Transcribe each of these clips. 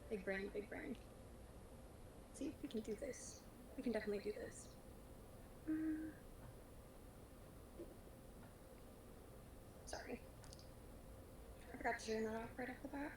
Big brain, big brain. See, we can do this. We can definitely do this. Sorry. I forgot to turn that off right off the bat.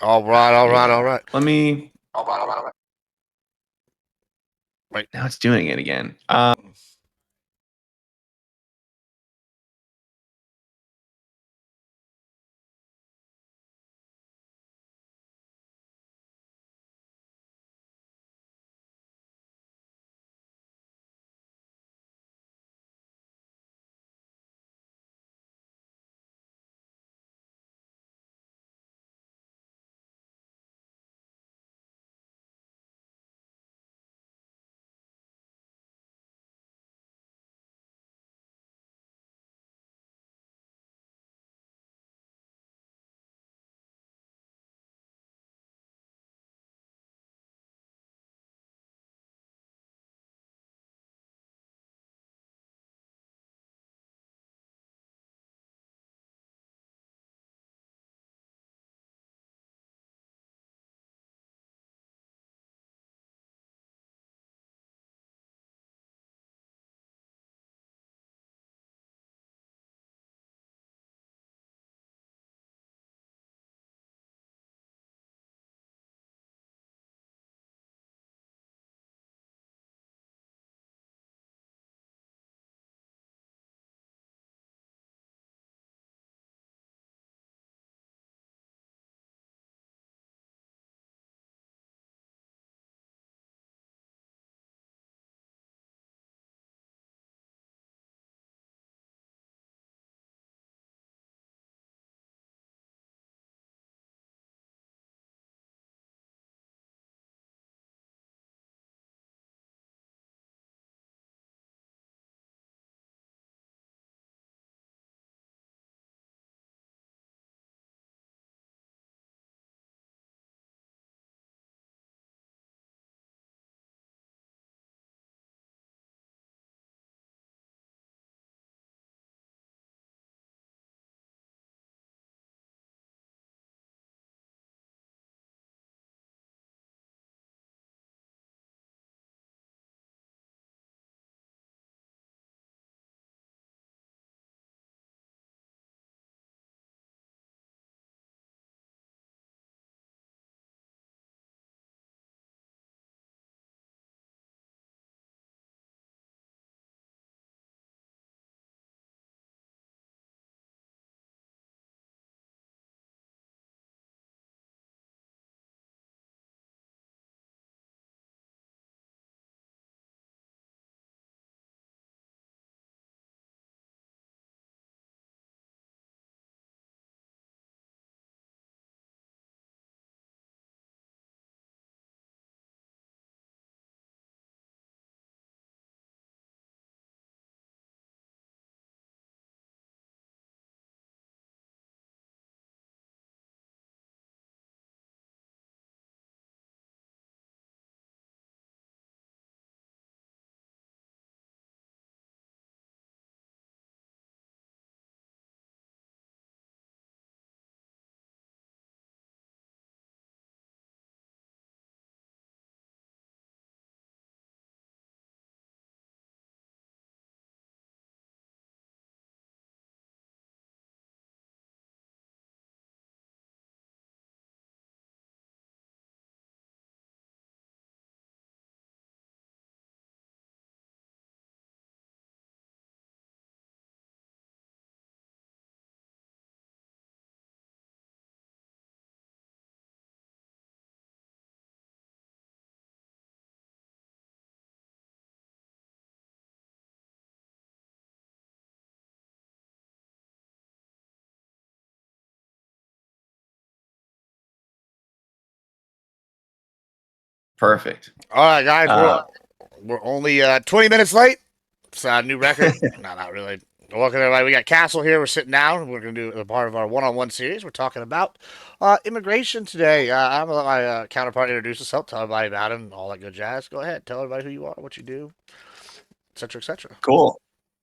All right. Let me. All right. Wait. Now it's doing it again. Perfect. All right, guys. Uh, We're only 20 minutes late. It's a new record. No, not really. Welcome everybody. We got Cassell here. We're sitting down. We're going to do a part of our one-on-one series. We're talking about immigration today. I'm gonna let my counterpart introduce himself, tell everybody about him, all that good jazz. Go ahead, tell everybody who you are, what you do, etc., etc. cool.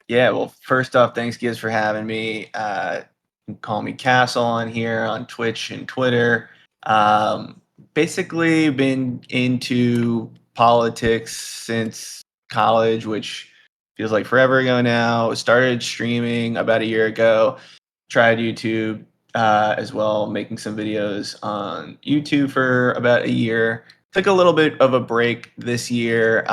Yeah. Well, first off, thanks, Gibbs, for having me. You can call me Castle on here on Twitch and Twitter. Um, Basically, been into politics since college, which feels like forever ago now. Started streaming about a year ago. Tried YouTube, as well, making some videos on YouTube for about a year. Took a little bit of a break this year,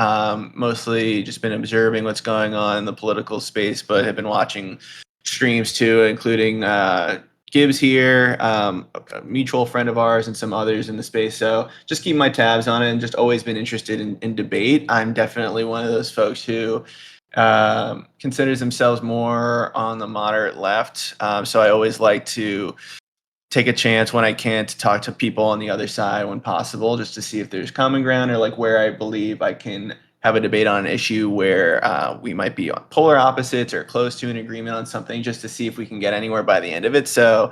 mostly just been observing what's going on in the political space, but have been watching streams too, including Gibbs here, a mutual friend of ours, and some others in the space. So just keep my tabs on it, and just always been interested in debate. I'm definitely one of those folks who considers themselves more on the moderate left. So I always like to take a chance when I can to talk to people on the other side when possible, just to see if there's common ground or like where I believe I can have a debate on an issue where we might be on polar opposites or close to an agreement on something, just to see if we can get anywhere by the end of it. So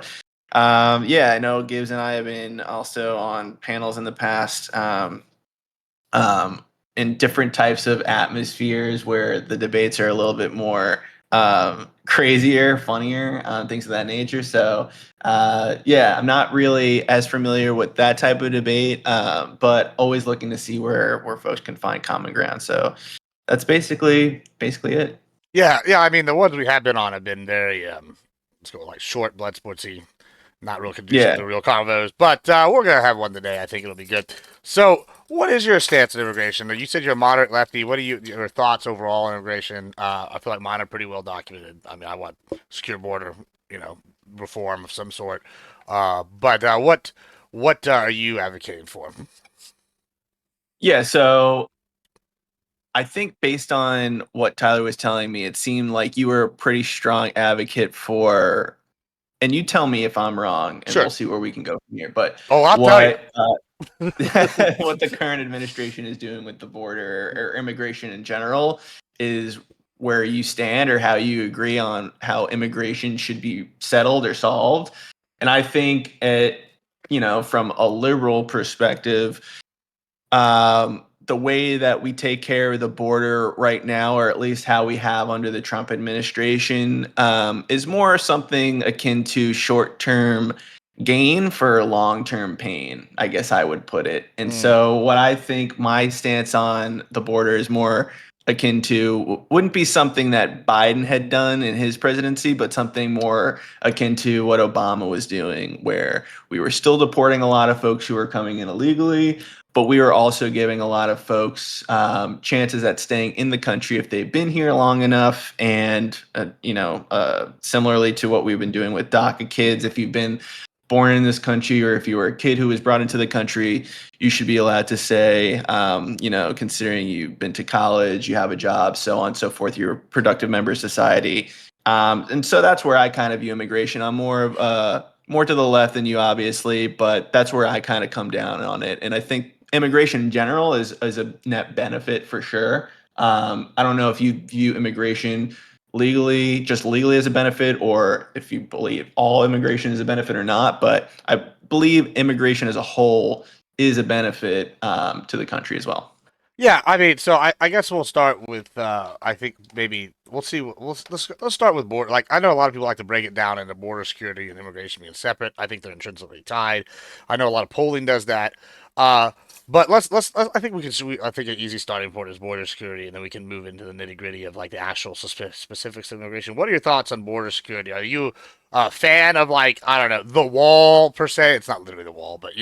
yeah, I know Gibbs and I have been also on panels in the past. Um, in different types of atmospheres where the debates are a little bit more crazier, funnier, things of that nature. So, yeah, I'm not really as familiar with that type of debate, but always looking to see where folks can find common ground. So that's basically it. Yeah, I mean, the ones we have been on have been very, let's go like short, blood sportsy, not real conducive Yeah. to real convos. But we're gonna have one today. I think it'll be good. So, what is your stance on immigration? You said you're a moderate lefty. What are your thoughts overall on immigration? I feel like mine are pretty well documented. I mean, I want secure border, reform of some sort. But what are you advocating for? Yeah. So I think based on what Tyler was telling me, it seemed like you were a pretty strong advocate for, and you tell me if I'm wrong, and Sure. we'll see where we can go from here. But Oh, I'll tell you. what the current administration is doing with the border or immigration in general is where you stand or how you agree on how immigration should be settled or solved. And I think from a liberal perspective, the way that we take care of the border right now, or at least how we have under the Trump administration, is more something akin to short-term gain for long-term pain, I guess I would put it. And so what I think my stance on the border is more akin to wouldn't be something that Biden had done in his presidency, but something more akin to what Obama was doing, where we were still deporting a lot of folks who were coming in illegally, but we were also giving a lot of folks chances at staying in the country if they've been here long enough. And, similarly to what we've been doing with DACA kids, if you've been born in this country or if you were a kid who was brought into the country, you should be allowed to say, considering you've been to college, you have a job, so on and so forth, you're a productive member of society. And so that's where I kind of view immigration. I'm more to the left than you, obviously, but that's where I kind of come down on it. And I think immigration in general is a net benefit for sure. I don't know if you view immigration just legally as a benefit, or if you believe all immigration is a benefit or not. But I believe immigration as a whole is a benefit to the country as well. Yeah, I mean, so I guess we'll start with I think maybe we'll see. Let's start with border. Like I know a lot of people like to break it down into border security and immigration being separate. I think they're intrinsically tied. I know a lot of polling does that. Uh, but I think I think an easy starting point is border security, and then we can move into the nitty gritty of like the actual specifics of immigration. What are your thoughts on border security? Are you a fan of like I don't know the wall per se? It's not literally the wall, but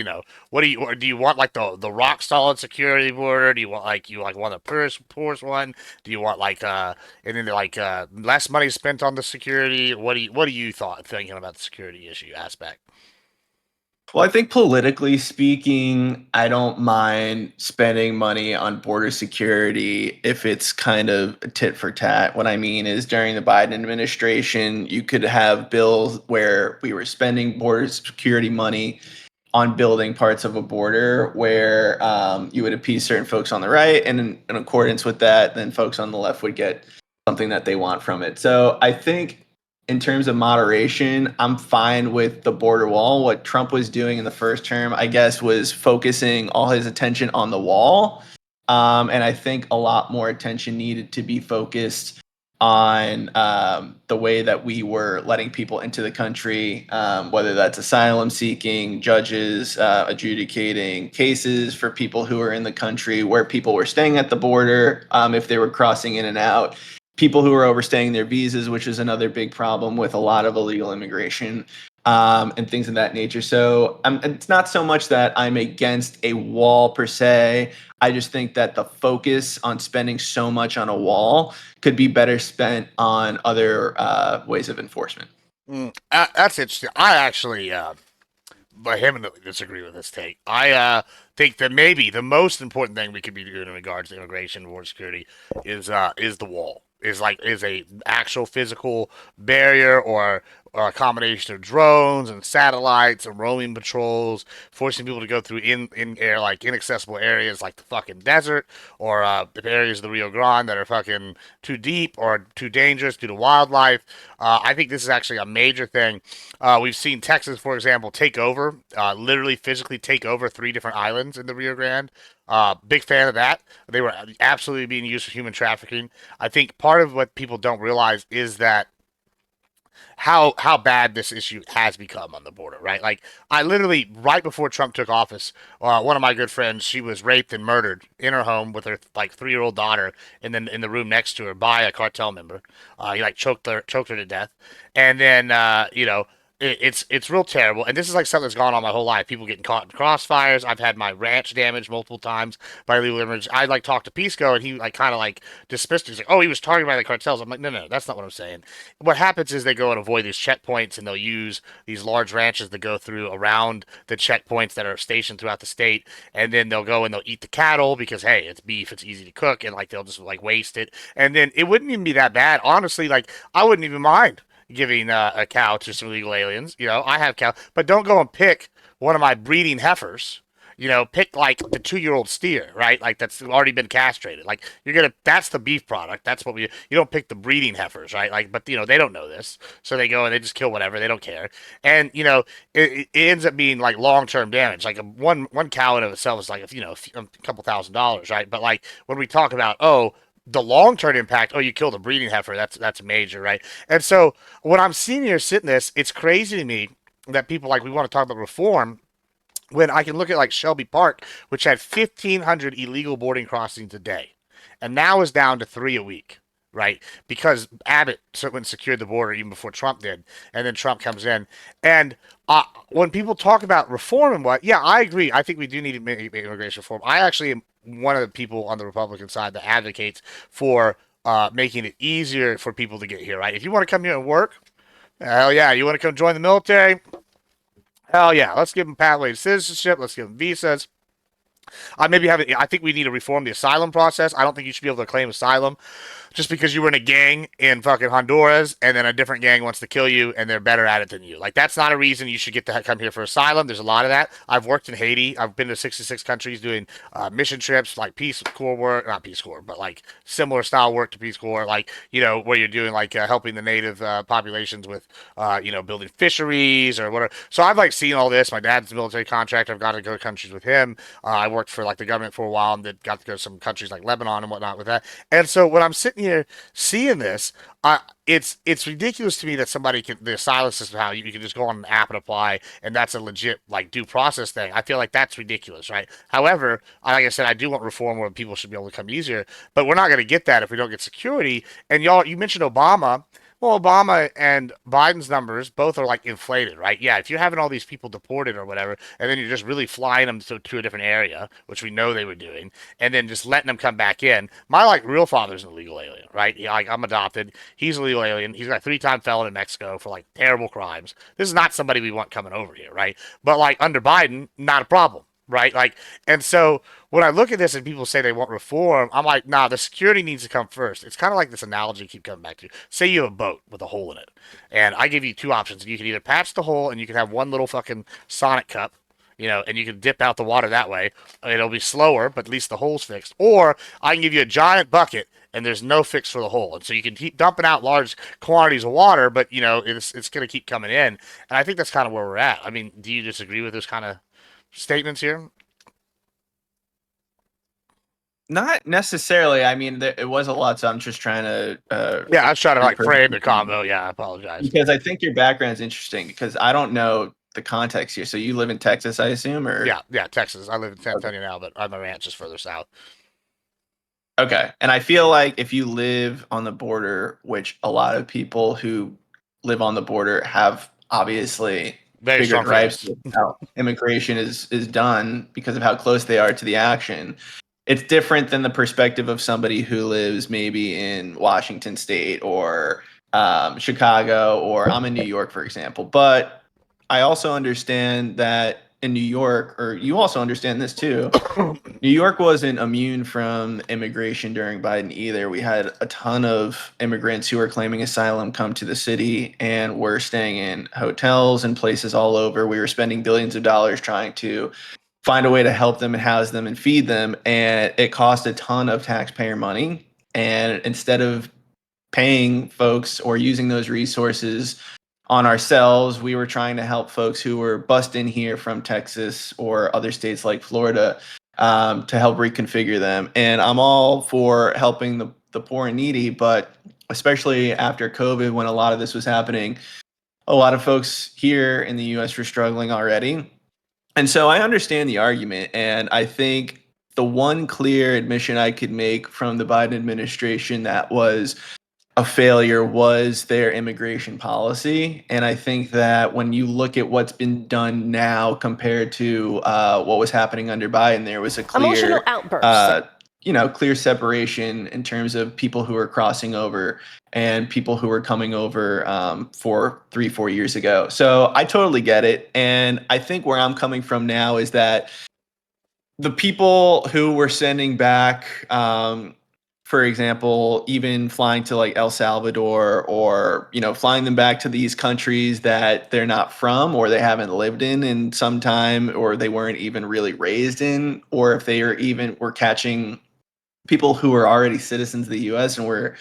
what do you want like the rock solid security border? Do you want like want a porous one? Do you want like and then like less money spent on the security? What do you thinking about the security issue aspect? Well, I think politically speaking, I don't mind spending money on border security if it's kind of a tit for tat. What I mean is during the Biden administration, you could have bills where we were spending border security money on building parts of a border where you would appease certain folks on the right, and in accordance with that, then folks on the left would get something that they want from it. So I think in terms of moderation, I'm fine with the border wall. What Trump was doing in the first term, I guess, was focusing all his attention on the wall. And I think a lot more attention needed to be focused on the way that we were letting people into the country, whether that's asylum seeking, judges adjudicating cases for people who are in the country, where people were staying at the border, if they were crossing in and out, people who were overstaying their visas, which is another big problem with a lot of illegal immigration. and things of that nature. So it's not so much that I'm against a wall per se. I just think that the focus on spending so much on a wall could be better spent on other ways of enforcement. That's interesting. I actually vehemently disagree with this take. I think that maybe the most important thing we could be doing in regards to immigration and border security is the wall. Is a actual physical barrier or a combination of drones and satellites and roaming patrols, forcing people to go through in air like inaccessible areas like the fucking desert or the areas of the Rio Grande that are fucking too deep or too dangerous due to wildlife. I think this is actually a major thing. We've seen Texas, for example, take over, literally physically take over 3 different islands in the Rio Grande. Big fan of that. They were absolutely being used for human trafficking. I think part of what people don't realize is that how bad this issue has become on the border, right? Like I literally right before Trump took office, one of my good friends, she was raped and murdered in her home with her like 3-year-old daughter, and then in the room next to her by a cartel member. He like choked her to death, and then it's real terrible. And this is like something that's gone on my whole life. People getting caught in crossfires. I've had my ranch damaged multiple times by illegal immigrants. I like talked to Pisco, and he like kind of like dismissed it. He's like, "Oh, he was targeted by the cartels." I'm like, "No, no, that's not what I'm saying." What happens is they go and avoid these checkpoints, and they'll use these large ranches to go through around the checkpoints that are stationed throughout the state, and then they'll go and they'll eat the cattle because hey, it's beef, it's easy to cook, and like they'll just like waste it, and then it wouldn't even be that bad, honestly. Like I wouldn't even mind giving a cow to some illegal aliens. I have cow, but don't go and pick one of my breeding heifers. Pick like the 2-year-old steer, right? Like that's already been castrated. Like that's the beef product. That's what you don't pick the breeding heifers, right? Like, but they don't know this, so they go and they just kill whatever. They don't care, and it ends up being like long-term damage. Like one cow in of itself is like a couple $1,000s, right? But like when we talk about the long-term impact, you killed a breeding heifer. That's major, right? And so when I'm seeing here sitting this, it's crazy to me that people like we want to talk about reform when I can look at like Shelby Park, which had 1,500 illegal boarding crossings a day, and now is down to 3 a week, right? Because Abbott went and secured the border even before Trump did, and then Trump comes in. And when people talk about reform and what, yeah, I agree. I think we do need immigration reform. I actually am one of the people on the Republican side that advocates for making it easier for people to get here, right? If you want to come here and work, hell yeah. You want to come join the military? Hell yeah, let's give them pathway to citizenship. Let's give them visas. I think we need to reform the asylum process. I don't think you should be able to claim asylum just because you were in a gang in fucking Honduras and then a different gang wants to kill you and they're better at it than you. Like that's not a reason you should get to come here for asylum. There's a lot of that. I've worked in Haiti. I've been to 66 countries doing mission trips, like Peace Corps work, not Peace Corps, but like similar style work to Peace Corps, like where you're doing like helping the native populations with building fisheries or whatever. So I've like seen all this. My dad's a military contractor. I've got to go to countries with him. I worked for like the government for a while and then got to go to some countries like Lebanon and whatnot with that. And so when I'm sitting here seeing this, it's ridiculous to me that somebody can the asylum system how you can just go on an app and apply and that's a legit like due process thing. I feel like that's ridiculous, right? However, like I said, I do want reform where people should be able to come easier, but we're not going to get that if we don't get security. And y'all, you mentioned Obama. Well, Obama and Biden's numbers both are like inflated, right? Yeah, if you're having all these people deported or whatever, and then you're just really flying them to a different area, which we know they were doing, and then just letting them come back in. My like real father's an illegal alien, right? Like I'm adopted. He's an illegal alien. He's got a 3-time felon in Mexico for like terrible crimes. This is not somebody we want coming over here, right? But like under Biden, not a problem, right? Like, and so when I look at this and people say they want reform, I'm like, nah, the security needs to come first. It's kind of like this analogy I keep coming back to. Say you have a boat with a hole in it, and I give you 2 options. You can either patch the hole and you can have one little fucking Sonic cup, and you can dip out the water that way. It'll be slower, but at least the hole's fixed. Or I can give you a giant bucket and there's no fix for the hole. And so you can keep dumping out large quantities of water, but it's going to keep coming in. And I think that's kind of where we're at. I mean, do you disagree with those kind of statements here? Not necessarily. I mean, it was a lot, so I'm just trying to. Yeah, I was trying to like rephrase frame the it. combo. Yeah, I apologize. Because I think your background is interesting because I don't know the context here. So you live in Texas, I assume, or Yeah, Texas. I live in San okay. Antonio now, but my ranch is further south. Okay. And I feel like if you live on the border, which a lot of people who live on the border have obviously Very bigger strong gripes feelings. with how immigration is done because of how close they are to the action. It's different than the perspective of somebody who lives maybe in Washington State or Chicago, or I'm in New York, for example. But I also understand that in New York, or you also understand this too, New York wasn't immune from immigration during Biden either. We had a ton of immigrants who were claiming asylum come to the city and were staying in hotels and places all over. We were spending billions of dollars trying to find a way to help them and house them and feed them. And it cost a ton of taxpayer money. And instead of paying folks or using those resources on ourselves, we were trying to help folks who were bussed in here from Texas or other states like Florida, to help reconfigure them. And I'm all for helping the poor and needy, but especially after COVID, when a lot of this was happening, a lot of folks here in the US were struggling already. And so I understand the argument. And I think the one clear admission I could make from the Biden administration that was a failure was their immigration policy. And I think that when you look at what's been done now compared to what was happening under Biden, there was a Emotional clear, outbursts. clear separation in terms of people who are crossing over and people who were coming over for 3-4 years ago. So I totally get it. And I think where I'm coming from now is that the people who were sending back, for example, even flying to like El Salvador, or flying them back to these countries that they're not from or they haven't lived in some time, or they weren't even really raised in, or if they were catching people who are already citizens of the U.S. and we're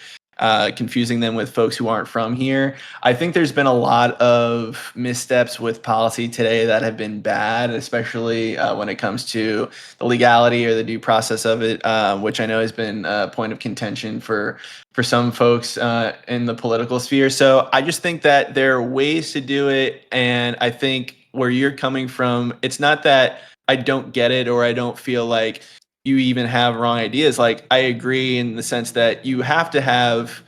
confusing them with folks who aren't from here. I think there's been a lot of missteps with policy today that have been bad, especially when it comes to the legality or the due process of it, which I know has been a point of contention for some folks in the political sphere. So I just think that there are ways to do it, and I think where you're coming from, it's not that I don't get it or I don't feel like you even have wrong ideas. Like, I agree in the sense that you have to have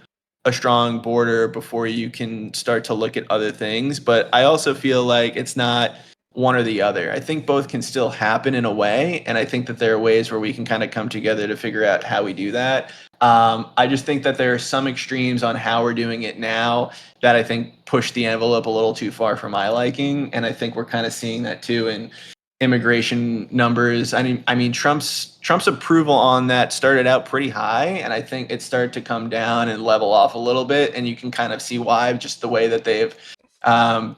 a strong border before you can start to look at other things. But I also feel like it's not one or the other. I think both can still happen in a way. And I think that there are ways where we can kind of come together to figure out how we do that. I just think that there are some extremes on how we're doing it now that I think push the envelope a little too far for my liking. And I think we're kind of seeing that too in immigration numbers. I mean, Trump's approval on that started out pretty high, and I think it started to come down and level off a little bit. And you can kind of see why, just the way that they've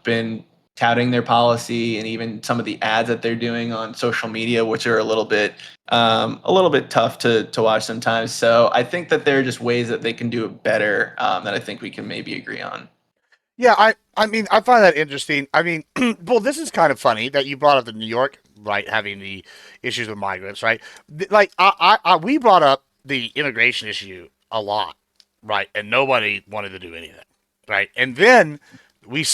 been touting their policy, and even some of the ads that they're doing on social media, which are a little bit tough to watch sometimes. So I think that there are just ways that they can do it better, that I think we can maybe agree on. Yeah, I mean, I find that interesting. I mean, well, this is kind of funny that you brought up the New York, right, having the issues with migrants, right? Like, we brought up the immigration issue a lot, right? And nobody wanted to do anything, right? And then we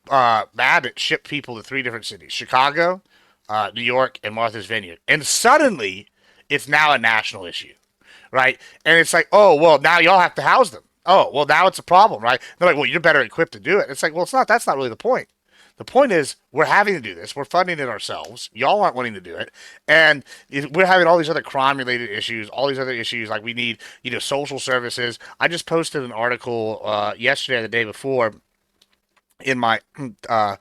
Babbitt shipped people to 3 different cities: Chicago, New York, and Martha's Vineyard. And suddenly, it's now a national issue, right? And it's like, oh, well, now y'all have to house them. Oh, well, now it's a problem, right? They're like, well, you're better equipped to do it. It's like, well, it's not. That's not really the point. The point is, we're having to do this. We're funding it ourselves. Y'all aren't wanting to do it, and we're having all these other crime-related issues, all these other issues. Like, we need, social services. I just posted an article yesterday, or the day before, in my uh,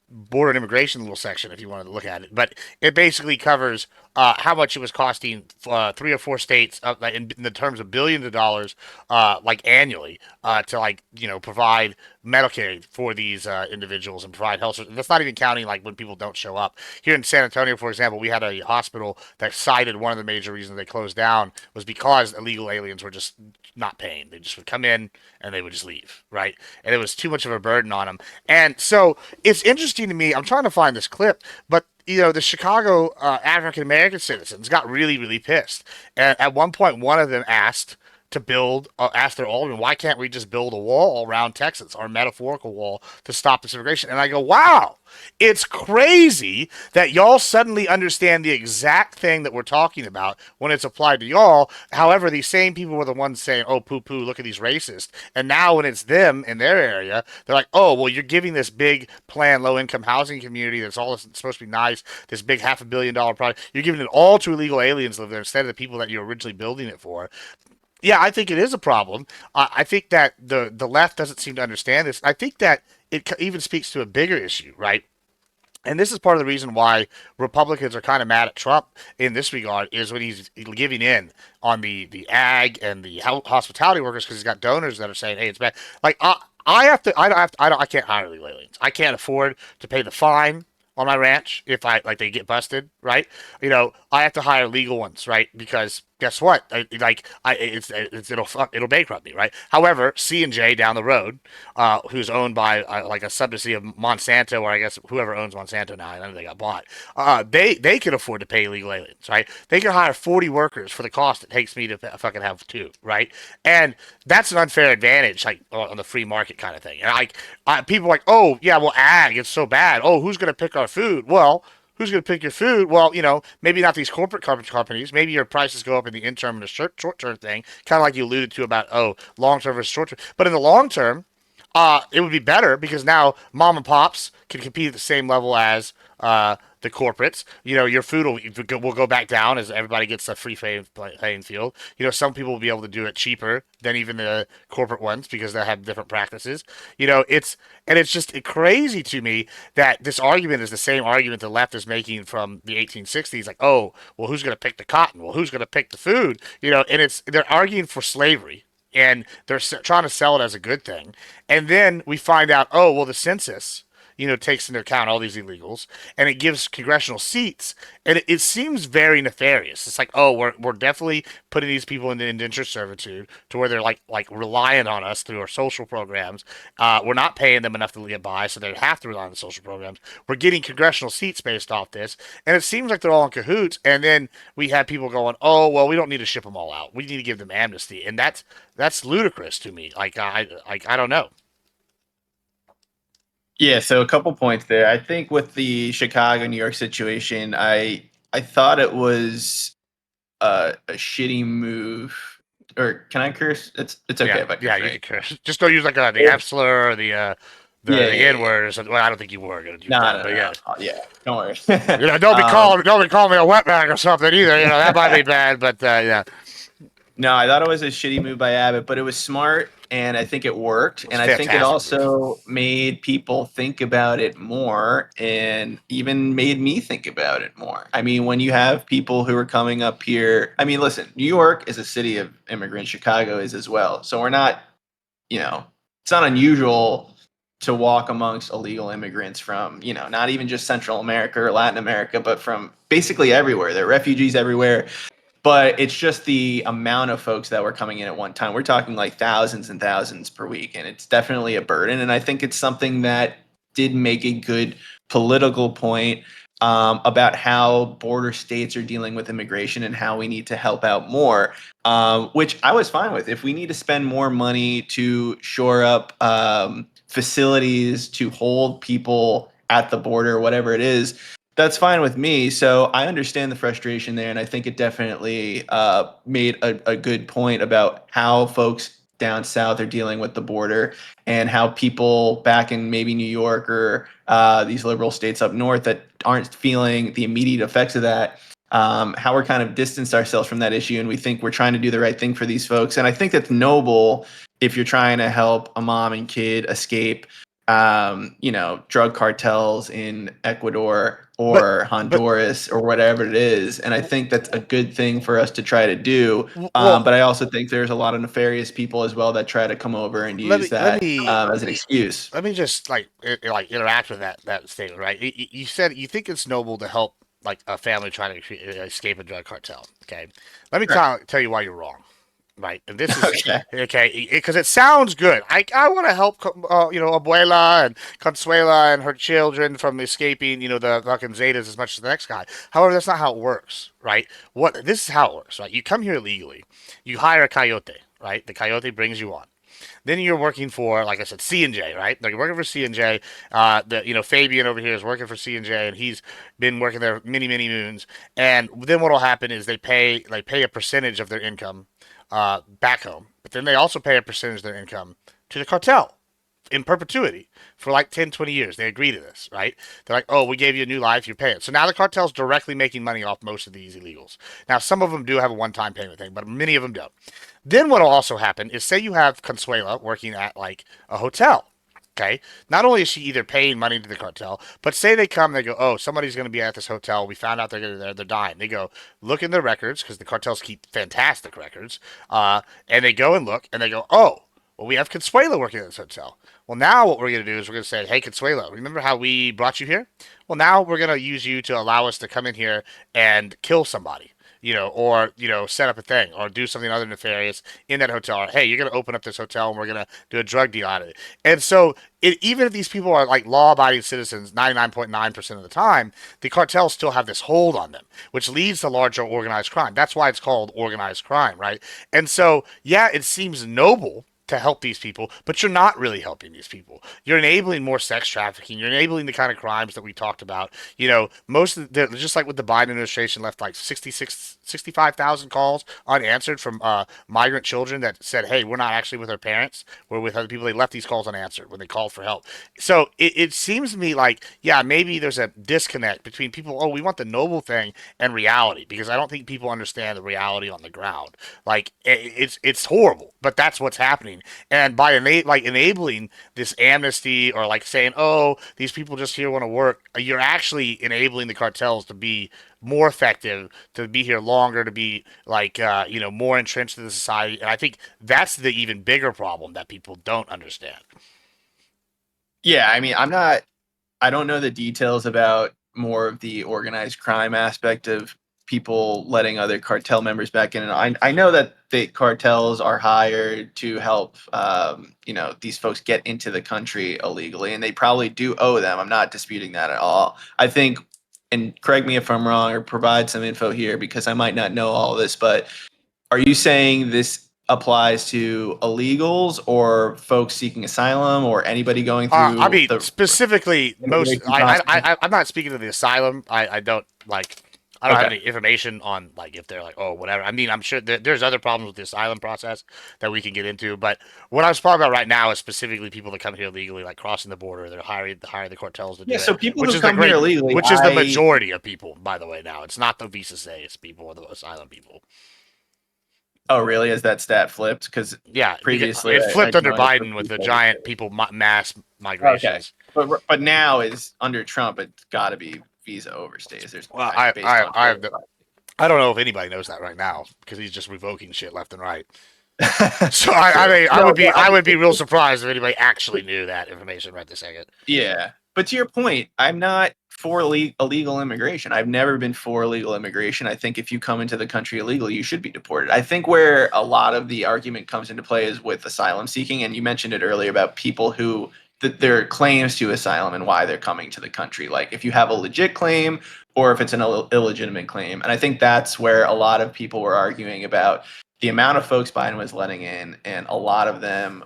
border and immigration little section, if you wanted to look at it. But it basically covers how much it was costing 3 or 4 states, like in the terms of billions of dollars, like annually, to, like, provide Medicaid for these individuals and provide health. That's not even counting like when people don't show up. Here in San Antonio, for example, we had a hospital that cited one of the major reasons they closed down was because illegal aliens were just not paying. They just would come in and they would just leave, right? And it was too much of a burden on them. And so it's interesting to me. I'm trying to find this clip, but the Chicago African American citizens got really, really pissed. And at one point, one of them asked to build, ask their alderman, why can't we just build a wall around Texas, our metaphorical wall, to stop this immigration? And I go, wow, it's crazy that y'all suddenly understand the exact thing that we're talking about when it's applied to y'all. However, these same people were the ones saying, oh, poo poo, look at these racists. And now when it's them in their area, they're like, oh, well, you're giving this big planned low income housing community that's all supposed to be nice, this big $500 million project, you're giving it all to illegal aliens live there instead of the people that you're originally building it for. Yeah, I think it is a problem. I think that the left doesn't seem to understand this. I think that it even speaks to a bigger issue, right? And this is part of the reason why Republicans are kind of mad at Trump in this regard is when he's giving in on the ag and the hospitality workers because he's got donors that are saying, "Hey, it's bad." Like I have to, I don't have, to, I don't, I can't hire legal aliens. I can't afford to pay the fine on my ranch if I like they get busted, right? I have to hire legal ones, right? Because guess what? It'll bankrupt me, right? However, C&J down the road, who's owned by like a subsidiary of Monsanto, or I guess whoever owns Monsanto now, I know they got bought. They can afford to pay legal aliens, right? They can hire 40 workers for the cost it takes me to fucking have two, right? And that's an unfair advantage, like on the free market kind of thing. And people are like, oh yeah, well ag, it's so bad. Oh, who's gonna pick our food? Well, who's going to pick your food? Well, maybe not these corporate companies. Maybe your prices go up in the interim and the short term thing, kind of like you alluded to about, long term versus short term. But in the long term, it would be better because now mom and pops can compete at the same level as the corporates. Your food will go back down as everybody gets a free playing field. Some people will be able to do it cheaper than even the corporate ones because they have different practices. It's just crazy to me that this argument is the same argument the left is making from the 1860s. Like, oh, well, who's going to pick the cotton? Well, who's going to pick the food? And they're arguing for slavery and they're trying to sell it as a good thing. And then we find out, oh, well, the census, takes into account all these illegals, and it gives congressional seats, and it seems very nefarious. It's like, oh, we're definitely putting these people into indentured servitude to where they're like relying on us through our social programs. We're not paying them enough to get by, so they have to rely on the social programs. We're getting congressional seats based off this, and it seems like they're all in cahoots. And then we have people going, oh, well, we don't need to ship them all out. We need to give them amnesty, and that's ludicrous to me. I don't know. Yeah, so a couple points there. I think with the Chicago, New York situation, I thought it was a shitty move. Or can I curse? It's okay if I curse. Yeah, you right? can curse. Just don't use like the F slur or the N word or something. Well, I don't think you were gonna do that, but yeah. Yeah, don't worry. Don't be calling me a wetback or something either. That might be bad, but yeah. No, I thought it was a shitty move by Abbott, but it was smart, and I think it worked. And I think it also made people think about it more, and even made me think about it more. I mean, when you have people who are coming up here, I mean, listen, New York is a city of immigrants. Chicago is as well. So we're not, it's not unusual to walk amongst illegal immigrants from, not even just Central America or Latin America, but from basically everywhere. There are refugees everywhere. But it's just the amount of folks that were coming in at one time. We're talking like thousands and thousands per week, and it's definitely a burden. And I think it's something that did make a good political point about how border states are dealing with immigration and how we need to help out more, which I was fine with. If we need to spend more money to shore up facilities to hold people at the border, whatever it is, that's fine with me. So I understand the frustration there, and I think it definitely made a good point about how folks down south are dealing with the border and how people back in maybe New York or these liberal states up north that aren't feeling the immediate effects of that, how we're kind of distanced ourselves from that issue, and we think we're trying to do the right thing for these folks. And I think that's noble if you're trying to help a mom and kid escape drug cartels in Ecuador or Honduras or whatever it is. And I think that's a good thing for us to try to do. But I also think there's a lot of nefarious people as well that try to come over and use that as an excuse. Let me just interact with that statement, right? You said you think it's noble to help like a family trying to escape a drug cartel. Okay, let me tell you why you're wrong. Right, and this is okay because it sounds good. I want to help, Abuela and Consuela and her children from escaping, the fucking Zetas as much as the next guy. However, that's not how it works, right? This is how it works, right? You come here illegally, you hire a coyote, right? The Coyote brings you on. Then you're working for, like I said, C&J, right? Like you're working for C&J. Fabian over here is working for C&J, and he's been working there many, many moons. And then what'll happen is they pay a percentage of their income back home, but then they also pay a percentage of their income to the cartel in perpetuity for like 10, 20 years. They agree to this, right? They're like, oh, we gave you a new life, you're paying. So now the cartel's directly making money off most of these illegals. Now, some of them do have a one time payment thing, but many of them don't. Then what'll also happen is say you have Consuela working at like a hotel. Okay. Not only is she either paying money to the cartel, but say they come, they go, oh, somebody's going to be at this hotel. We found out they're dying. They go look in their records because the cartels keep fantastic records, and they go and look, and they go, oh, well, we have Consuela working at this hotel. Well, now what we're going to do is we're going to say, hey, Consuela, remember how we brought you here? Well, now we're going to use you to allow us to come in here and kill somebody, or set up a thing or do something other nefarious in that hotel. Or, hey, you're going to open up this hotel and we're going to do a drug deal out of it. And so, even if these people are like law-abiding citizens 99.9% of the time, the cartels still have this hold on them, which leads to larger organized crime. That's why it's called organized crime, right? And so, yeah, it seems noble to help these people, but you're not really helping these people. You're enabling more sex trafficking. You're enabling the kind of crimes that we talked about. Most of just like with the Biden administration left like 65,000 calls unanswered from migrant children that said, hey, we're not actually with our parents. We're with other people. They left these calls unanswered when they called for help. So it seems to me like, yeah, maybe there's a disconnect between people, oh, we want the noble thing and reality, because I don't think people understand the reality on the ground. Like it's horrible, but that's what's happening. And by enabling this amnesty, or like saying, oh, these people just here want to work, you're actually enabling the cartels to be more effective, to be here longer, to be like more entrenched in the society. And I think that's the even bigger problem that people don't understand. Yeah, I mean, I don't know the details about more of the organized crime aspect of people letting other cartel members back in. And I know that the cartels are hired to help, these folks get into the country illegally, and they probably do owe them. I'm not disputing that at all. I think, and correct me if I'm wrong or provide some info here because I might not know all this, but are you saying this applies to illegals or folks seeking asylum or anybody going I through mean, the specifically, most. immigration process? I'm not speaking to the asylum. I don't like. I don't have Okay. any information on like if they're like, oh, whatever. I mean, I'm sure there's other problems with the asylum process that we can get into. But what I was talking about right now is specifically people that come here legally, like crossing the border. They're hire the cartels to do Yeah, it, so people who come here illegally, which is the majority of people, by the way. Now it's not the visa say, it's people, the asylum people. oh really? Has that stat flipped? Because Yeah, because previously it I flipped under know it for Biden with the people. giant mass Okay, migrations. but now is under Trump. It's got to be visa overstays. There's Well, based on I don't know if anybody knows that right now because he's just revoking shit left and right. So I True. mean, No, but I would be real surprised if anybody actually knew that information right this second. yeah, but to your point, I'm not for illegal immigration. I've never been for illegal immigration. I think if you come into the country illegally, you should be deported. I think where a lot of the argument comes into play is with asylum seeking, and you mentioned it earlier about people who their claims to asylum and why they're coming to the country. Like if you have a legit claim or if it's an illegitimate claim, and I think that's where a lot of people were arguing about the amount of folks Biden was letting in, and a lot of them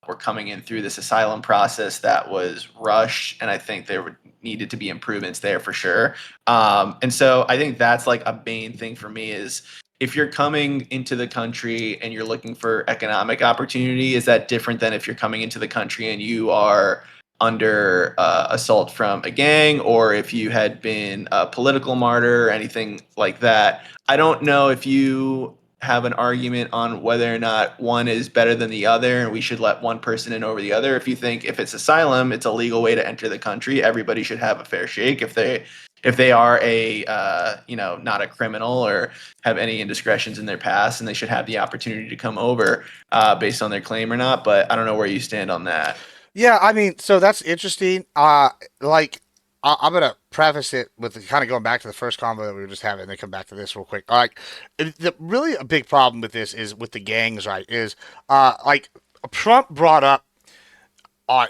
were coming in through this asylum process that was rushed, and I think there needed to be improvements there for sure. And so I think that's like a main thing for me is if you're coming into the country and you're looking for economic opportunity, is that different than if you're coming into the country and you are under assault from a gang, or if you had been a political martyr or anything like that? I don't know if you have an argument on whether or not one is better than the other and we should let one person in over the other. If you think if it's asylum, it's a legal way to enter the country, everybody should have a fair shake. If they are a not a criminal or have any indiscretions in their past, and they should have the opportunity to come over based on their claim or not. But I don't know where you stand on that. Yeah, I mean, so that's interesting. I'm gonna preface it with kind of going back to the first convo that we were just having, and then come back to this real quick. Really a big problem with this is with the gangs, right? Is like Trump brought up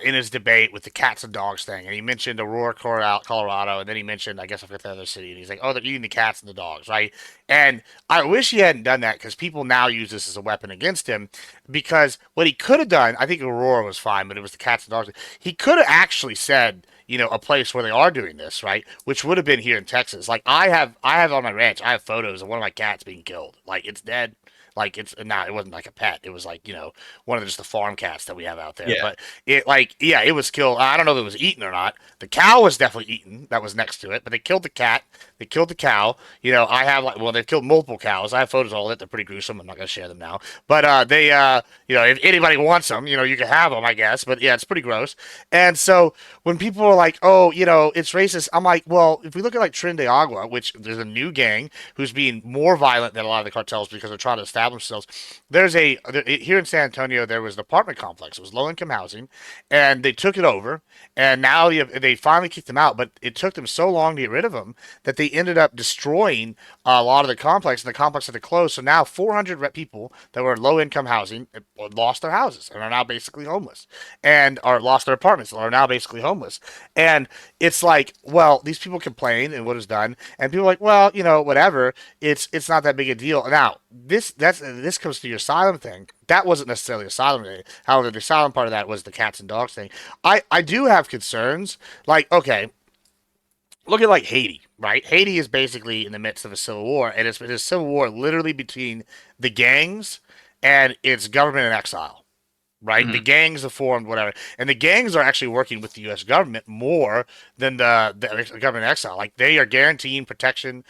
in his debate with the cats and dogs thing, and he mentioned Aurora, Colorado, and then he mentioned, I guess I forgot the other city, and he's like, "Oh, they're eating the cats and the dogs, right?" And I wish he hadn't done that because people now use this as a weapon against him. Because what he could have done, I think Aurora was fine, but it was the cats and dogs. He could have actually said, a place where they are doing this, right? Which would have been here in Texas. Like I have on my ranch, I have photos of one of my cats being killed. Like it's dead. Like it's not, it wasn't like a pet. It was like, one of just the farm cats that we have out there. Yeah. But it like, yeah, it was killed. I don't know if it was eaten or not. The cow was definitely eaten. That was next to it. But they killed the cat. They killed the cow. I have like, well, they've killed multiple cows. I have photos of all that. They're pretty gruesome. I'm not gonna share them now. But if anybody wants them, you can have them, I guess. But yeah, it's pretty gross. And so when people are like, oh, it's racist, I'm like, well, if we look at like Trin de Agua, which there's a new gang who's being more violent than a lot of the cartels because they're trying to establish themselves. Here in San Antonio, there was an apartment complex. It was low income housing, and they took it over, and now they finally kicked them out. But it took them so long to get rid of them that they ended up destroying a lot of the complex, and the complex had to close. So now 400 people that were in low income housing lost their houses and are now basically homeless, and are lost their apartments and are now basically homeless. And it's like, well, these people complain and what is done, and people are like, well, whatever. It's not that big a deal. Now this comes to your asylum thing. That wasn't necessarily asylum thing. However, the asylum part of that was the cats and dogs thing. I do have concerns. Like, okay, look at like Haiti, right? Haiti is basically in the midst of a civil war, and it's a civil war literally between the gangs and its government in exile, right? The Mhm. gangs have formed, whatever, and the gangs are actually working with the U.S. government more than the government in exile. Like they are guaranteeing protection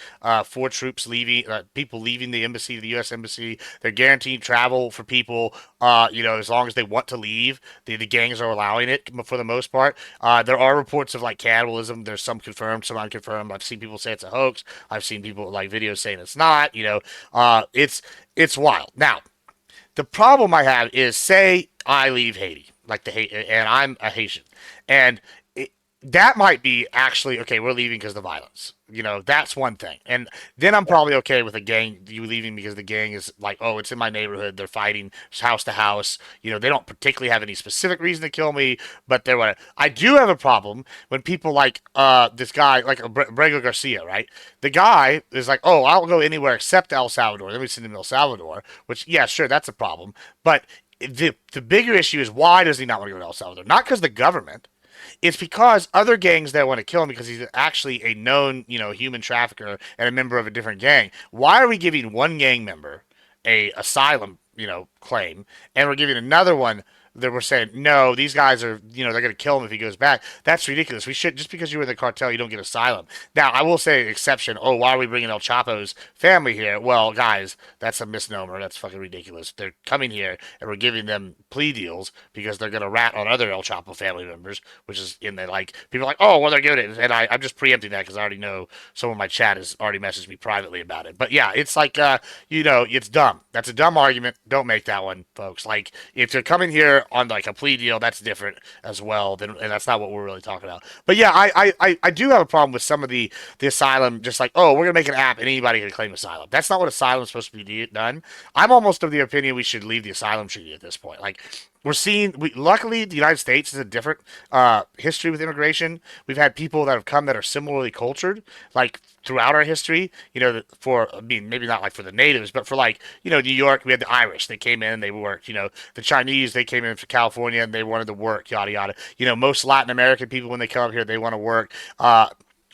for troops leaving, people leaving the embassy, the U.S. embassy. They're guaranteeing travel for people, as long as they want to leave. The gangs are allowing it for the most part. There are reports of like cannibalism. There's some confirmed, some unconfirmed. I've seen people say it's a hoax. I've seen people like videos saying it's not. It's wild. Now, the problem I have is, say I leave Haiti, like and I'm a Haitian, and that might be actually okay. We're leaving because of the violence. That's one thing, and then I'm probably okay with a gang you leaving because the gang is like, oh, it's in my neighborhood. They're fighting house to house. They don't particularly have any specific reason to kill me, but they're what I do have a problem when people like this guy like Brego Garcia, right? The guy is like, oh, I'll go anywhere except El Salvador. Then we send him to El Salvador, which yeah, sure, that's a problem, but the bigger issue is why does he not want to go to El Salvador? Not because the government. It's because other gangs that want to kill him because he's actually a known, human trafficker and a member of a different gang. Why are we giving one gang member a asylum, claim, and we're giving another one that we're saying no, these guys are, they're going to kill him if he goes back? That's ridiculous. We should just because you were in the cartel, you don't get asylum. Now, I will say exception. Oh, why are we bringing El Chapo's family here? Well, guys, that's a misnomer. That's fucking ridiculous. They're coming here and we're giving them plea deals because they're going to rat on other El Chapo family members, which is in the like people are like, oh, well, they're giving it, and I'm just preempting that because I already know someone in my chat has already messaged me privately about it. But yeah, it's like it's dumb. That's a dumb argument. Don't make that one, folks. Like if they're coming here on like a plea deal, that's different as well. And that's not what we're really talking about. But yeah, I do have a problem with some of the asylum. Just like, oh, we're gonna make an app and anybody can claim asylum. That's not what asylum is supposed to be done. I'm almost of the opinion we should leave the asylum treaty at this point. Like luckily the United States is a different history with immigration. We've had people that have come that are similarly cultured, like throughout our history. I mean, maybe not like for the natives, but for like New York, we had the Irish. They came in, they worked. The Chinese, they came in from California and they wanted to work. Yada yada. Most Latin American people when they come up here, they want to work.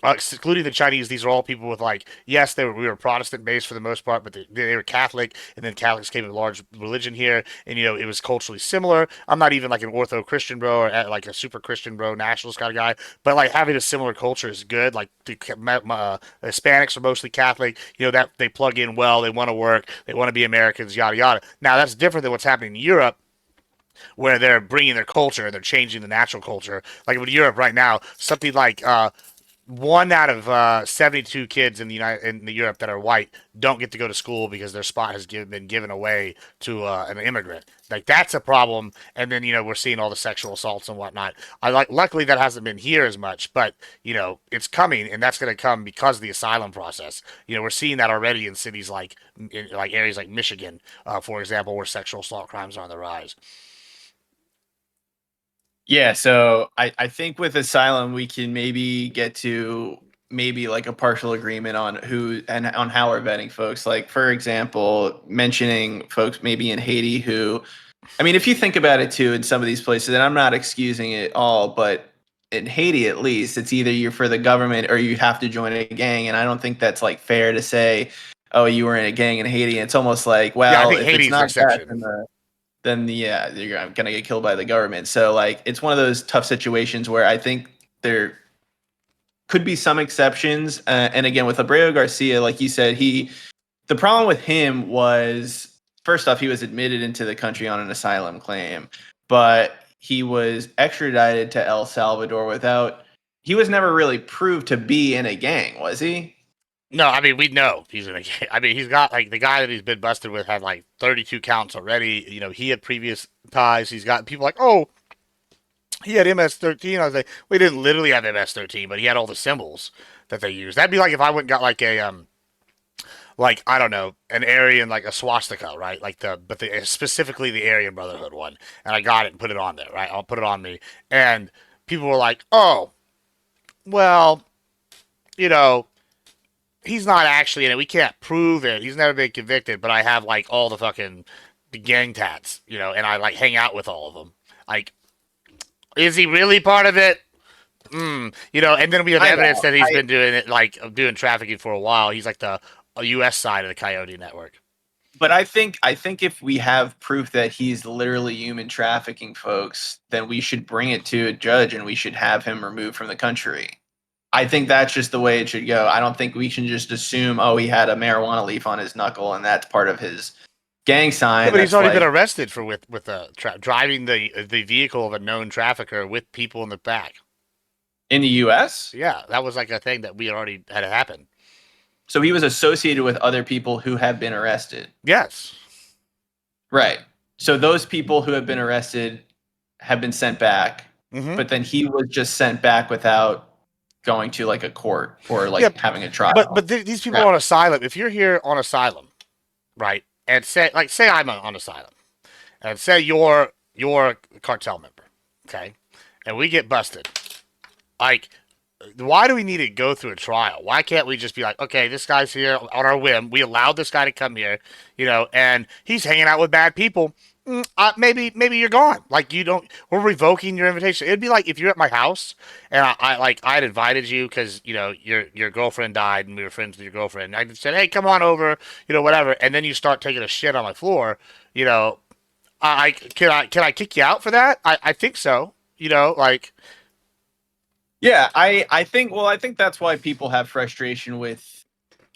Excluding the Chinese, these are all people with like, yes, we were Protestant based for the most part, but they were Catholic, and then Catholics came in a large religion here, and it was culturally similar. I'm not even like an ortho Christian bro or like a super Christian bro, nationalist kind of guy, but like having a similar culture is good. Like the Hispanics are mostly Catholic, that they plug in well, they want to work, they want to be Americans, yada yada. Now that's different than what's happening in Europe where they're bringing their culture, they're changing the natural culture. Like in Europe right now, something like one out of 72 kids in the Europe that are white don't get to go to school because their spot has been given away to an immigrant. Like that's a problem. And then we're seeing all the sexual assaults and whatnot. Luckily that hasn't been here as much, but it's coming, and that's going to come because of the asylum process. We're seeing that already in cities in like areas like Michigan, for example, where sexual assault crimes are on the rise. Yeah, so I think with asylum we can maybe get to maybe like a partial agreement on who and on how we're vetting folks. Like for example, mentioning folks maybe in Haiti who, I mean, if you think about it too, in some of these places, and I'm not excusing it all, but in Haiti at least, it's either you're for the government or you have to join a gang, and I don't think that's like fair to say, oh, you were in a gang in Haiti. It's almost like, Yeah, I well, think if it's Haiti's the not that, exception. then yeah, you're gonna get killed by the government. So like, it's one of those tough situations where I think there could be some exceptions. And again, with Abreu Garcia, like you said, the problem with him was first off, he was admitted into the country on an asylum claim, but he was extradited to El Salvador without. He was never really proved to be in a gang, was he? No, I mean we know he's in a. I mean he's got like the guy that he's been busted with had like 32 counts already. You know he had previous ties. He's got people like he had MS-13. I was like, we didn't literally have MS-13, but he had all the symbols that they use. That'd be like if I went and got like a like I don't know, an Aryan like a swastika, right? Like the specifically the Aryan Brotherhood one, and I got it and put it on there, right? I'll put it on me, and people were like, oh, well, you know, he's not actually in it. We can't prove it. He's never been convicted, but I have like all the fucking the gang tats, and I like hang out with all of them. Like, is he really part of it? And then we have I evidence know. that he's been doing it, like doing trafficking for a while. He's like the U.S. side of the Coyote network. But I think if we have proof that he's literally human trafficking folks, then we should bring it to a judge and we should have him removed from the country. I think that's just the way it should go. I don't think we can just assume, oh, he had a marijuana leaf on his knuckle and that's part of his gang Yeah, sign. but he's That's already been like arrested for with driving the vehicle of a known trafficker with people in the back. in the US. Yeah, that was like a thing that we already had happened. So he was associated with other people who have been arrested. Yes. Right. So those people who have been arrested have been sent back, Mm-hmm. but then he was just sent back without going to like a court or Yeah, like having a but trial. these people Right. are on asylum. If you're here on asylum, right, and say I'm on asylum, and say you're a cartel member, okay, and we get busted, like why do we need to go through a trial? Why can't we just be like, okay, this guy's here on our whim. We allowed this guy to come here, and he's hanging out with bad people. Maybe you're gone. Like you don't. We're revoking your invitation. It'd be like if you're at my house and I had invited you because your girlfriend died and we were friends with your girlfriend. And I said, hey, come on over, whatever. And then you start taking a shit on my floor. You know, can I kick you out for that? I think so. Like Yeah, I think that's why people have frustration with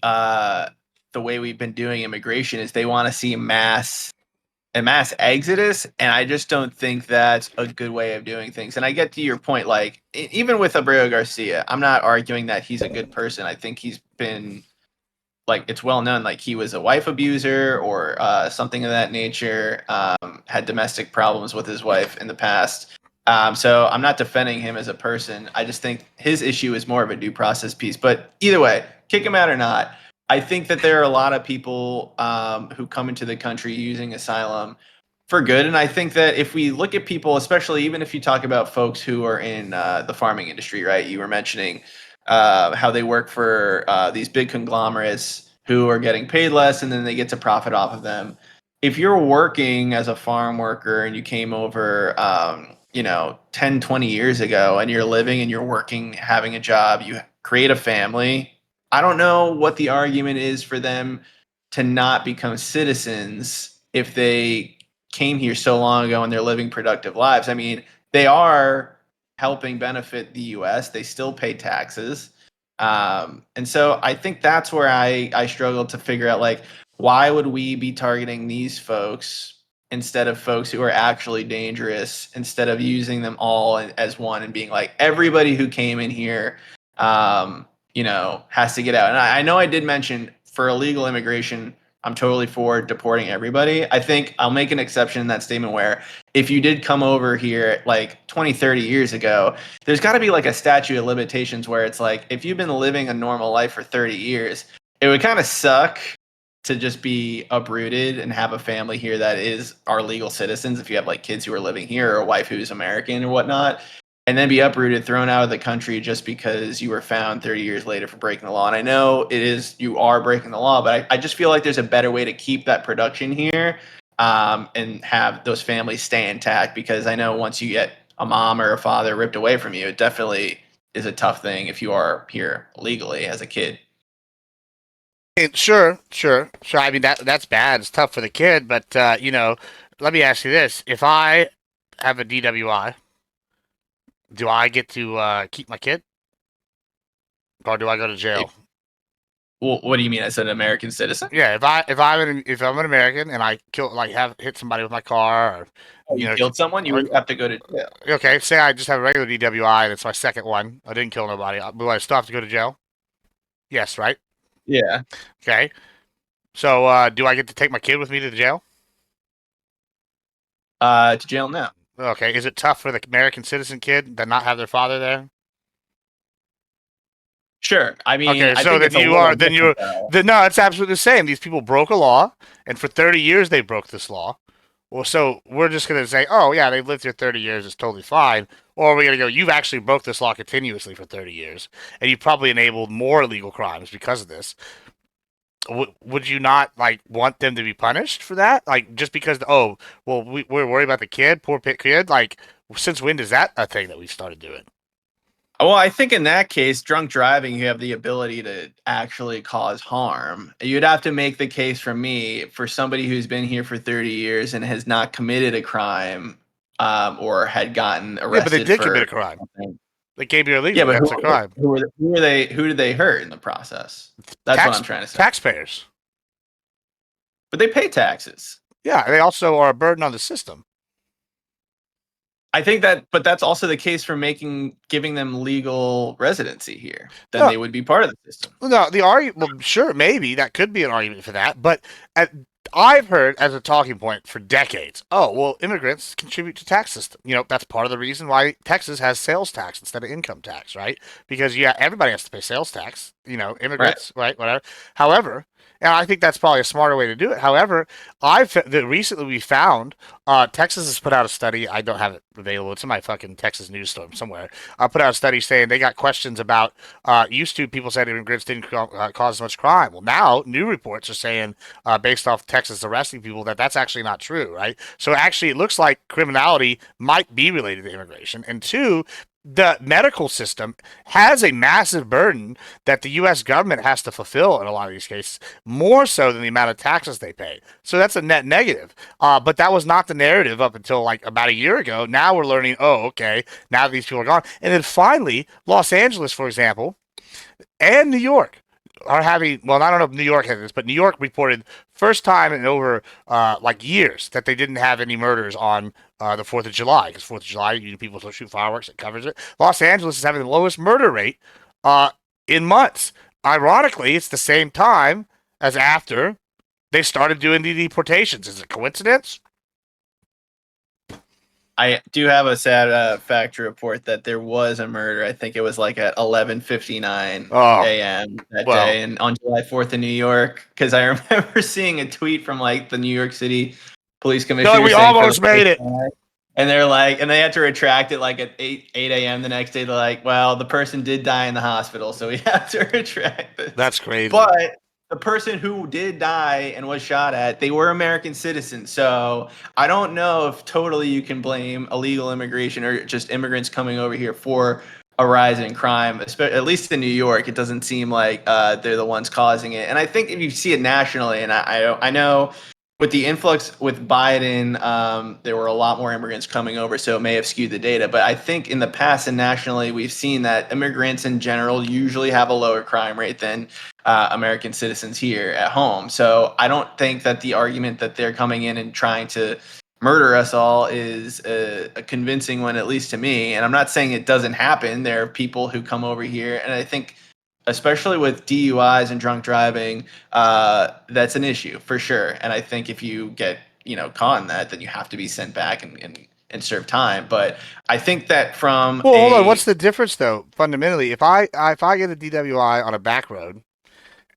uh the way we've been doing immigration is they want to see a mass exodus, and I just don't think that's a good way of doing things. And I get to your point, like even with Abreu Garcia, I'm not arguing that he's a good person. I think he's been like it's well known, like he was a wife abuser or something of that nature. Had domestic problems with his wife in the past. So I'm not defending him as a person. I just think his issue is more of a due process piece. But either way, kick him out or not, I think that there are a lot of people who come into the country using asylum for good. And I think that if we look at people, especially even if you talk about folks who are in the farming industry, right? You were mentioning how they work for these big conglomerates who are getting paid less and then they get to profit off of them. If you're working as a farm worker and you came over, 10, 20 years ago and you're living and you're working, having a job, you create a family, I don't know what the argument is for them to not become citizens if they came here so long ago and they're living productive lives. I mean, they are helping benefit the US, they still pay taxes. And so I think that's where I struggle to figure out like, why would we be targeting these folks instead of folks who are actually dangerous, instead of using them all as one and being like, everybody who came in here has to get out. And I know I did mention for illegal immigration, I'm totally for deporting everybody. I think I'll make an exception in that statement where if you did come over here like 20, 30 years ago, there's got to be like a statute of limitations where it's like, if you've been living a normal life for 30 years, it would kind of suck to just be uprooted and have a family here that are legal citizens, if you have like kids who are living here or a wife who's American or whatnot, and then be uprooted, thrown out of the country just because you were found 30 years later for breaking the law. And I know you are breaking the law, but I just feel like there's a better way to keep that production here, and have those families stay intact, because I know once you get a mom or a father ripped away from you, it definitely is a tough thing if you are here legally as a kid. Sure. I mean that's bad. It's tough for the kid, but let me ask you this: if I have a DWI, do I get to keep my kid, or do I go to jail? Well, what do you mean as an American citizen? Yeah, if I'm an American and I have hit somebody with my car, or Oh, you killed someone, you or, would have to go to jail. okay, say I just have a regular DWI and it's my second one, I didn't kill nobody, do I still have to go to jail? Yes, right? Yeah. Okay, so do I get to take my kid with me to the jail? To jail now. Okay, is it tough for the American citizen kid to not have their father there? Sure. I mean, Okay, I so think then it's a little then different though. no, it's absolutely the same. These people broke a law, and for 30 years they broke this law. Well, so we're just going to say, oh, yeah, they've lived here 30 years, it's totally fine. Or we're going to go, you've actually broke this law continuously for 30 years, and you've probably enabled more illegal crimes because of this. Would you not, like, want them to be punished for that? Like, just because, oh, well, we're worried about the kid, poor pit kid? Like, since when is that a thing that we've started doing? Well, I think in that case, drunk driving, you have the ability to actually cause harm. You'd have to make the case for me, for somebody who's been here for 30 years and has not committed a crime, or had gotten Yeah, but they arrested did commit for a crime. something. They gave you Yeah, illegally. but That's a crime. who did they hurt in the process? That's what Tax I'm trying to say. taxpayers. But they pay taxes. Yeah, they also are a burden on the system. I think but that's also the case for giving them legal residency here. Then No, they would be part of the system. no, the argument. Well, sure, maybe that could be an argument for that, but at, I've heard as a talking point for decades. Oh, well, immigrants contribute to tax system. That's part of the reason why Texas has sales tax instead of income tax, right? Because yeah, everybody has to pay sales tax. Right. Immigrants, right? Whatever. However, and I think that's probably a smarter way to do it. However, recently we found Texas has put out a study. I don't have it available. It's in my fucking Texas news storm somewhere. I put out a study saying they got questions about. Used to people said immigrants didn't cause as much crime. Well, now new reports are saying, based off Texas arresting people, that's actually not true, right? So actually, it looks like criminality might be related to immigration. And two, the medical system has a massive burden that the U.S. government has to fulfill in a lot of these cases, more so than the amount of taxes they pay. So that's a net negative. But that was not the narrative up until like about a year ago. Now we're learning, oh, okay, now that these people are gone. And then finally, Los Angeles, for example, and New York are having. Well, I don't know if New York has this, but New York reported first time in over like years that they didn't have any murders on the 4th of July, because 4th of July, people still shoot fireworks. It covers it. Los Angeles is having the lowest murder rate uh, in months. Ironically, it's the same time as after they started doing the deportations. Is it coincidence? I do have a sad fact to report that there was a murder. I think it was like at 11:59 Oh, a.m. that well, day, and on July 4th in New York. Because I remember seeing a tweet from like the New York City police no, commissioner we saying for the almost made first it. time, and they're like, and they had to retract it like at 8 a.m. the next day. They're like, well, the person did die in the hospital, so we have to retract this. That's crazy. But the person who did die and was shot at, they were American citizens. So I don't know if totally you can blame illegal immigration or just immigrants coming over here for a rise in crime. At least in New York, it doesn't seem like they're the ones causing it. And I think if you see it nationally, and I know with the influx with Biden, there were a lot more immigrants coming over, so it may have skewed the data. But I think in the past and nationally, we've seen that immigrants in general usually have a lower crime rate than American citizens here at home. So I don't think that the argument that they're coming in and trying to murder us all is a convincing one, at least to me. And I'm not saying it doesn't happen. There are people who come over here, and I think especially with DUIs and drunk driving, that's an issue for sure. And I think if you get caught in that, then you have to be sent back and serve time. But I think that from Well, hold on. a What's the difference though? Fundamentally, if I get a DWI on a back road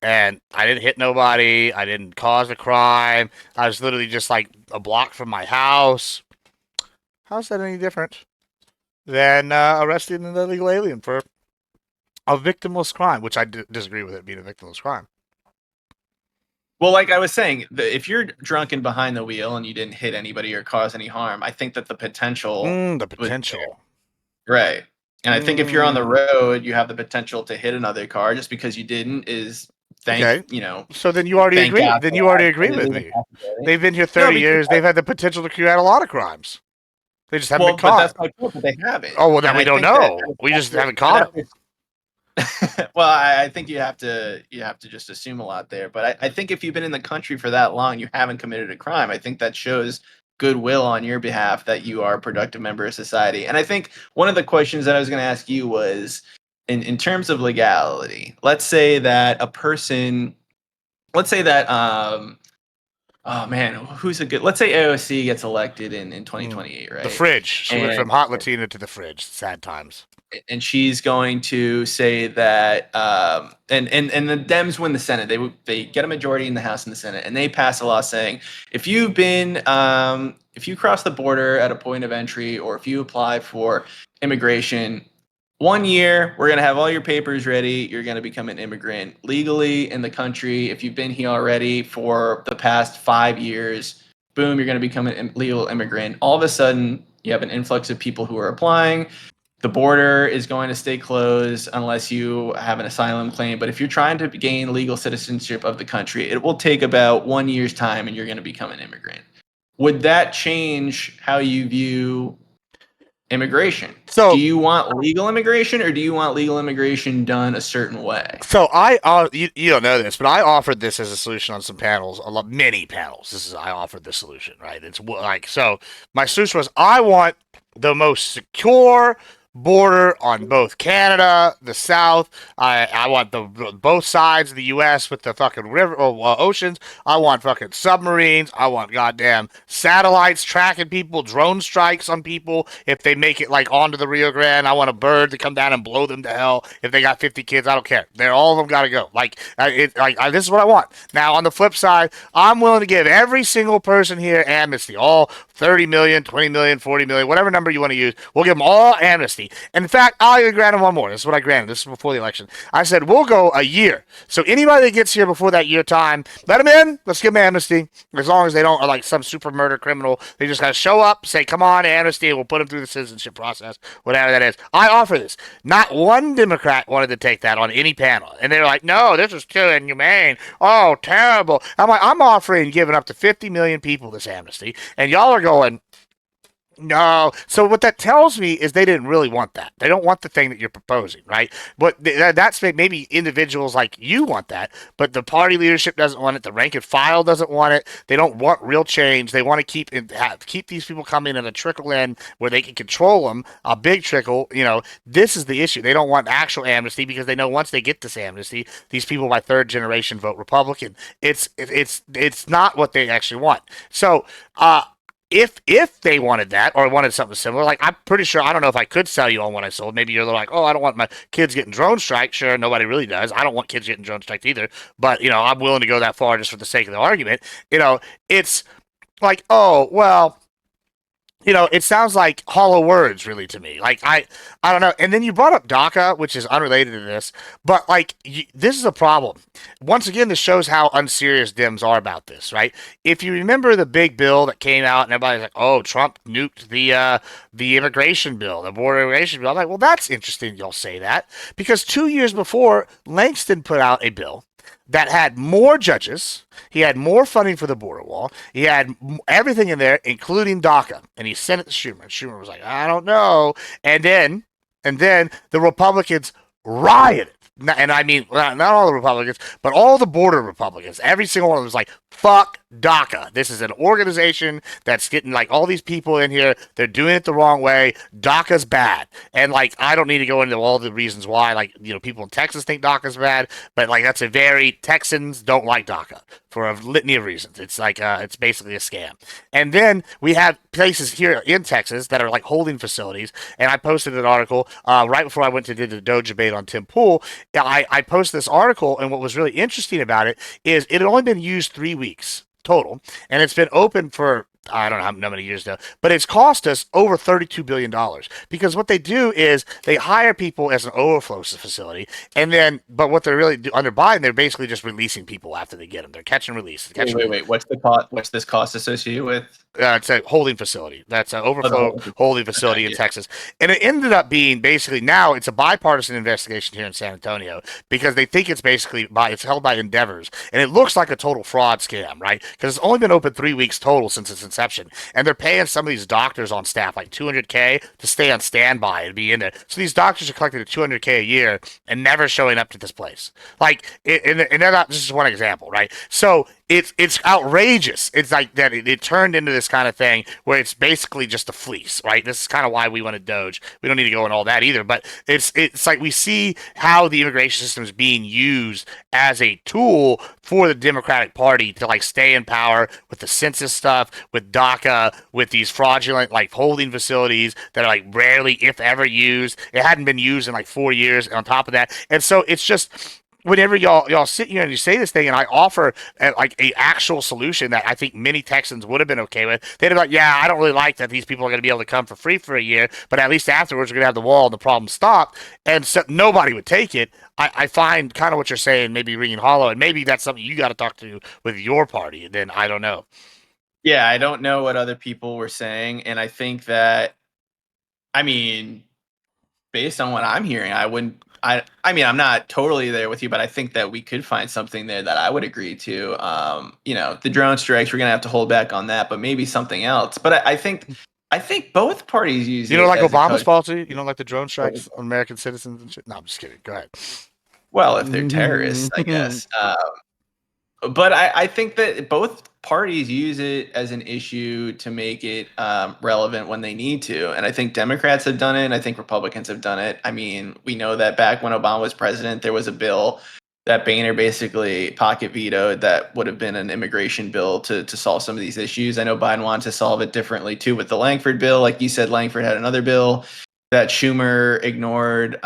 and I didn't hit nobody. I didn't cause a crime. I was literally just like a block from my house. How's that any different than arresting an illegal alien for a victimless crime, which I disagree with it being a victimless crime. Well, like I was saying, if you're drunk and behind the wheel and you didn't hit anybody or cause any harm, I think that the potential The was potential. there. Right. And I think if you're on the road, you have the potential to hit another car. Just because you didn't is Okay. you know, So then you already thank agree. God Then for you that. already agree It with is a me. possibility. They've been here No, 30 because years. They've had the potential to create a lot of crimes. They just haven't been but caught. that's my point. But they haven't. Oh, well, then And we I don't think that know. We just haven't caught them. well, I think you have to just assume a lot there. But I think if you've been in the country for that long, you haven't committed a crime. I think that shows goodwill on your behalf that you are a productive member of society. And I think one of the questions that I was going to ask you was in terms of legality. Let's say that a person, let's say that oh man, who's a good? Let's say AOC gets elected in 2028, right? The fridge. She went from hot Latina to the fridge. Sad times. And she's going to say that and the Dems win the Senate. They get a majority in the House and the Senate, and they pass a law saying if you've been if you cross the border at a point of entry or if you apply for immigration, 1 year we're going to have all your papers ready. You're going to become an immigrant legally in the country. If you've been here already for the past 5 years, boom, you're going to become a legal immigrant. All of a sudden, you have an influx of people who are applying. The border is going to stay closed unless you have an asylum claim. But if you're trying to gain legal citizenship of the country, it will take about 1 year's time and you're going to become an immigrant. Would that change how you view immigration? So, do you want legal immigration or do you want legal immigration done a certain way? So you don't know this, but I offered this as a solution on some panels, many panels. I offered this solution, right? It's like, so my solution was I want the most secure border on both Canada, the South. I want both sides of the U.S. with the fucking river or oceans. I want fucking submarines. I want goddamn satellites tracking people, drone strikes on people if they make it like onto the Rio Grande. I want a bird to come down and blow them to hell if they got 50 kids. I don't care. All of them got to go. This is what I want. Now on the flip side, I'm willing to give every single person here amnesty. All 30 million, 20 million, 40 million, whatever number you want to use. We'll give them all amnesty. And in fact, I'll even grant them one more. This is what I granted. This is before the election. I said, we'll go a year. So anybody that gets here before that year time, let them in. Let's give them amnesty. As long as they don't are like some super murder criminal. They just got to show up, say, come on, amnesty, and we'll put them through the citizenship process, whatever that is. I offer this. Not one Democrat wanted to take that on any panel. And they were like, no, this is too inhumane. Oh, terrible. I'm like, I'm offering giving up to 50 million people this amnesty. And y'all are going, no. So what that tells me is they didn't really want that. They don't want the thing that you're proposing, right? But that's maybe individuals like you want that, but the party leadership doesn't want it. The rank and file doesn't want it. They don't want real change. They want to keep these people coming in a trickle in where they can control them, a big trickle. This is the issue. They don't want actual amnesty because they know once they get this amnesty, these people by third generation vote Republican. It's not what they actually want. So, if they wanted that or wanted something similar, like I'm pretty sure, I don't know if I could sell you on what I sold. Maybe you're like, oh, I don't want my kids getting drone striked. Sure, nobody really does. I don't want kids getting drone striked either. But, I'm willing to go that far just for the sake of the argument. It's like, oh, well, it sounds like hollow words really to me. Like, I don't know. And then you brought up DACA, which is unrelated to this, but like, this is a problem. Once again, this shows how unserious Dems are about this, right? If you remember the big bill that came out and everybody's like, oh, Trump nuked the immigration bill, the border immigration bill. I'm like, well, that's interesting y'all say that because 2 years before, Langston put out a bill that had more judges. He had more funding for the border wall. He had everything in there, including DACA. And he sent it to Schumer. And Schumer was like, I don't know. And then the Republicans rioted. And I mean, not all the Republicans, but all the border Republicans. Every single one of them was like, fuck DACA. This is an organization that's getting like all these people in here. They're doing it the wrong way. DACA's bad. And like, I don't need to go into all the reasons why. Like, people in Texas think DACA's bad, but like, that's a very Texans don't like DACA for a litany of reasons. It's like, it's basically a scam. And then we have places here in Texas that are like holding facilities. And I posted an article right before I went to do the Doge debate on Tim Pool. I posted this article, and what was really interesting about it is it had only been used 3 weeks total, and it's been open for I don't know how many years now, but it's cost us over $32 billion because what they do is they hire people as an overflow facility, and then, but what they're really under Biden, they're basically just releasing people after they get them. They're catch and release. Wait. What's the cost? What's this cost associated with? It's a holding facility. That's an overflow holding facility in Texas. And it ended up being basically now it's a bipartisan investigation here in San Antonio because they think it's basically it's held by Endeavors. And it looks like a total fraud scam, right? Because it's only been open 3 weeks total since its inception. And they're paying some of these doctors on staff like $200K to stay on standby and be in there. So these doctors are collecting $200K a year and never showing up to this place. Like, and they're not, this is one example, right? So it's outrageous. It's like that it turned into this kind of thing where it's basically just a fleece, right? This is kind of why we want to Doge. We don't need to go into all that either, but it's like we see how the immigration system is being used as a tool for the Democratic Party to like stay in power with the census stuff, with DACA, with these fraudulent like holding facilities that are like rarely, if ever, used. It hadn't been used in like 4 years on top of that, and so it's just whenever y'all sit here and you say this thing, and I offer like a actual solution that I think many Texans would have been okay with, they'd be like, yeah, I don't really like that these people are going to be able to come for free for a year, but at least afterwards we're going to have the wall and the problem stopped, and so nobody would take it. I find kind of what you're saying maybe ringing hollow, and maybe that's something you got to talk to with your party, and then I don't know. Yeah, I don't know what other people were saying, and I think that, I mean, based on what I'm hearing, I wouldn't. I mean, I'm not totally there with you, but I think that we could find something there that I would agree to. The drone strikes, we're gonna have to hold back on that, but maybe something else. But I think both parties use. You don't like Obama's policy? You don't like the drone strikes on American citizens and shit? No, I'm just kidding. Go ahead. Well, if they're terrorists, I guess. But I think that both parties use it as an issue to make it relevant when they need to. And I think Democrats have done it, and I think Republicans have done it. I mean, we know that back when Obama was president, there was a bill that Boehner basically pocket vetoed that would have been an immigration bill to solve some of these issues. I know Biden wanted to solve it differently, too, with the Langford bill. Like you said, Langford had another bill that Schumer ignored,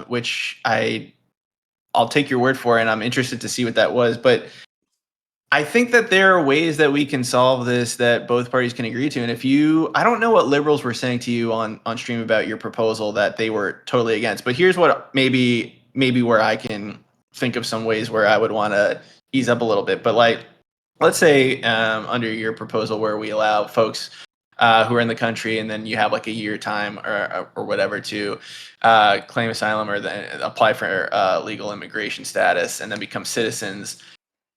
which I'll take your word for it, and I'm interested to see what that was. But I think that there are ways that we can solve this that both parties can agree to. And I don't know what liberals were saying to you on stream about your proposal that they were totally against, but here's what maybe where I can think of some ways where I would want to ease up a little bit. But like, let's say under your proposal where we allow folks who are in the country, and then you have like a year time or whatever to claim asylum or apply for legal immigration status and then become citizens.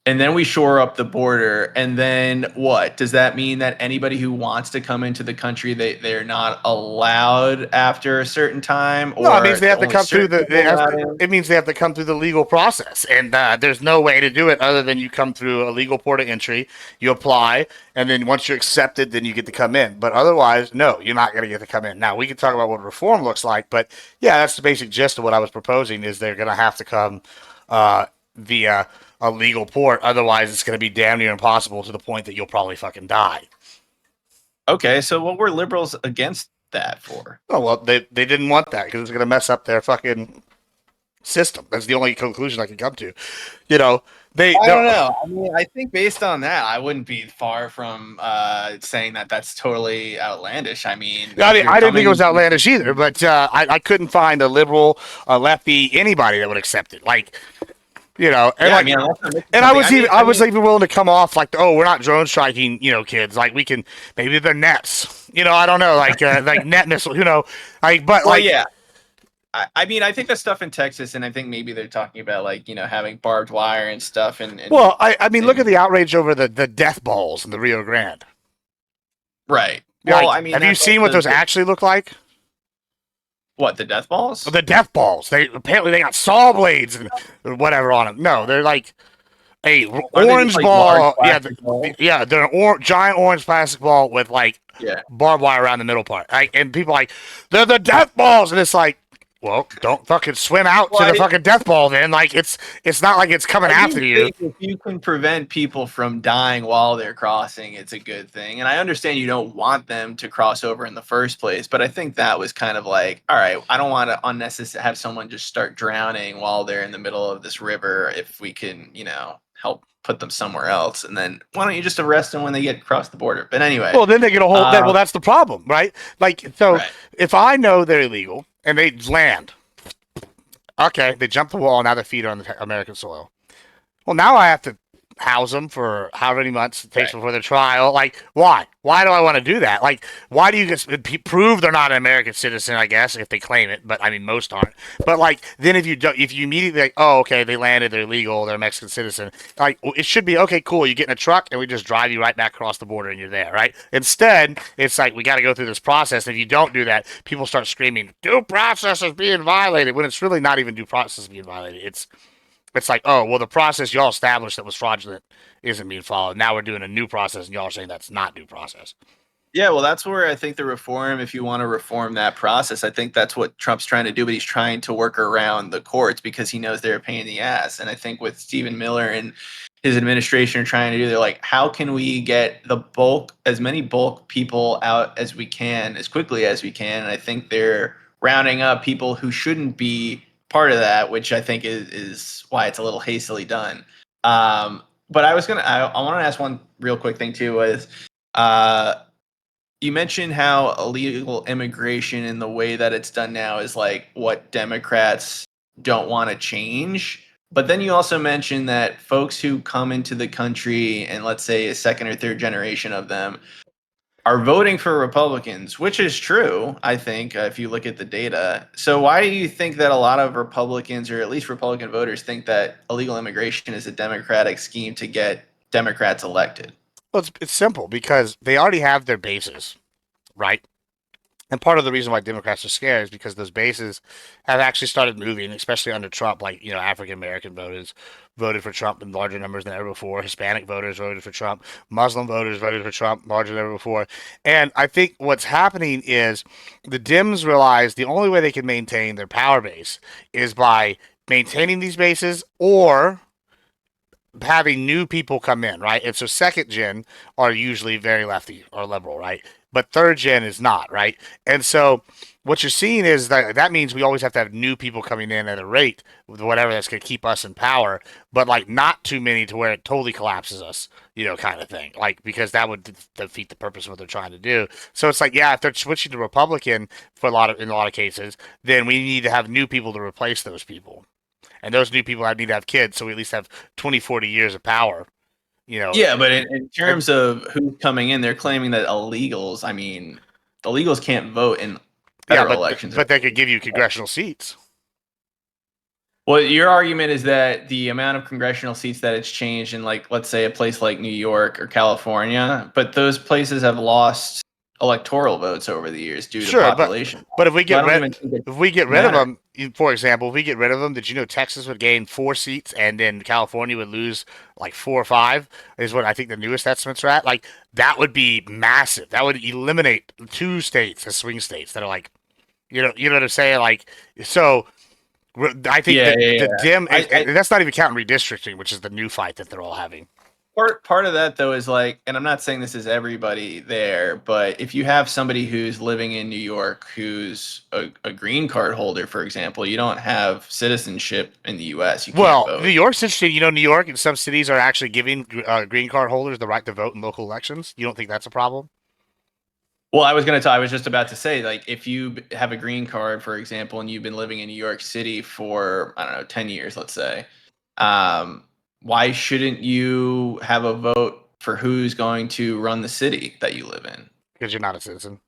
And then we shore up the border. And then what? Does that mean that anybody who wants to come into the country, they're not allowed after a certain time? Or no, it means they have to come through it means they have to come through the legal process. And there's no way to do it other than you come through a legal port of entry, you apply, and then once you're accepted, then you get to come in. But otherwise, no, you're not going to get to come in. Now, we can talk about what reform looks like, but yeah, that's the basic gist of what I was proposing is they're going to have to come via a legal port. Otherwise, it's going to be damn near impossible to the point that you'll probably fucking die. Okay, so what were liberals against that for? Oh, well, they didn't want that because it's going to mess up their fucking system. That's the only conclusion I can come to. I don't know. I mean, I think based on that, I wouldn't be far from saying that that's totally outlandish. I didn't think it was outlandish either, but I couldn't find a liberal, a lefty, anybody that would accept it. Like, and I was even willing to come off like, oh, we're not drone striking, kids. Like we can, maybe they're nets. I don't know, like like net missile. Yeah. I think the stuff in Texas, and I think maybe they're talking about like having barbed wire and stuff. And look at the outrage over the death balls in the Rio Grande. Right. Well, have you seen what those actually look like? What, the death balls? The death balls. They got saw blades and whatever on them. No, they're like a Aren't they orange just, like, large ball. Yeah, plastic balls? yeah, they're an giant orange plastic ball with like Yeah. barbed wire around the middle part. And people are like, they're the death balls, and it's like, well, don't fucking swim out to Well, the fucking death ball then. Like it's not like it's coming I after do you. think if you can prevent people from dying while they're crossing, it's a good thing. And I understand you don't want them to cross over in the first place, but I think that was kind of like, all right, I don't want to unnecessarily have someone just start drowning while they're in the middle of this river. If we can, help put them somewhere else, and then why don't you just arrest them when they get across the border? But anyway, Well, then they get a whole. Well, that's the problem, right? Like, so right. if I know they're illegal and they land, okay, they jump the wall, now their feet are on the American soil. Well, now I have to house them for however many months it takes Right. before their trial. Like, why? Why do I want to do that? Like, why do you just prove they're not an American citizen? I guess if they claim it, but I mean most aren't. But like, then if you don't, if you immediately like, oh, okay, they landed, they're legal, they're a Mexican citizen. Like, it should be okay, cool. You get in a truck and we just drive you right back across the border and you're there, right? Instead, it's like we got to go through this process. And if you don't do that, people start screaming, "Due process is being violated," when it's really not even due process being violated. It's like, oh, well, the process y'all established that was fraudulent isn't being followed. Now we're doing a new process, and y'all are saying that's not due process. Yeah, well, that's where I think the reform, if you want to reform that process, I think that's what Trump's trying to do, but he's trying to work around the courts because he knows they're a pain in the ass. And I think with Stephen Miller and his administration are trying to do, they're like, how can we get as many bulk people out as we can, as quickly as we can? And I think they're rounding up people who shouldn't be part of that, which I think is why it's a little hastily done. But I want to ask one real quick thing too, was, you mentioned how illegal immigration and the way that it's done now is like what Democrats don't want to change. But then you also mentioned that folks who come into the country, and let's say a second or third generation of them, are voting for Republicans, which is true, I think, if you look at the data. So why do you think that a lot of Republicans, or at least Republican voters, think that illegal immigration is a Democratic scheme to get Democrats elected? Well, it's simple because they already have their bases, right? And part of the reason why Democrats are scared is because those bases have actually started moving, especially under Trump. Like, African American voters voted for Trump in larger numbers than ever before. Hispanic voters voted for Trump. Muslim voters voted for Trump larger than ever before. And I think what's happening is the Dems realize the only way they can maintain their power base is by maintaining these bases or having new people come in, right? And so second gen are usually very lefty or liberal, right? But third gen is not, right? And so what you're seeing is that means we always have to have new people coming in at a rate, whatever that's going to keep us in power, but like not too many to where it totally collapses us, kind of thing. Like, because that would defeat the purpose of what they're trying to do. So it's like, yeah, if they're switching to Republican in a lot of cases, then we need to have new people to replace those people. And those new people need to have kids, so we at least have 20, 40 years of power. Yeah, but in terms of who's coming in, they're claiming that illegals, I mean, illegals can't vote in federal elections. But they could give you congressional seats. Well, your argument is that the amount of congressional seats that it's changed in, like, let's say a place like New York or California, but those places have lost electoral votes over the years due to population. But if we So I get don't even think it if we get rid of matters. them, for example, if we get rid of them, did you know Texas would gain 4 seats and then California would lose like 4 or 5? Is what I think the newest estimates are at. Like, that would be massive. That would eliminate 2 states as swing states that are like, you know what I'm saying? Like, so I think Yeah, that yeah, the yeah. dim and that's not even counting redistricting, which is the new fight that they're all having. Part of that though is like, and I'm not saying this is everybody there, but if you have somebody who's living in New York who's a green card holder, for example, you don't have citizenship in the U.S. You can't Well, New vote. York's interesting. New York and some cities are actually giving green card holders the right to vote in local elections. You don't think that's a problem? Well, I was just about to say, like, if you have a green card, for example, and you've been living in New York City for, I don't know, 10 years, let's say, um, why shouldn't you have a vote for who's going to run the city that you live in? Because you're not a citizen.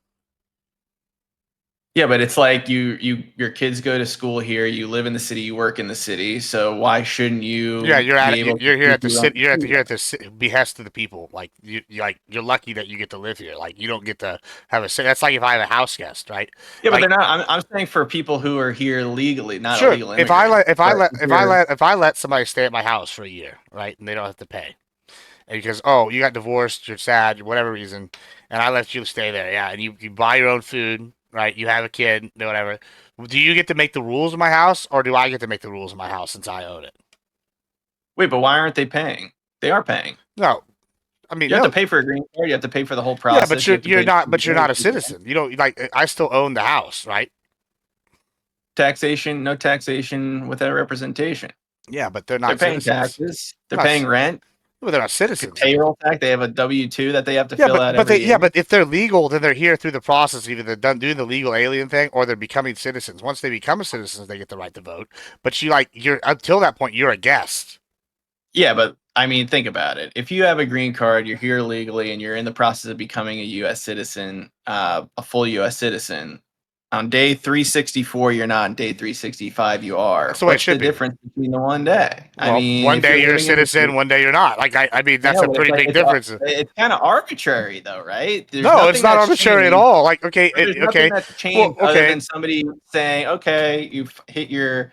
Yeah, but it's like your kids go to school here, you live in the city, you work in the city, so why shouldn't Yeah, you you're be at able to you're here choose at the your own city. You're at the food? here at the behest of the people. Like you're lucky that you get to live here. Like you don't get to have a. That's like if I have a house guest, right? Yeah, but Like they're not. I'm saying for people who are here legally, not sure, illegal immigrants. But if I let somebody stay at my house for a year, right, and they don't have to pay, and because oh you got divorced, you're sad, whatever reason, and I let you stay there, yeah, and you buy your own food, right? You have a kid, whatever. Do you get to make the rules of my house, or do I get to make the rules of my house since I own it? wait, but why aren't they paying? They are paying. No, I mean You have to no. pay for a green card. You have to pay for the whole Yeah, but process. You have to pay you're not a citizen. You don't like I still own the house, right? taxation. No taxation without representation. Yeah, but they're They're not paying citizens. taxes. They're They're not, paying rent. but they're not citizens. Payroll tax. They have a W-2 that they have to Yeah, fill out but every they yeah, year. but if they're legal, then they're here through the process. Either they're done doing the legal alien thing, or they're becoming citizens. Once they become citizens, they get the right to vote. But you're until that point, you're a guest. Yeah, but I mean, think about it. If you have a green card, you're here legally, and you're in the process of becoming a U.S. citizen, a full U.S. citizen. On day 364, you're not. On day 365, you are. That's the way it What's the should be. difference between the one day? I Well, mean, one if day you're you're a living in the citizen, one day you're not. Like I mean, I that's know, a but it's pretty like big difference. it's kind of arbitrary, though, right? There's No, it's nothing not that's arbitrary at changed. all. Like okay, There's nothing okay, that's well, changed other okay. than somebody saying, "Okay, you've hit your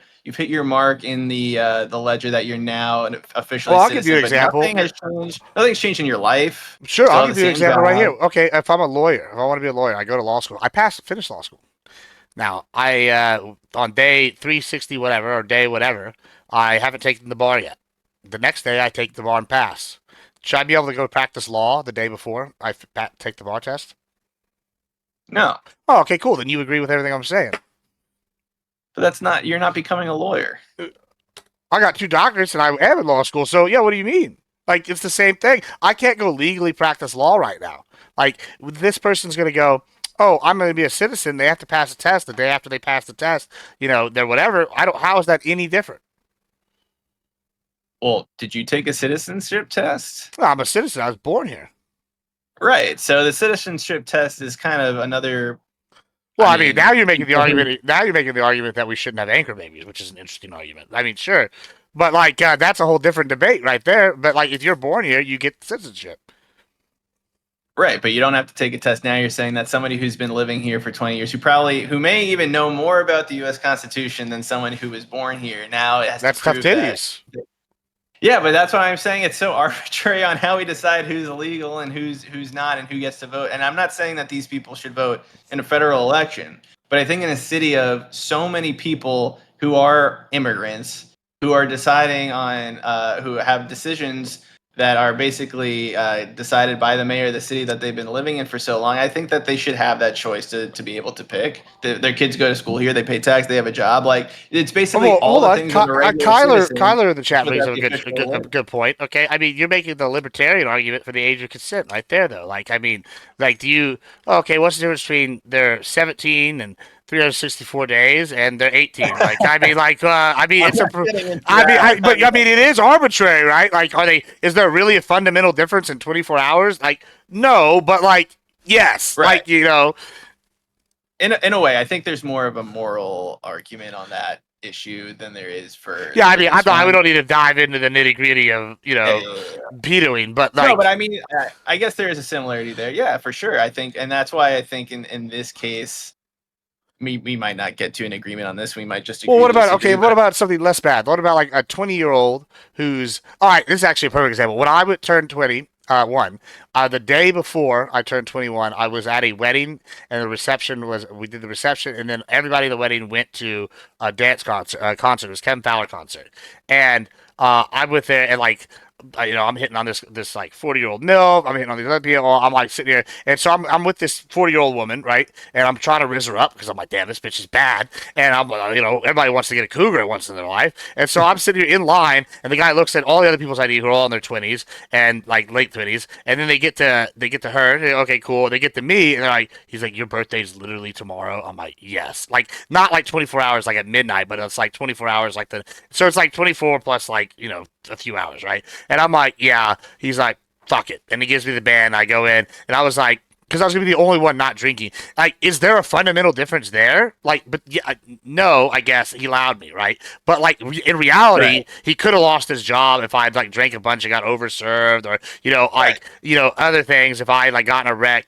mark in the ledger that you're now an officially Well, I'll give you citizen." an But example. nothing has changed. Nothing's changed in your life. Sure, Still I'll have the give you an same example right here. job. Okay, if I'm a lawyer, if I want to be a lawyer, I go to law school. I finished law school. Now, I on day 360 whatever or day whatever, I haven't taken the bar yet. The next day, I take the bar and pass. Should I be able to go practice law the day before I take the bar test? No, Oh, okay, cool. Then you agree with everything I'm saying. but that's not. You're not becoming a lawyer. I got 2 doctorates and I am in law school, so yeah, what do you mean? Like, it's the same thing. I can't go legally practice law right now. Like, this person's going to go, oh, I'm going to be a citizen. They have to pass a test the day after they pass the test. They're whatever. How is that any different? Well, did you take a citizenship test? Well, I'm a citizen. I was born here. Right. So the citizenship test is kind of another. Well, I mean, now you're making the people who- argument. Now you're making the argument that we shouldn't have anchor babies, which is an interesting argument. I mean, sure, but like that's a whole different debate right there. But like, if you're born here, you get citizenship. Right, but you don't have to take a test now. You're saying that somebody who's been living here for 20 years, who may even know more about the U.S. Constitution than someone who was born here, now it has That's to tough prove that. titties. Yeah, but that's why I'm saying it's so arbitrary on how we decide who's illegal and who's not and who gets to vote. And I'm not saying that these people should vote in a federal election, but I think in a city of so many people who are immigrants, who are deciding on, who have decisions that are basically decided by the mayor of the city that they've been living in for so long, I think that they should have that choice to be able to pick. Their kids go to school here, they pay tax, they have a job. Like it's basically Well, all hold the on. things that a regular citizen Kyler in the chat should brings have up the official a vote. good point. Okay, I mean, you're making the libertarian argument for the age of consent right there, though. Like, I mean, like, okay, what's the difference between they're 17 and 364 days and they're 18? Like, I mean, I'm it's a, not getting into I mean, that. but I mean, it is arbitrary, right? Like, is there really a fundamental difference in 24 hours? Like, no, but like, yes, Right. like, In a way, I think there's more of a moral argument on that issue than there is for. yeah, I for mean, this we one. don't need to dive into the nitty gritty of, Yeah, yeah, yeah. vetoing, but No, like, but I mean, I guess there is a similarity there. Yeah, for sure. I think, and that's why I think in this case, we might not get to an agreement on this. We might just agree well, what to about disagree. what about something less bad? What about like a 20-year-old who's all right? This is actually a perfect example. When I would turn 21, the day before I turned 21, I was at a wedding, and we did the reception, and then everybody at the wedding went to a dance concert. It was Kevin Fowler concert, and I went there and like. I'm hitting on this like 40-year-old MILF. I'm hitting on these other people. I'm like sitting here, and so I'm with this 40-year-old woman, right? And I'm trying to riz her up because I'm like, damn, this bitch is bad. And I'm, everybody wants to get a cougar once in their life. And so I'm sitting here in line, and the guy looks at all the other people's ID who are all in their 20s and like late 20s, and then they get to her. And okay, cool. They get to me, and they're like, he's like, your birthday's literally tomorrow. I'm like, yes, like not like 24 hours like at midnight, but it's like 24 hours like so it's like 24 plus like a few hours, right? And I'm like, yeah. He's like, fuck it. And he gives me the band. I go in, and I was like, because I was gonna be the only one not drinking. Like, is there a fundamental difference there? Like, but yeah, no, I guess he allowed me, right? But like in reality, Right. he could have lost his job if I'd like drank a bunch and got overserved, or Right. other things if I like got in a wreck.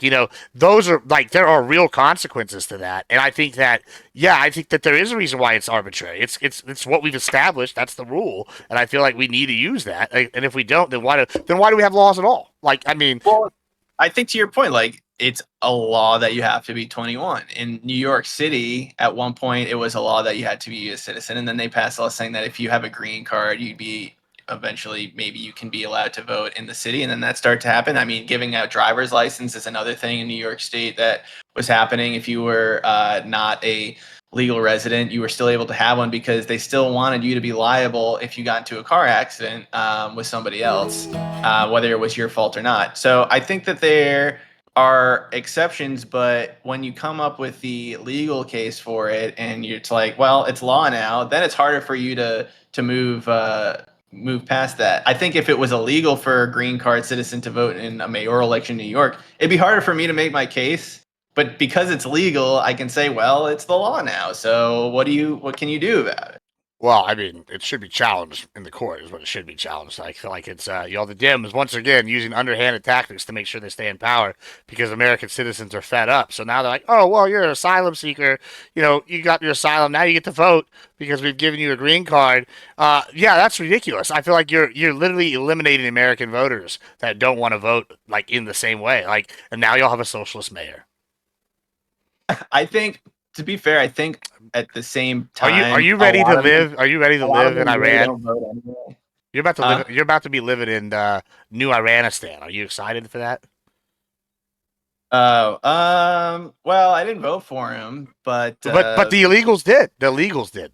Those are like there are real consequences to that, and I think that I think that there is a reason why it's arbitrary. It's what we've established. That's the rule, and I feel like we need to use that. And if we don't, then why do we have laws at all? Like, I mean, Well, I think to your point, like it's a law that you have to be 21. In New York City, at one point, it was a law that you had to be a citizen, and then they passed a law saying that if you have a green card, you'd be eventually maybe you can be allowed to vote in the city, and then that started to happen. I mean, giving out driver's license is another thing in New York State that was happening. If you were not a legal resident, you were still able to have one because they still wanted you to be liable if you got into a car accident with somebody else, whether it was your fault or not. So I think that there are exceptions, but when you come up with the legal case for it, and it's like, well, it's law now, then it's harder for you to move past that. I think if it was illegal for a green card citizen to vote in a mayoral election in New York, it'd be harder for me to make my case. But because it's legal, I can say, well, it's the law now. So what can you do about it? well, I mean, it should be challenged in the court, is what it should be challenged. I feel like it's the Dems once again using underhanded tactics to make sure they stay in power because American citizens are fed up. So now they're like, oh well, you're an asylum seeker. You got your asylum, now you get to vote because we've given you a green card. Yeah, that's ridiculous. I feel like you're literally eliminating American voters that don't want to vote like in the same way. Like, and now you'll have a socialist mayor. I think, to be fair, I think at the same Are time, you a ready to lot of them, live? Are you ready to a lot of live in them really Iran? don't vote anyway. You're about to Huh? live. You're about to be living in New Iranistan. Are you excited for that? Oh, well, I didn't vote for him, but But the illegals did. The illegals did.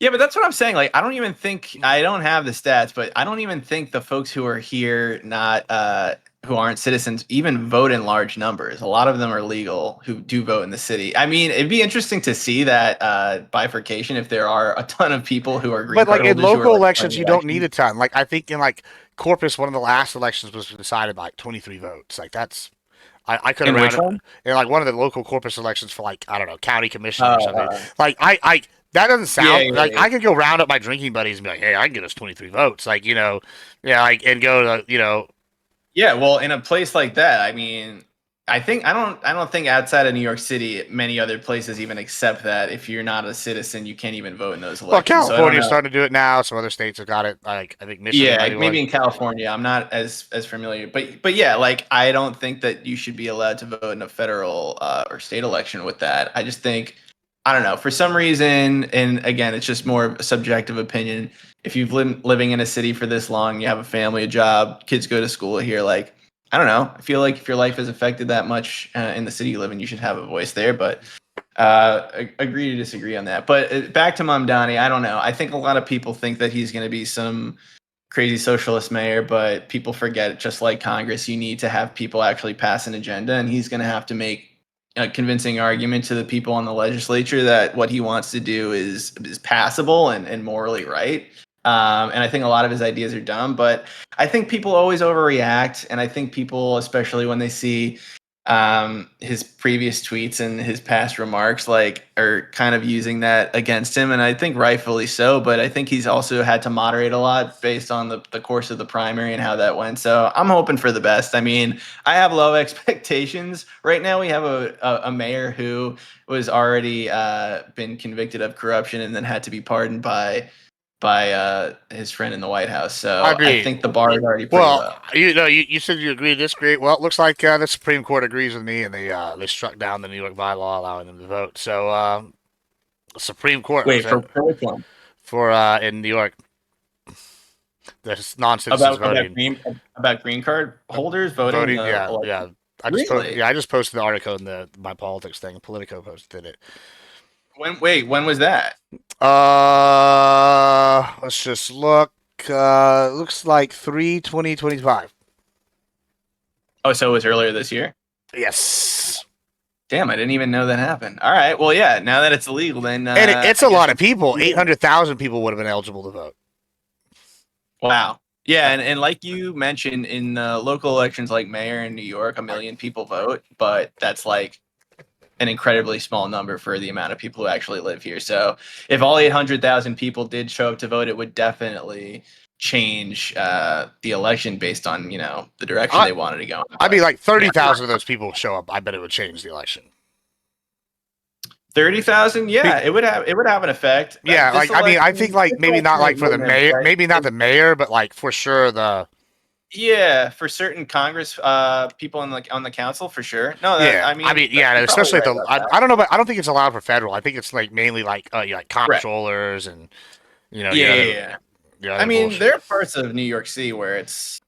yeah, but that's what I'm saying. Like, I don't even think I don't have the stats, but I don't even think the folks who are here, not who aren't citizens, even vote in large numbers. A lot of them are legal who do vote in the city. I mean, it'd be interesting to see that bifurcation if there are a ton of people who are green But card like in holders who are local like elections, running you don't need elections. a ton. Like I think in like Corpus, one of the last elections was decided by like 23 votes. Like that's I could have In which rounded one? in like one of the local Corpus elections for like I don't know county commissioner or Oh, something. Like I that doesn't yeah, sound yeah, like yeah. I could go round up my drinking buddies and be like, hey, I can get us 23 votes. Like yeah, like and go to Yeah, well, in a place like that, I mean, I don't think outside of New York City, many other places even accept that if you're not a citizen, you can't even vote in those well, elections. So I don't California's know. starting to do it now. Some other states have got it. Like I think Michigan might Yeah, be maybe one. in California, I'm not as familiar, but yeah, like I don't think that you should be allowed to vote in a federal or state election with that. I just think I don't know for some reason, and again, it's just more of a subjective opinion. If you've been living in a city for this long, you have a family, a job, kids go to school here, like I don't know. I feel like if your life is affected that much in the city you live in, you should have a voice there. But agree to disagree on that. But back to Mamdani, I don't know. I think a lot of people think that he's going to be some crazy socialist mayor, but people forget, just like Congress, you need to have people actually pass an agenda, and he's going to have to make a convincing argument to the people in the legislature that what he wants to do is passable and morally right. And I think a lot of his ideas are dumb, but I think people always overreact, and I think people, especially when they see his previous tweets and his past remarks like are kind of using that against him, and I think rightfully so, but I think he's also had to moderate a lot based on the course of the primary and how that went. So I'm hoping for the best. I mean, I have low expectations. Right now we have a mayor who was already been convicted of corruption and then had to be pardoned by his friend in the White House. I So I mean, think the bar is already pretty well, low. you said you agree to disagree. Well, it looks like the Supreme Court agrees with me, and they struck down the New York bylaw allowing them to vote. So Supreme Court was Wait, for which one? for in New York, the non-citizens About voting, green card holders voting in voting. the Yeah, election. yeah. Really? I just posted the article in the my politics thing. Politico posted it. When was that? Let's just look. Looks like 3/20/25. Oh, so it was earlier this year. Yes. Damn, I didn't even know that happened. All right, well, yeah. Now that it's illegal, then And it's I a guess lot of people. 800,000 people would have been eligible to vote. wow. Yeah, and like you mentioned, in local elections like mayor in New York, 1 million people vote, but that's like an incredibly small number for the amount of people who actually live here. So if all 800,000 people did show up to vote, it would definitely change the election based on, the direction they wanted to go. I mean, like Yeah. 30,000 of those people show up. I bet it would change the election. 30,000, yeah, it would have an effect. Yeah, This I mean, I think election, like this maybe not election like for the wouldn't have, mayor, right? maybe not the mayor, but like for sure the Yeah, for certain Congress people on the council, for sure. No, yeah. I I mean, mean, yeah, you're probably especially right about that. I don't know, but I don't think it's allowed for federal. I think it's like mainly like like Right. comptrollers and Yeah, yeah, yeah. your I other mean, bullshit. there are parts of New York City where it's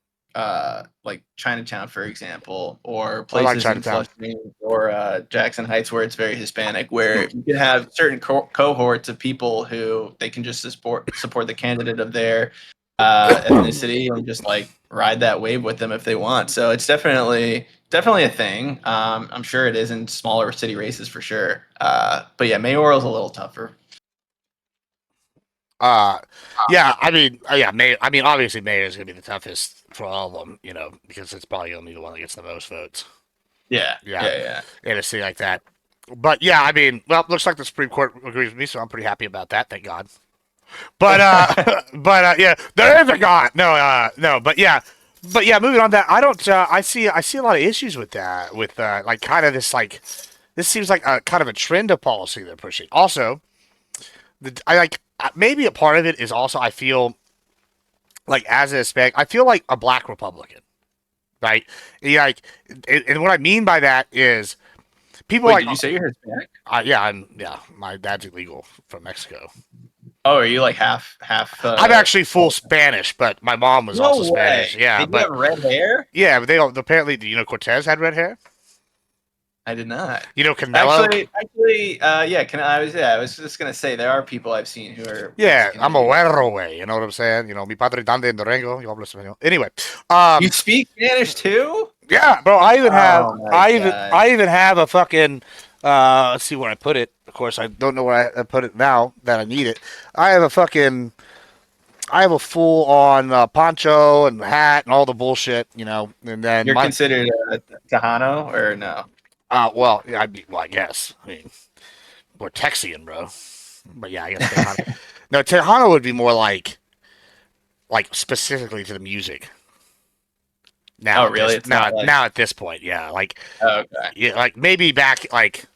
like Chinatown, for example, or I like places in Chinatown. Flushing or Jackson Heights where it's very Hispanic, where you can have certain cohorts of people who they can just support the candidate of their ethnicity and just like ride that wave with them if they want. So it's definitely a thing. I'm sure it is in smaller city races for sure. But yeah, mayoral is a little tougher. Yeah, I mean, yeah, mayor. I mean, obviously, mayor is gonna be the toughest for all of them, because it's probably gonna be the one that gets the most votes. Yeah, Yeah, yeah. in a city like that. But yeah, I mean, well, looks like the Supreme Court agrees with me, so I'm pretty happy about that. Thank God. But yeah, there is a God. No, no, but yeah, moving on. That I don't. I see a lot of issues with that. With like kind of this like this seems like a kind of a trend of policy they're pushing. Also, I like maybe a part of it is also I feel like as a Hispanic, I feel like a black Republican, right? Like, and what I mean by that is people Wait, like, did you say you're Hispanic? yeah, my dad's illegal from Mexico. Oh, are you like half? I'm actually full Spanish, but my mom was No also way. Spanish. Yeah, Did you have but red hair? yeah, but they don't. Apparently, Cortez had red hair. I did not. Canelo. Yeah. I was just gonna say there are people I've seen who are Yeah, Mexican. I'm a güero way. You know what I'm saying? Mi padre dande en Durango. Yo hablo español. Anyway, You speak Spanish too? yeah, bro. Oh my God. I even have a fucking. Let's see where I put it. Of course, I don't know where I put it now that I need it. I have a fucking. I have a full on poncho and hat and all the bullshit, And then You're considered a Tejano or no? well, yeah, I guess. I mean, we're Texian, bro. But yeah, I guess Tejano. No, Tejano would be more like specifically to the music. Now, Oh, really? now at this point, yeah, Okay. yeah, like maybe back like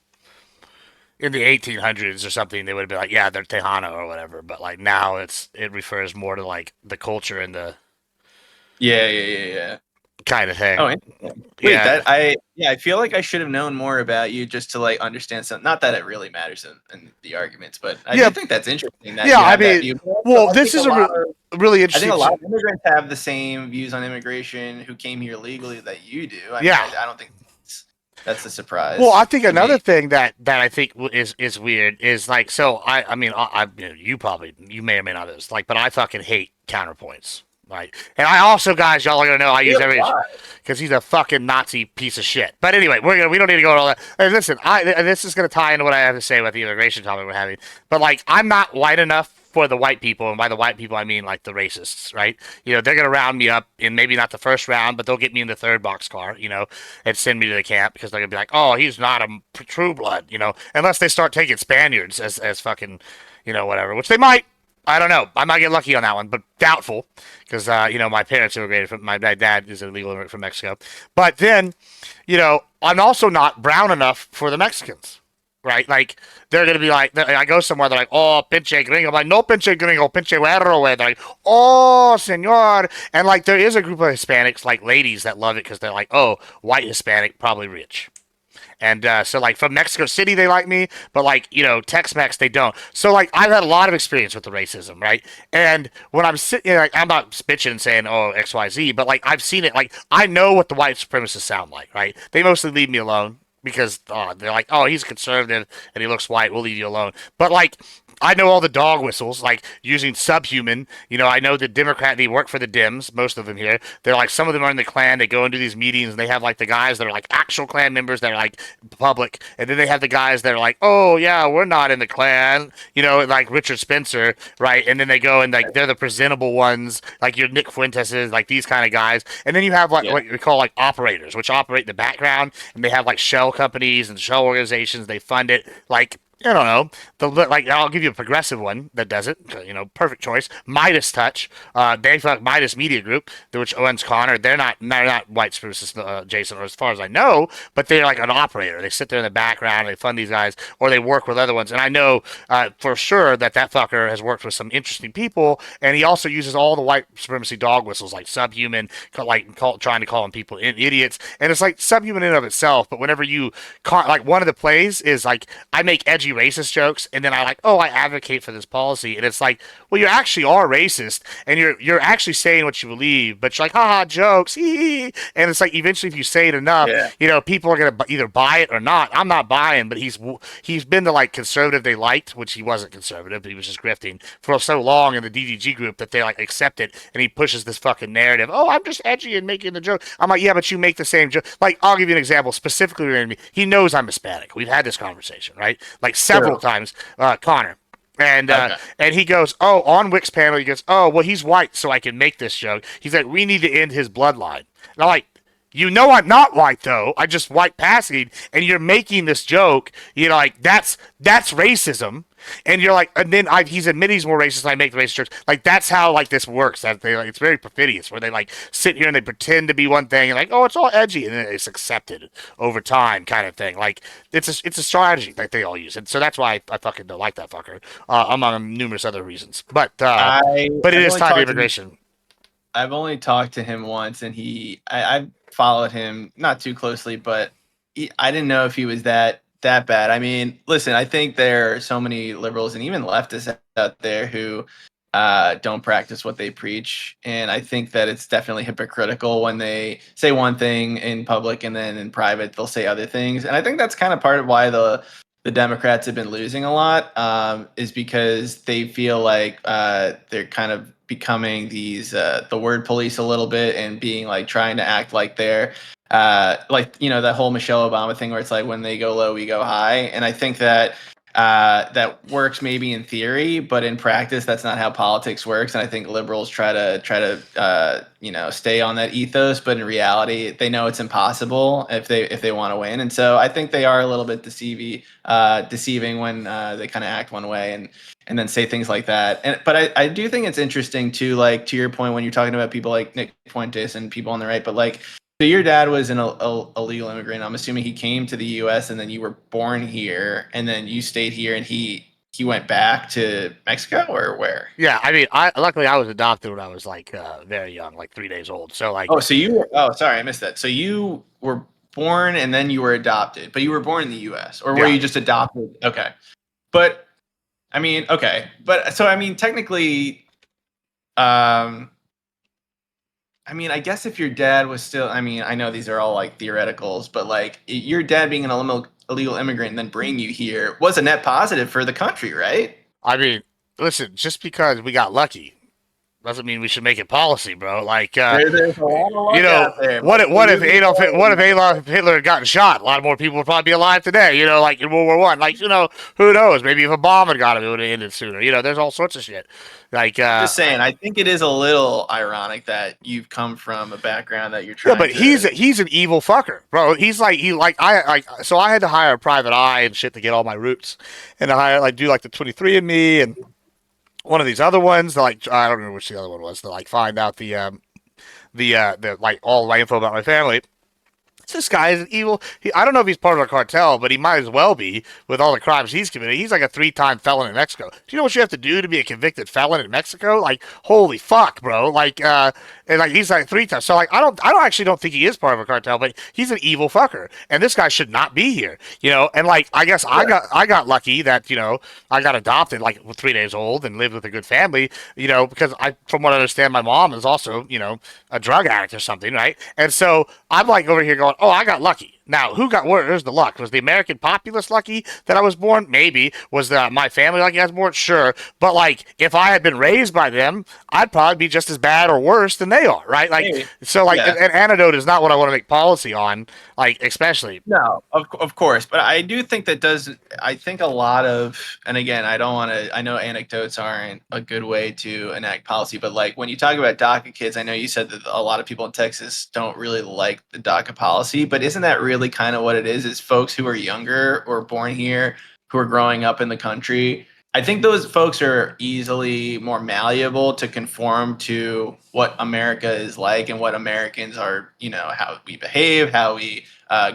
in the 1800s or something, they would have been like, yeah, they're Tejano or whatever. But like now, it refers more to like the culture and the Yeah. kind of thing. Oh, interesting. Wait, Yeah. I feel like I should have known more about you just to like understand something. Not that it really matters in the arguments, but I Yeah. do think that's interesting that Yeah, you have I that mean, view. well, I this think is a lot really I interesting. think a lot of immigrants have the same views on immigration who came here legally that you do. I mean, Yeah. I don't think that's a surprise. Well, I think to another me. thing that I think is weird is like, so I mean you may or may not know this, like, but I fucking hate counterpoints. Right, and I also, guys, y'all are gonna know I use every Why? because he's a fucking Nazi piece of shit. But anyway, we don't need to go into all that. And listen, this is gonna tie into what I have to say about the immigration topic we're having. But like, I'm not white enough for the white people, and by the white people I mean like the racists, right? They're gonna round me up in maybe not the first round, but they'll get me in the third boxcar, and send me to the camp because they're gonna be like, oh, he's not a true blood, unless they start taking Spaniards as fucking, whatever, which they might. I don't know. I might get lucky on that one, but doubtful, because my parents immigrated from my dad is a legal immigrant from Mexico. But then, I'm also not brown enough for the Mexicans, right? Like they're gonna be like, I go somewhere, they're like, oh, pinche gringo. I'm like, no, pinche gringo, pinche güero. They're like, oh, señor. And like, there is a group of Hispanics, like ladies, that love it because they're like, oh, white Hispanic, probably rich. And so, like, from Mexico City, they like me, but, like, Tex-Mex, they don't. So, like, I've had a lot of experience with the racism, right? And when I'm sitting, like, I'm not bitching and saying, oh, XYZ, but, like, I've seen it. Like, I know what the white supremacists sound like, right? They mostly leave me alone. because they're like, oh, he's conservative and he looks white. We'll leave you alone. But like, I know all the dog whistles, like using subhuman. I know the Democrat, they work for the Dems, most of them here. They're like, some of them are in the Klan. They go and do these meetings and they have like the guys that are like actual Klan members that are like public. And then they have the guys that are like, oh, yeah, we're not in the Klan, like Richard Spencer, right? And then they go and like, they're the presentable ones, like your Nick Fuenteses, like these kind of guys. And then you have like Yeah. what we call like operators, which operate in the background. And they have like shell companies and shell organizations. They fund it. Like, I don't know. Like I'll give you a progressive one that does it. Perfect choice. Midas Touch. They fuck Midas Media Group, which owns Connor. They're not white supremacist, Jason, or as far as I know, but they're like an operator. They sit there in the background. They fund these guys, or they work with other ones. And I know for sure that fucker has worked with some interesting people, and he also uses all the white supremacy dog whistles, like subhuman, trying to call them people idiots, and it's like subhuman in and of itself. But whenever you like one of the plays is like I make edgy racist jokes, and then I advocate for this policy, and it's like, well, you actually are racist, and you're actually saying what you believe, but you're like, haha, jokes, hee. And it's like eventually, if you say it enough, people are gonna either buy it or not. I'm not buying, but he's been the like conservative they liked, which he wasn't conservative, but he was just grifting for so long in the DDG group that they like accept it, and he pushes this fucking narrative. Oh, I'm just edgy and making the joke. I'm like, yeah, but you make the same joke. Like, I'll give you an example specifically related to me. He knows I'm Hispanic. We've had this conversation, right? Like several times, Connor. And he goes, oh, on Wick's panel, he goes, oh, well, he's white, so I can make this joke. He's like, we need to end his bloodline. And I'm like, I'm not white though. I just white passing, and you're making this joke. Like that's racism. And you're like, and then he's admitting he's more racist. And I make the racist jokes. Like that's how like this works. That they like, it's very perfidious, where they like sit here and they pretend to be one thing, and like, oh, it's all edgy, and then it's accepted over time, kind of thing. Like it's a strategy that they all use, and so that's why I fucking don't like that fucker, among numerous other reasons. But it is time for immigration. I've only talked to him once, and I followed him not too closely, but I didn't know if he was that bad. I mean, listen, I think there are so many liberals and even leftists out there who don't practice what they preach, and I think that it's definitely hypocritical when they say one thing in public and then in private they'll say other things. And I think that's kind of part of why the Democrats have been losing a lot, is because they feel like they're kind of becoming these the word police a little bit, and being like trying to act like they're like that whole Michelle Obama thing where it's like when they go low we go high. And I think that that works maybe in theory, but in practice that's not how politics works. And I think liberals try to stay on that ethos, but in reality they know it's impossible if they want to win. And so I think they are a little bit deceiving when they kind of act one way and then say things like that. But I do think it's interesting too, like to your point when you're talking about people like Nick Fuentes and people on the right, but like, so your dad was an illegal immigrant. I'm assuming he came to the U.S. and then you were born here, and then you stayed here, and he went back to Mexico, or where? Yeah, I mean, luckily I was adopted when I was like very young, like 3 days old. So like, sorry, I missed that. So you were born and then you were adopted, but you were born in the U.S. or were you just adopted? Okay, but I mean, okay, but so I mean, technically, I mean, I guess if your dad was still, I mean, I know these are all like theoreticals, but like your dad being an illegal immigrant and then bringing you here was a net positive for the country, right? I mean, listen, just because we got lucky doesn't mean we should make it policy, bro. Like, There's a lot of luck out there. what if Adolf Hitler had gotten shot? A lot more people would probably be alive today. Like in World War I. Like, who knows? Maybe if a bomb had got him, it would have ended sooner. There's all sorts of shit. Like, just saying, I think it is a little ironic that you've come from a background that you're trying. Yeah, but he's an evil fucker, bro. So I had to hire a private eye and shit to get all my roots, and I do like the 23andMe and one of these other ones. Like, I don't remember which the other one was, to like find out the like all my info about my family. This guy is evil. I don't know if he's part of a cartel, but he might as well be with all the crimes he's committed. He's like a 3-time felon in Mexico. Do you know what you have to do to be a convicted felon in Mexico? Like, holy fuck, bro. Like, and like he's like 3 times. So like, I don't actually don't think he is part of a cartel, but he's an evil fucker. And this guy should not be here. And like, I guess I got lucky that I got adopted like 3 days old and lived with a good family. Because from what I understand, my mom is also a drug addict or something, right? And so I'm like over here going, oh, I got lucky. Now, who got worse? There's the luck. Was the American populace lucky that I was born? Maybe. Was my family lucky I was born? Sure. But like, if I had been raised by them, I'd probably be just as bad or worse than they are, right? Like, Maybe. so like, Yeah. an antidote is not what I want to make policy on, like, especially. No, of course, but I do think that does. I think a lot of, and again, I don't want to. I know anecdotes aren't a good way to enact policy, but like when you talk about DACA kids, I know you said that a lot of people in Texas don't really like the DACA policy, but isn't that really kind of what it is? Is folks who are younger or born here who are growing up in the country. I think those folks are easily more malleable to conform to what America is like and what Americans are, how we behave, how we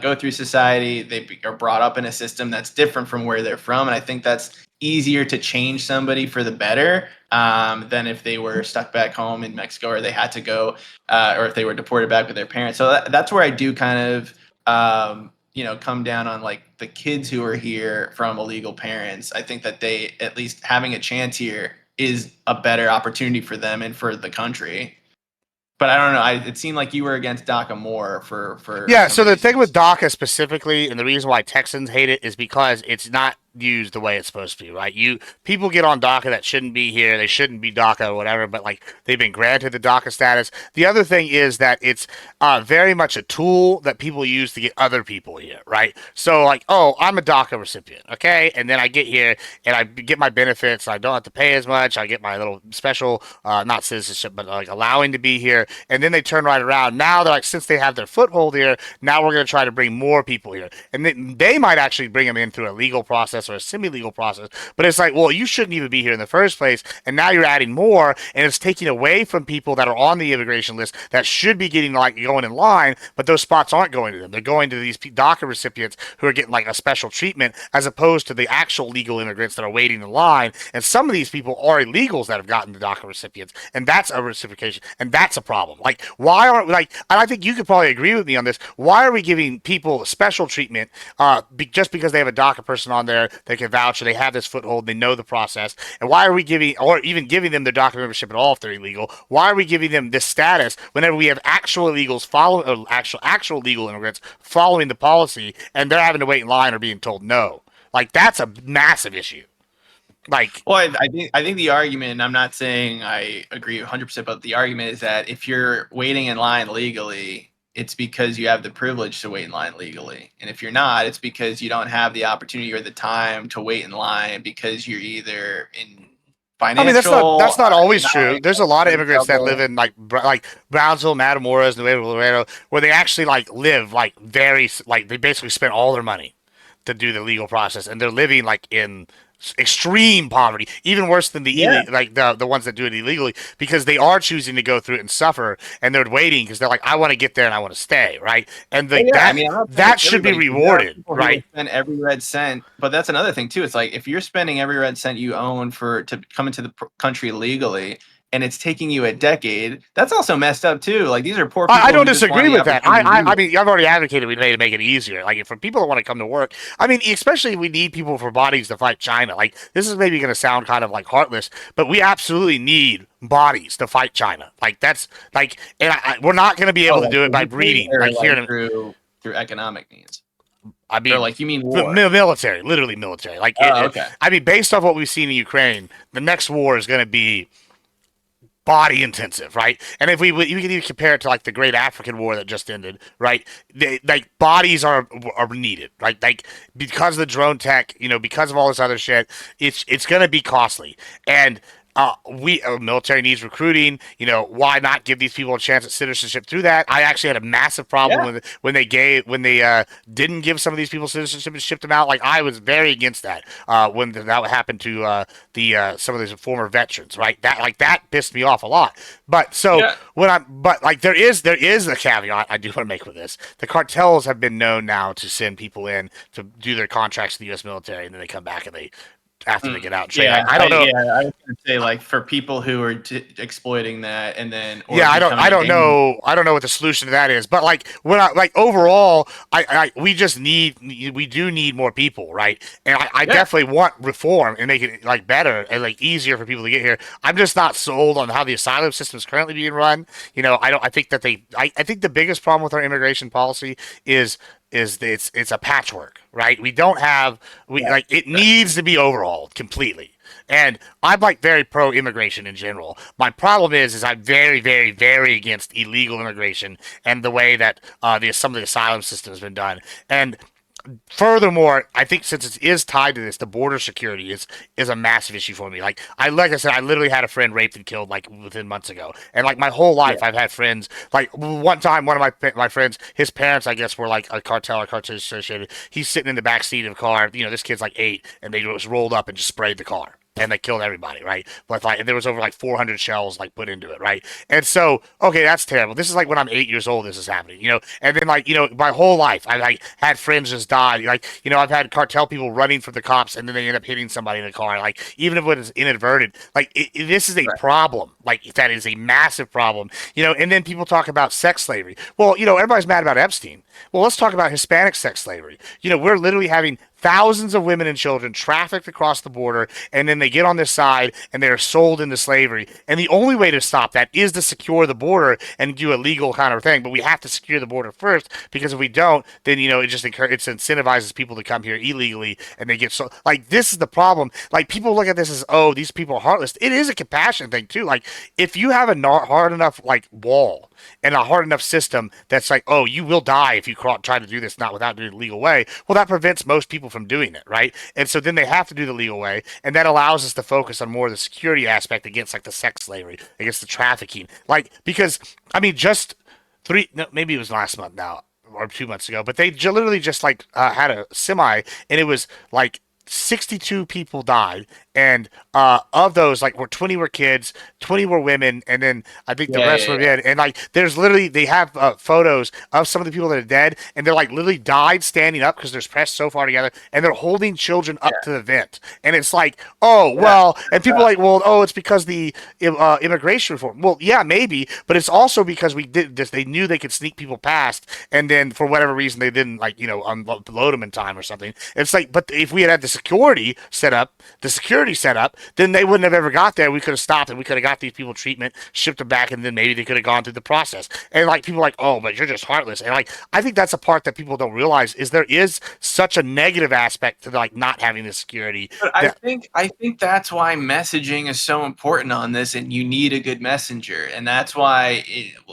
go through society. They are brought up in a system that's different from where they're from. And I think that's easier to change somebody for the better than if they were stuck back home in Mexico or they had to go or if they were deported back with their parents. So that's where I do kind of come down on like the kids who are here from illegal parents. I think that they at least having a chance here is a better opportunity for them and for the country. But I don't know. It seemed like you were against DACA more for Yeah, some so the thing with reasons. DACA specifically, and the reason why Texans hate it is because it's not used the way it's supposed to be, right? People get on DACA that shouldn't be here, they shouldn't be DACA or whatever, but like they've been granted the DACA status. The other thing is that it's very much a tool that people use to get other people here, right? So like, oh, I'm a DACA recipient, okay, and then I get here and I get my benefits. I don't have to pay as much. I get my little special, not citizenship, but like allowing to be here, and then they turn right around. Now they're like, since they have their foothold here, now we're going to try to bring more people here, and they might actually bring them in through a legal process or a semi-legal process. But it's like, well, you shouldn't even be here in the first place, and now you're adding more, and it's taking away from people that are on the immigration list that should be getting like going in line, but those spots aren't going to them. They're going to these DACA recipients who are getting like a special treatment, as opposed to the actual legal immigrants that are waiting in line. And some of these people are illegals that have gotten the DACA recipients, and that's a reciprocation, and that's a problem. Like, why aren't like? And I think you could probably agree with me on this. Why are we giving people special treatment just because they have a DACA person on there? They can vouch, or they have this foothold, they know the process. And why are we giving, or even giving them their DACA membership at all if they're illegal? Why are we giving them this status whenever we have actual illegals following, or actual legal immigrants following the policy, and they're having to wait in line or being told no? Like, that's a massive issue. Like, Well, I think the argument, and I'm not saying I agree 100%, but the argument is that if you're waiting in line legally, it's because you have the privilege to wait in line legally. And if you're not, it's because you don't have the opportunity or the time to wait in line because you're either in I mean, financial, that's not always true. economic, There's a lot of or immigrants that live trouble. in like Brownsville, Matamoros, Nuevo Laredo, where they actually like live like like they basically spend all their money to do the legal process, and they're living like in extreme poverty, even worse than the Yeah. like the ones that do it illegally, because they are choosing to go through it and suffer, and they're waiting because they're like, I want to get there and I want to stay, right? And Oh like yeah, I that mean, I'm not saying that it's should be everybody, 'cause there are rewarded, people who will right? spend every red cent, but that's another thing too. It's like if you're spending every red cent you own to come into the country legally, and it's taking you a decade, that's also messed up too. Like these are poor I people don't who just want disagree the with that. opportunity to be I here. mean, I've already advocated we need to make it easier. Like, for people that want to come to work, I mean, especially we need people for bodies to fight China. Like, this is maybe going to sound kind of like heartless, but we absolutely need bodies to fight China. Like, that's like, and we're not going to be Oh, able to like do it by physically breeding, or like like here. through economic means, I or mean, like you mean war? military, literally military. Like, Oh, okay. I mean, based off what we've seen in Ukraine, the next war is going to be body intensive, right? And if you can even compare it to like the Great African War that just ended, right? Like bodies are needed, right? Like, because of the drone tech, because of all this other shit, it's gonna be costly, and we military needs recruiting. Why not give these people a chance at citizenship through that? I actually had a massive problem Yeah. with when they didn't give some of these people citizenship and shipped them out. Like, I was very against that when that happened to the some of these former veterans, right? That pissed me off a lot. But so Yeah. but like there is a caveat I do want to make with this. The cartels have been known now to send people in to do their contracts to the U.S. military, and then they come back and they after they get out and train. Yeah, I don't know. I was gonna say like for people who are exploiting that and then or Yeah, becoming I a don't danger. know what the solution to that is. But like, when I like overall, we just we do need more people, right? And I Yeah, definitely want reform and make it like better and like easier for people to get here. I'm just not sold on how the asylum system is currently being run. I think that I think the biggest problem with our immigration policy is is it's a patchwork, right? We don't have Right. like it needs to be overhauled completely. And I'm like very pro immigration in general. My problem is I'm very, very, very against illegal immigration and the way that some of the asylum system has been done. And furthermore, I think since it is tied to this, the border security is a massive issue for me. Like I said, I literally had a friend raped and killed like within months ago, and like my whole Yeah. life I've had friends. Like one time, one of my friends, his parents, I guess, were like a cartel or cartel associated. He's sitting in the back seat of a car. This kid's like 8, and they just rolled up and just sprayed the car. And they killed everybody, right? But like, and there was over like 400 shells like put into it, right? And so, okay, that's terrible. This is like when I'm 8 years old. This is happening. And then like, my whole life I like had friends just die. Like, I've had cartel people running from the cops, and then they end up hitting somebody in the car. Like, even if it was inadvertent, like this is a Right. problem. Like that is a massive problem. And then people talk about sex slavery. Well, everybody's mad about Epstein. Well, let's talk about Hispanic sex slavery. We're literally having thousands of women and children trafficked across the border, and then they get on this side and they're sold into slavery. And the only way to stop that is to secure the border and do a legal kind of thing. But we have to secure the border first, because if we don't, then it just it incentivizes people to come here illegally, and they get so like this is the problem. Like, people look at this as, oh, these people are heartless. It is a compassion thing too. Like, if you have a hard enough like wall and a hard enough system that's like, oh, you will die if you try to do this not without doing it the legal way. Well, that prevents most people from doing it, right? And so then they have to do the legal way, and that allows us to focus on more of the security aspect against like the sex slavery, against the trafficking, like because I mean just no, maybe it was last month now or 2 months ago, but they literally just like had a semi, and it was like 62 people died, and of those, like, 20 were kids, 20 were women, and then I think the Yeah, rest yeah, were yeah. men. And like, there's literally they have photos of some of the people that are dead, and they're like literally died standing up because they're pressed so far together, and they're holding children up Yeah. to the vent, and it's like, oh Yeah. well, and people are like, well, oh, it's because the immigration reform. Well, yeah, maybe, but it's also because we did this. They knew they could sneak people past, and then for whatever reason they didn't, like, unload them in time or something. It's like, but if we had had the security set up, then they wouldn't have ever got there. We could have stopped, and we could have got these people treatment, shipped them back, and then maybe they could have gone through the process. And like, people are like, oh, but you're just heartless. And like, I think that's a part that people don't realize, is there is such a negative aspect to like not having the security. But I think that's why messaging is so important on this, and you need a good messenger, and that's why,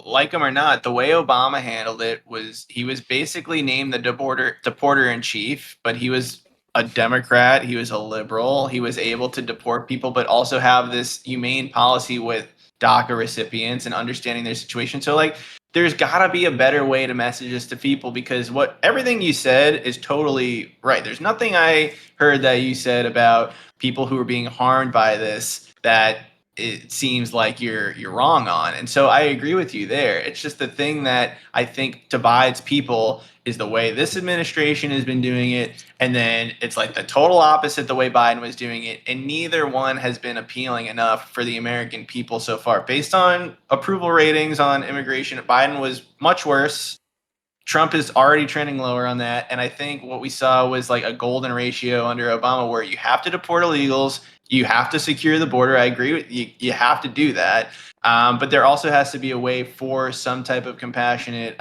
like him or not, the way Obama handled it was he was basically named the deporter in chief, but he was a Democrat, he was a liberal, he was able to deport people, but also have this humane policy with DACA recipients and understanding their situation. So like, there's got to be a better way to message this to people, because everything you said is totally right. There's nothing I heard that you said about people who are being harmed by this that it seems like you're wrong on. And so I agree with you there. It's just the thing that I think divides people is the way this administration has been doing it, and then it's like the total opposite the way Biden was doing it, and neither one has been appealing enough for the American people so far. Based on approval ratings on immigration, Biden was much worse. Trump is already trending lower on that. And I think what we saw was like a golden ratio under Obama, where you have to deport illegals, you have to secure the border. I agree with you. You have to do that. But there also has to be a way for some type of compassionate,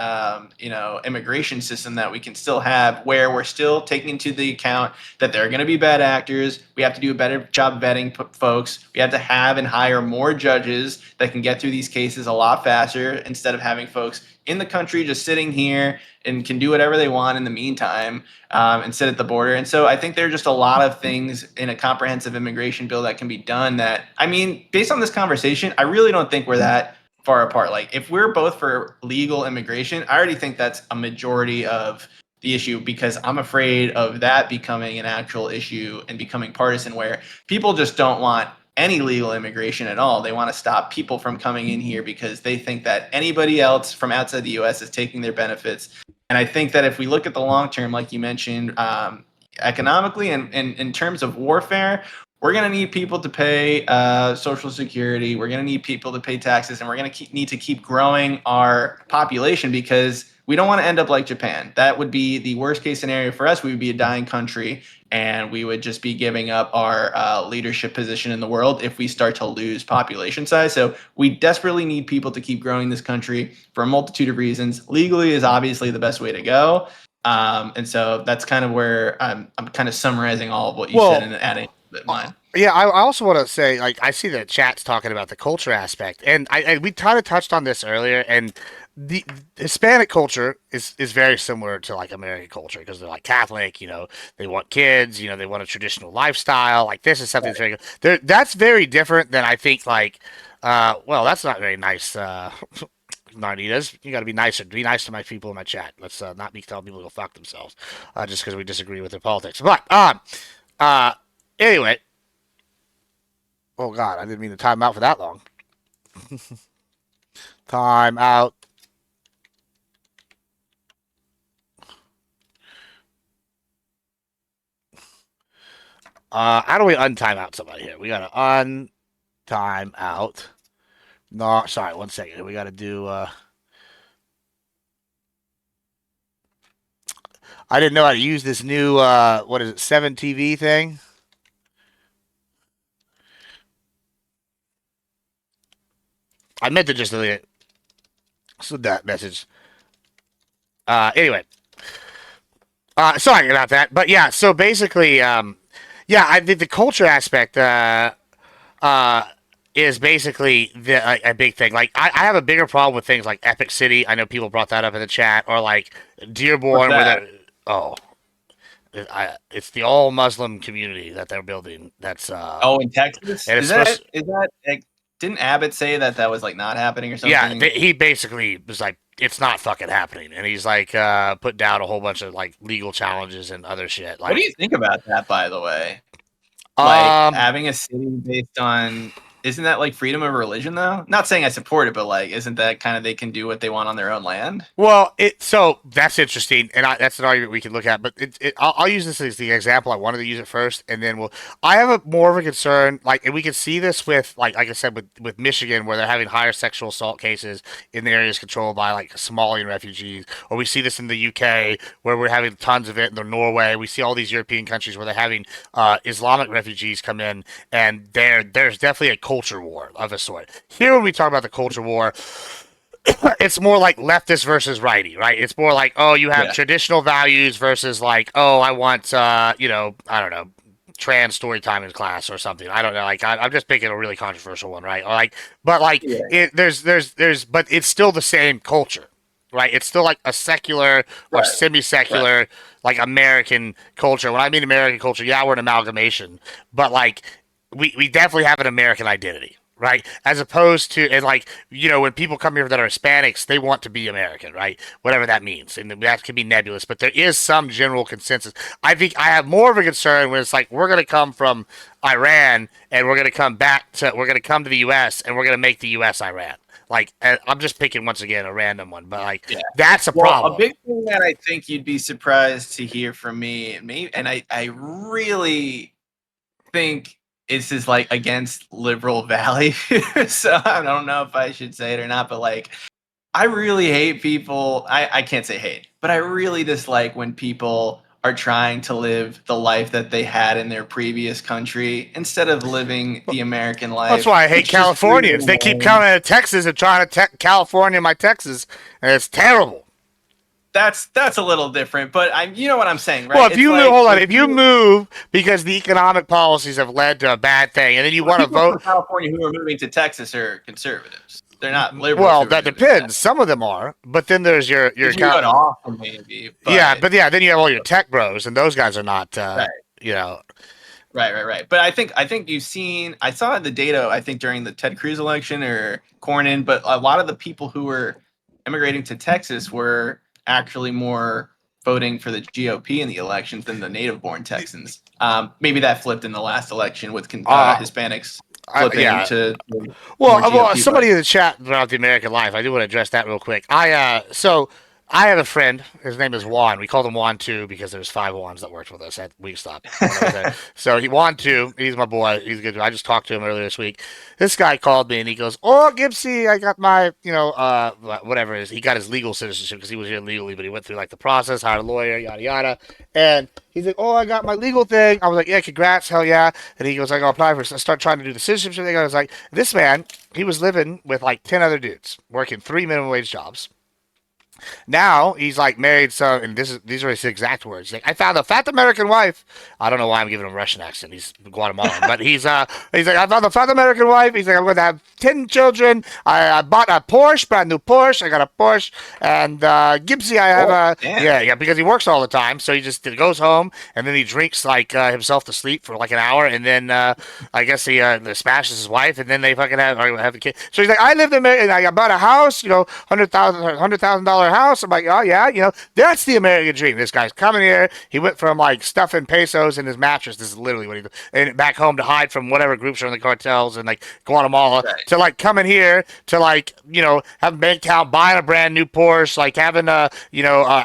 immigration system that we can still have, where we're still taking into the account that there are going to be bad actors. We have to do a better job vetting folks. We have to have and hire more judges that can get through these cases a lot faster, instead of having folks in the country just sitting here and can do whatever they want in the meantime, and sit at the border. And so I think there are just a lot of things in a comprehensive immigration bill that can be done that, I mean, based on this conversation, I really don't think we're that far apart. Like, if we're both for legal immigration, I already think that's a majority of the issue, because I'm afraid of that becoming an actual issue and becoming partisan, where people just don't want any legal immigration at all. They want to stop people from coming in here because they think that anybody else from outside the U.S. is taking their benefits. And I think that if we look at the long term, like you mentioned, economically and in terms of warfare, we're going to need people to pay Social Security. We're going to need people to pay taxes, and we're going to need to keep growing our population, because we don't want to end up like Japan. That would be the worst case scenario for us. We would be a dying country, and we would just be giving up our leadership position in the world if we start to lose population size. So we desperately need people to keep growing this country for a multitude of reasons. Legally is obviously the best way to go. And so that's kind of where I'm kind of summarizing all of what you Well, said and adding a bit mine. yeah, I also want to say, like, I see the chat's talking about the culture aspect, and we kind of touched on this earlier, and the Hispanic culture is very similar to like American culture because they're like Catholic, they want kids, they want a traditional lifestyle. Like this is something that's very good. That's very different than I think. Like, well, that's not very nice. Narnitas, you got to be nicer. Be nice to my people in my chat. Let's not be telling people to go fuck themselves just because we disagree with their politics. But uh, anyway. Oh God, I didn't mean to time out for that long. Time out. How do we untime out somebody here? We gotta untime out. No, sorry, 1 second. We gotta do. I didn't know how to use this new what is it, 7TV thing. I meant to just delete it. So that message. Anyway. Sorry about that. But yeah, so basically, yeah, I think the culture aspect uh, is basically a big thing. Like, I have a bigger problem with things like Epic City. I know people brought that up in the chat, or like What's Dearborn, where that? they're it's the all Muslim community that they're building. That's Oh, in Texas? and it's supposed. Is that like, didn't Abbott say that was like not happening or Yeah, something? he basically was like, it's not fucking happening, and he's like put down a whole bunch of like legal challenges and other shit. What do Like, you think about that, by the way? Like um, having a city based on, isn't that like freedom of religion though? Not saying I support it, but like, isn't that kind of they can do what they want on their own land? well, so that's interesting, and that's an argument we can look at. But I'll use this as the example. I wanted to use it first, and then we'll. I have more of a concern, like, and we can see this with, like I said, with Michigan, where they're having higher sexual assault cases in the areas controlled by like Somalian refugees, or we see this in the UK, where we're having tons of it in Norway. We see all these European countries where they're having Islamic refugees come in, and there's definitely a culture war of a sort. Here, when we talk about the culture war, it's more like leftist versus righty, right? It's more like, oh, you have Yeah. traditional values versus like, oh, I want, I don't know, trans story time in class or something. I don't know. Like, I'm just picking a really controversial one, right? Or like, but like, Yeah. but it's still the same culture, right? It's still like a secular or Right. semi-secular, like American culture. When I mean American culture, yeah, we're an amalgamation, but like, we definitely have an American identity, right? As opposed to, and like, when people come here that are Hispanics, they want to be American, right? Whatever that means. And that can be nebulous, but there is some general consensus. I think I have more of a concern when it's like, we're going to come from Iran and we're going to we're going to come to the U.S. and we're going to make the U.S. Iran. Like, I'm just picking once again a random one, but like, Yeah. that's a Well, problem. a big thing that I think you'd be surprised to hear from me, and I really think this is like against liberal values. So I don't know if I should say it or not, but like, I really hate people. I can't say hate, but I really dislike when people are trying to live the life that they had in their previous country instead of living the American That's life. why I hate It's just Californians. They keep coming to Texas and trying to California my Texas, and it's terrible. that's a little different, but you know what I'm saying, right? Well, if It's you like, hold on, if you move because the economic policies have led to a bad thing, and then you want to people vote, from California who are moving to Texas are conservatives. They're not liberals. well, Who are that moving to Texas. depends. Some of them are, but then there's your If you got off, maybe. But, yeah, but yeah, then you have all your tech bros, and those guys are not, right. you know. Right. But I think you've seen. I saw the data. I think during the Ted Cruz election or Cornyn, but a lot of the people who were immigrating to Texas were actually more voting for the GOP in the elections than the native-born Texans. Maybe that flipped in the last election with Hispanics flipping to more GOP. Somebody in the chat about the American life. I do want to address that real quick. I have a friend. His name is Juan. We called him Juan 2 because there's 5 Juans that worked with us at Wingstop. So Juan 2, he's my boy. He's good. I just talked to him earlier this week. This guy called me and he goes, "Oh, Gibbsy, I got my, whatever it is." He got his legal citizenship because he was here legally, but he went through like the process, hired a lawyer, yada yada. And he's like, "Oh, I got my legal thing." I was like, "Yeah, congrats, hell yeah." And he goes, "I gotta apply for." I start trying to do the citizenship thing. I was like, this man, he was living with like 10 other dudes, working 3 minimum wage jobs. Now he's like married, so and these are his exact words. He's like, I found a fat American wife. I don't know why I'm giving him a Russian accent. He's Guatemalan, but he's like, I found a fat American wife. He's like, I'm going to have 10 children. I bought a Porsche, brand new Porsche. I got a Porsche, and Gibbsy, I have Oh, a damn. yeah, because he works all the time, so he just goes home and then he drinks like himself to sleep for like an hour, and then I guess he smashes his wife, and then they fucking have a kid. So he's like, I lived in and I bought a house, $100,000 house. I'm like, oh yeah, that's the American dream. This guy's coming here. He went from like stuffing pesos in his mattress. This is literally what he did, and back home to hide from whatever groups are in the cartels and like Guatemala Right. to like coming here to like have a bank account, buying a brand new Porsche, like having a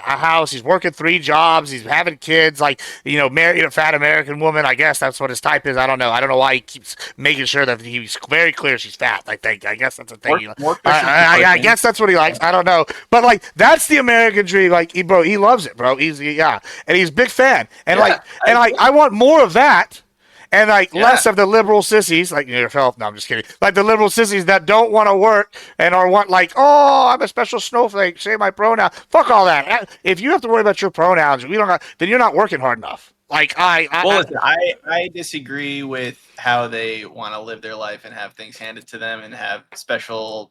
house. He's working 3 jobs. He's having kids. Like married a fat American woman. I guess that's what his type is. I don't know. I don't know why he keeps making sure that he's very clear she's fat. I think. I guess that's a thing. More Christian I guess that's what he likes. I don't know, but like that's the American dream. Like he loves it, bro. And he's a big fan. And Yeah, like, and I I want more of that. And like Yeah. less of the liberal sissies, like yourself. No, I'm just kidding. Like the liberal sissies that don't want to work and are want like, oh, I'm a special snowflake. Say my pronoun. Fuck all that. If you have to worry about your pronouns, we don't. Then you're not working hard enough. Like Well, listen, I disagree with how they want to live their life and have things handed to them and have special,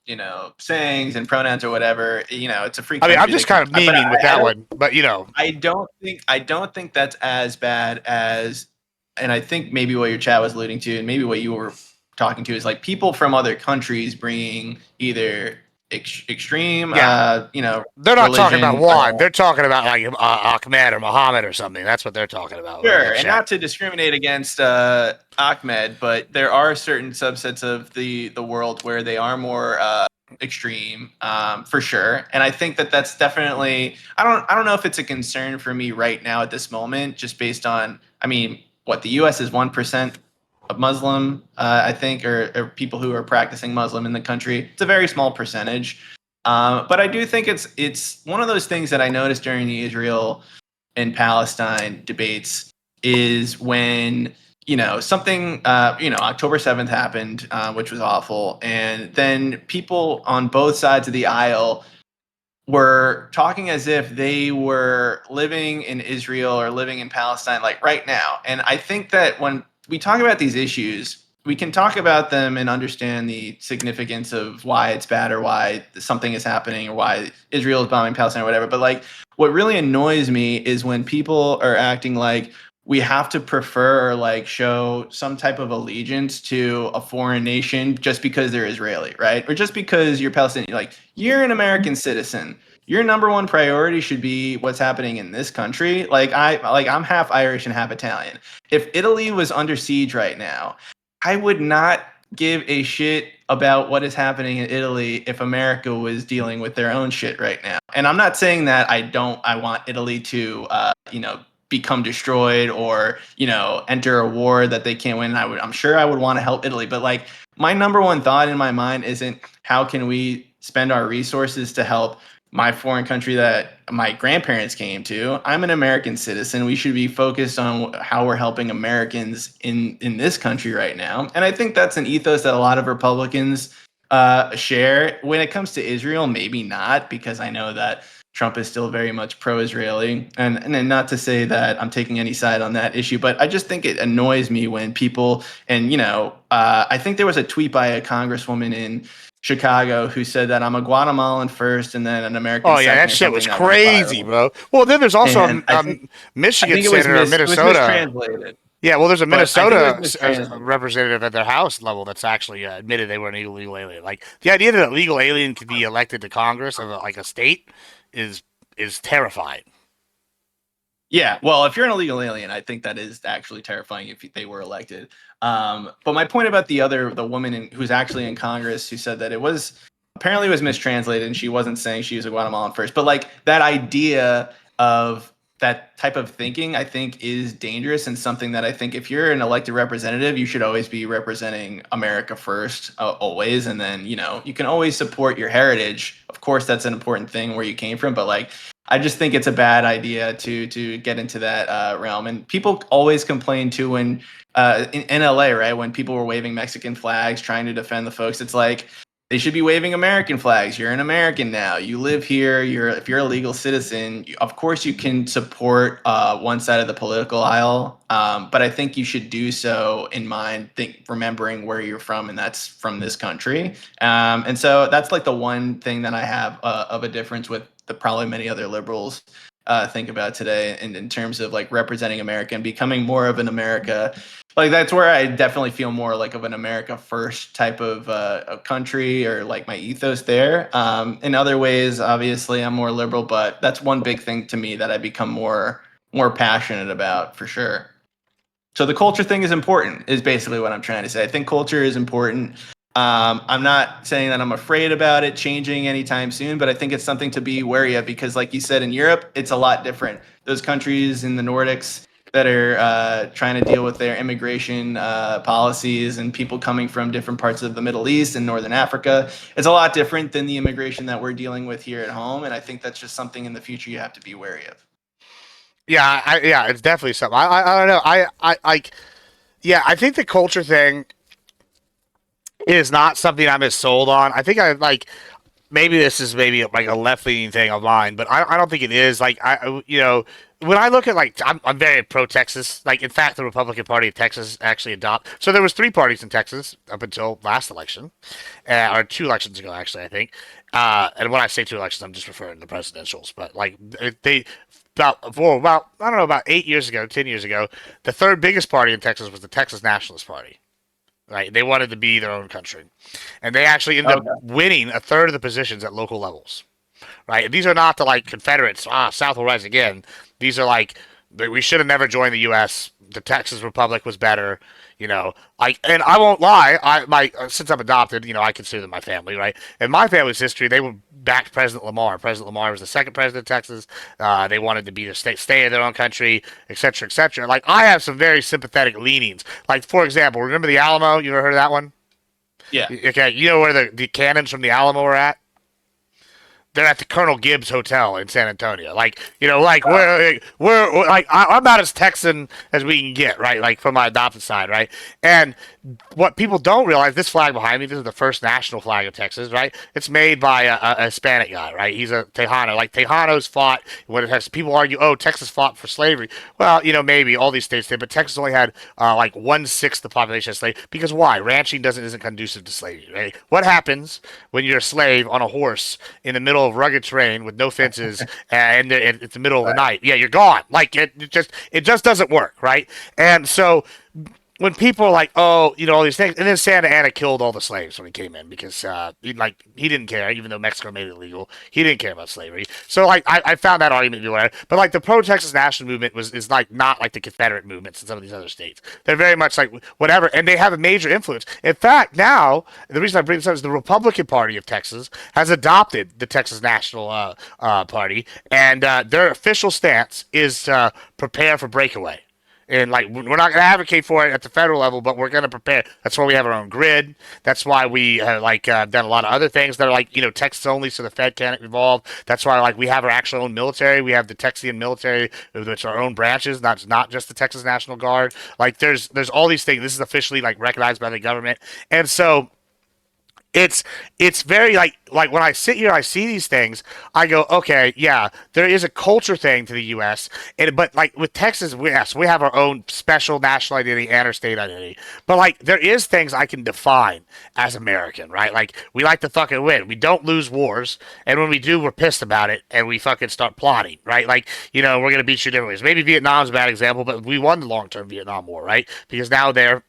sayings and pronouns or whatever. It's a free I country. mean, I'm just kind of but memeing with I that don't one, but I don't think that's as bad as, and I think maybe what your chat was alluding to, and maybe what you were talking to is like people from other countries bringing either extreme, yeah. They're not talking about religion. Juan. They're talking about like Ahmed or Muhammad or something. That's what they're talking about. Sure, and not to discriminate against Ahmed, but there are certain subsets of the world where they are more extreme, for sure. And I think that that's definitely. I don't know if it's a concern for me right now at this moment, just based on. I mean, what the U.S. is 1% of Muslim, I think, or people who are practicing Muslim in the country. It's a very small percentage, but I do think it's one of those things that I noticed during the Israel and Palestine debates is when something October 7th happened, which was awful, and then people on both sides of the aisle were talking as if they were living in Israel or living in Palestine like right now. And I think that when we talk about these issues, we can talk about them and understand the significance of why it's bad or why something is happening or why Israel is bombing Palestine or whatever. But like what really annoys me is when people are acting like we have to prefer or like show some type of allegiance to a foreign nation just because they're Israeli, right? Or just because you're Palestinian. Like you're an American citizen. Your number one priority should be what's happening in this country. I'm half Irish and half Italian. If Italy was under siege right now, I would not give a shit about what is happening in Italy if America was dealing with their own shit right now. And I'm not saying that I want Italy to become destroyed or enter a war that they can't win. I'm sure I would want to help Italy, but like my number one thought in my mind isn't how can we spend our resources to help my foreign country that my grandparents came to. I'm an American citizen. We should be focused on how we're helping Americans in this country right now. And I think that's an ethos that a lot of Republicans share. When it comes to Israel, maybe not, because I know that Trump is still very much pro-Israeli. And not to say that I'm taking any side on that issue, but I just think it annoys me when people, and I think there was a tweet by a congresswoman in Chicago who said that I'm a Guatemalan first and then an American. Oh yeah, that shit was crazy, bro. Well, then there's also Michigan senator or Minnesota. It was mistranslated. Yeah, well, there's a Minnesota mistranslated. representative at their House level that's actually admitted they were an illegal alien. Like the idea that a legal alien could be elected to Congress of like a state is terrifying. Yeah, well, if you're an illegal alien, I think that is actually terrifying if they were elected. But my point about the woman who's actually in Congress who said that it was mistranslated and she wasn't saying she was a Guatemalan first, but like that idea of that type of thinking, I think is dangerous and something that I think if you're an elected representative, you should always be representing America first, always. And then, you can always support your heritage. Of course, that's an important thing where you came from, but like, I just think it's a bad idea to get into that realm. And people always complain too when in LA, right, when people were waving Mexican flags trying to defend the folks. It's like They should be waving American flags. You're an American now. You live here. If you're a legal citizen, of course you can support one side of the political aisle, but I think you should do so in mind, remembering where you're from, and that's from this country. And so that's like the one thing that I have of a difference with probably many other liberals think about today, and in terms of like representing America and becoming more of an America. Like that's where I definitely feel more like of an America first type of country, or like my ethos there. In other ways, obviously, I'm more liberal, but that's one big thing to me that I become more passionate about for sure. So the culture thing is important, is basically what I'm trying to say. I think culture is important. I'm not saying that I'm afraid about it changing anytime soon, but I think it's something to be wary of, because like you said, in Europe, it's a lot different. Those countries in the Nordics that are trying to deal with their immigration policies and people coming from different parts of the Middle East and Northern Africa, it's a lot different than the immigration that we're dealing with here at home. And I think that's just something in the future you have to be wary of. Yeah, it's definitely something. I don't know. Yeah, I think the culture thing is not something I'm as sold on. I think I like maybe this is maybe like a left leaning thing of mine, but I don't think it is. Like when I look at like I'm very pro Texas. Like in fact, the Republican Party of Texas actually adopt. So there was three parties in Texas up until last election, or 2 elections ago actually, I think. And when I say 2 elections, I'm just referring to the presidentials. But like they about I don't know, about 8 years ago, 10 years ago, the third biggest party in Texas was the Texas Nationalist Party. Right, they wanted to be their own country, and they actually ended up Okay. winning a third of the positions at local levels. Right, and these are not the like Confederates. South will rise again. These are like we should have never joined the U.S. The Texas Republic was better. Like, and I won't lie. Since I'm adopted, I consider them my family, right? In my family's history, they were backed President Lamar. President Lamar was the second president of Texas. They wanted to be the stay in their own country, etc., etc. Like, I have some very sympathetic leanings. Like, for example, remember the Alamo? You ever heard of that one? Yeah. Okay, you know where the cannons from the Alamo are at? They're at the Colonel Gibbs Hotel in San Antonio. Like, like we're like I'm about as Texan as we can get, right? Like from my adopted side, right? And what people don't realize, this flag behind me, this is the first national flag of Texas, right? It's made by a Hispanic guy, right? He's a Tejano. Like Tejanos fought when it has people argue, oh, Texas fought for slavery. Well, maybe all these states did, but Texas only had like 1/6 the population of slaves. Because why? Ranching isn't conducive to slavery, right? What happens when you're a slave on a horse in the middle of rugged terrain with no fences and it's the middle of the night? Yeah, you're gone. Like it just doesn't work, right? And so when people are like, oh, all these things, and then Santa Anna killed all the slaves when he came in because he didn't care, even though Mexico made it illegal, he didn't care about slavery. So like I found that argument to be whatever. But like the pro Texas national movement is like not like the Confederate movements in some of these other states. They're very much like whatever, and they have a major influence. In fact, now the reason I bring this up is the Republican Party of Texas has adopted the Texas National Party, and their official stance is prepare for breakaway. And like we're not going to advocate for it at the federal level, but we're going to prepare. That's why we have our own grid. That's why we have done a lot of other things that are like Texas only, so the Fed can't involve. That's why like we have our actual own military. We have the Texian military, which are our own branches, not just the Texas National Guard. Like there's all these things. This is officially like recognized by the government, and so it's very like when I sit here, I see these things, I go, okay, yeah, there is a culture thing to the U.S. But like with Texas, we have our own special national identity and our state identity. But like there is things I can define as American, right? Like we like to fucking win. We don't lose wars, and when we do, we're pissed about it, and we fucking start plotting, right? Like we're gonna beat you different ways. Maybe Vietnam's a bad example, but we won the long-term Vietnam War, right? Because now they're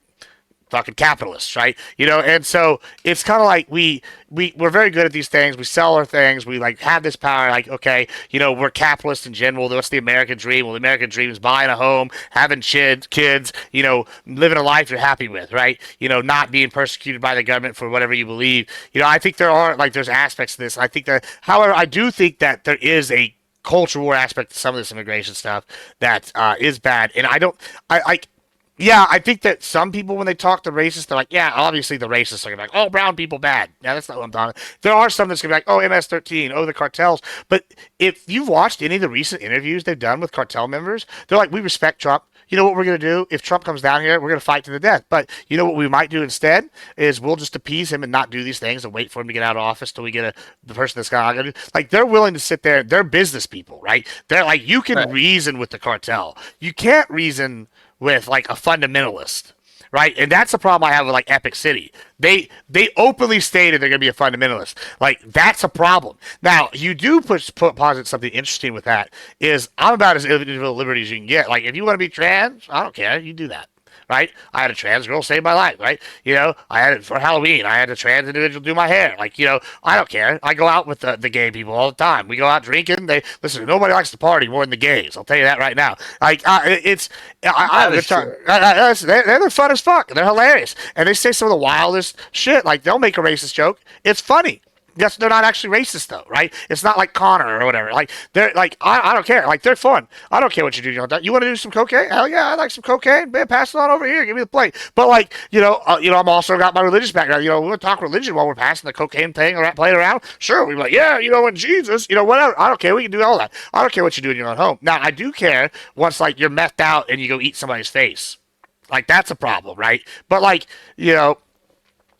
fucking capitalists, right? And so it's kind of like we're very good at these things. We sell our things. We like have this power. Like, okay, we're capitalists in general. What's the American dream? Well, the American dream is buying a home, having kids, living a life you're happy with, right? Not being persecuted by the government for whatever you believe. I think there's aspects to this. I think that, however, I do think that there is a culture war aspect to some of this immigration stuff that is bad, and I like. Yeah, I think that some people, when they talk to racists, they're like, yeah, obviously the racists are going to be like, oh, brown people bad. Yeah, that's not what I'm talking about. There are some that's going to be like, oh, MS-13, oh, the cartels. But if you've watched any of the recent interviews they've done with cartel members, they're like, we respect Trump. you know what we're going to do? If Trump comes down here, we're going to fight to the death. But you know what we might do instead is we'll just appease him and not do these things and wait for him to get out of office till we get the person that's going to do. Like, they're willing to sit there. They're business people, right? They're like, you can Right. reason with the cartel. You can't reason with like a fundamentalist, right? And that's the problem I have with like Epic City. They openly stated they're going to be a fundamentalist. Like, that's a problem. Now, you do posit something interesting with that. Is I'm about as individual liberty as you can get. Like, if you want to be trans, I don't care. You do that. Right? I had a trans girl save my life, right? You know, I had it for Halloween. I had a trans individual do my hair. Like, you know, I don't care. I go out with the gay people all the time. We go out drinking. They listen. Nobody likes to party more than the gays. I'll tell you that right now. Like, That is true. they're fun as fuck. They're hilarious, and they say some of the wildest shit. Like, they'll make a racist joke. It's funny. Yes, they're not actually racist though, right? It's not like Connor or whatever. Like, they're like, I don't care. Like, they're fun. I don't care what you do. You want to do some cocaine? Hell yeah, I like some cocaine. Man, pass it on over here. Give me the plate. But like, I'm also got my religious background. You know, we want to talk religion while we're passing the cocaine thing or playing around. Sure, we're like, yeah, and Jesus, whatever. I don't care. We can do all that. I don't care what you do in your own home. Now, I do care once like you're methed out and you go eat somebody's face. Like, that's a problem, right? But like,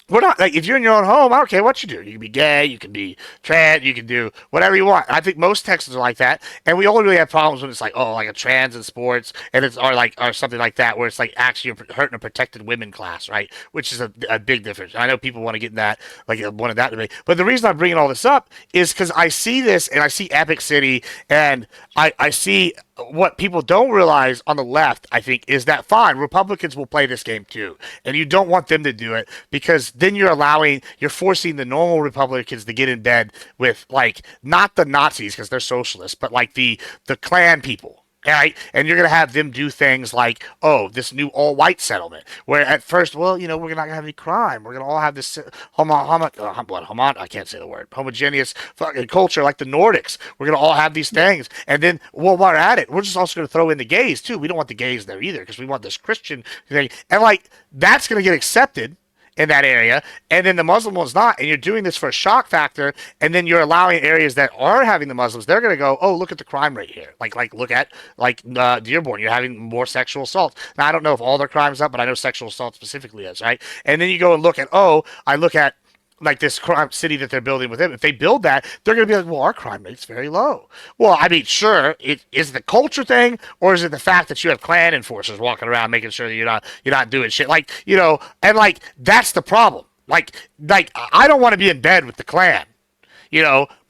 we're not like, if you're in your own home, I don't care what you do. You can be gay, you can be trans, you can do whatever you want. I think most Texans are like that, and we only really have problems when it's like, oh, like a trans in sports, and it's or something like that, where it's like actually hurting a protected women class, right? Which is a big difference. I know people want to get in that, like, one of that debate, but the reason I'm bringing all this up is because I see this, and I see Epic City, and I see what people don't realize on the left, I think, is that fine, Republicans will play this game too, and you don't want them to do it because then you're forcing the normal Republicans to get in bed with, like, not the Nazis because they're socialists, but like the Klan people. Right? And you're going to have them do things like, oh, this new all-white settlement, where at first, well, we're not going to have any crime. We're going to all have this I can't say the word, homogeneous fucking culture like the Nordics. We're going to all have these things. And then, well, while we're at it, we're just also going to throw in the gays, too. We don't want the gays there either because we want this Christian thing. And, like, that's going to get accepted in that area, and then the Muslim one's not, and you're doing this for a shock factor, and then you're allowing areas that are having the Muslims, they're going to go, oh, look at the crime rate here. Like look at, like, Dearborn, you're having more sexual assaults. Now, I don't know if all their crime's up, but I know sexual assault specifically is, right? And then you go and look at, like, this crime city that they're building with them. If they build that, they're going to be like, well, our crime rate's very low. Well, I mean, sure, is it the culture thing, or is it the fact that you have Klan enforcers walking around making sure that you're not doing shit? Like, and like, that's the problem. Like I don't want to be in bed with the Klan.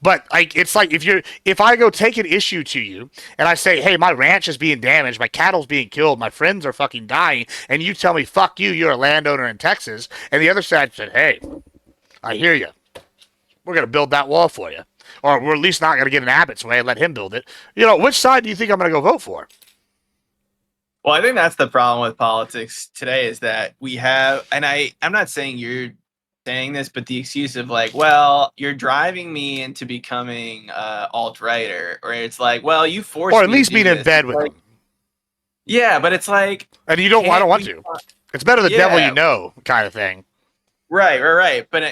But like, it's like, if I go take an issue to you and I say, hey, my ranch is being damaged, my cattle's being killed, my friends are fucking dying, and you tell me, fuck you, you're a landowner in Texas, and the other side said, hey, I hear you. We're going to build that wall for you. Or we're at least not going to get in Abbott's way and let him build it. Which side do you think I'm going to go vote for? Well, I think that's the problem with politics today is that we have, and I'm not saying you're saying this, but the excuse of like, well, you're driving me into becoming alt-righter, or it's like, well, you forced me or at least being in bed with like, them. Yeah, but it's like, and I don't want to. It's better the devil you know kind of thing. Right. But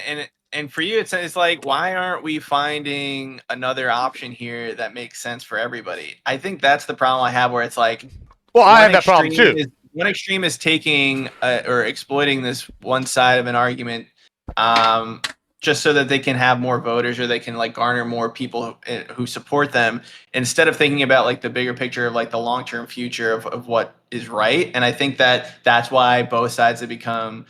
and for you, it's like, why aren't we finding another option here that makes sense for everybody? I think that's the problem I have, where it's like, well, I have that problem too. One extreme is taking or exploiting this one side of an argument, just so that they can have more voters, or they can like garner more people who support them, instead of thinking about like the bigger picture of like the long-term future of what is right. And I think that's why both sides have become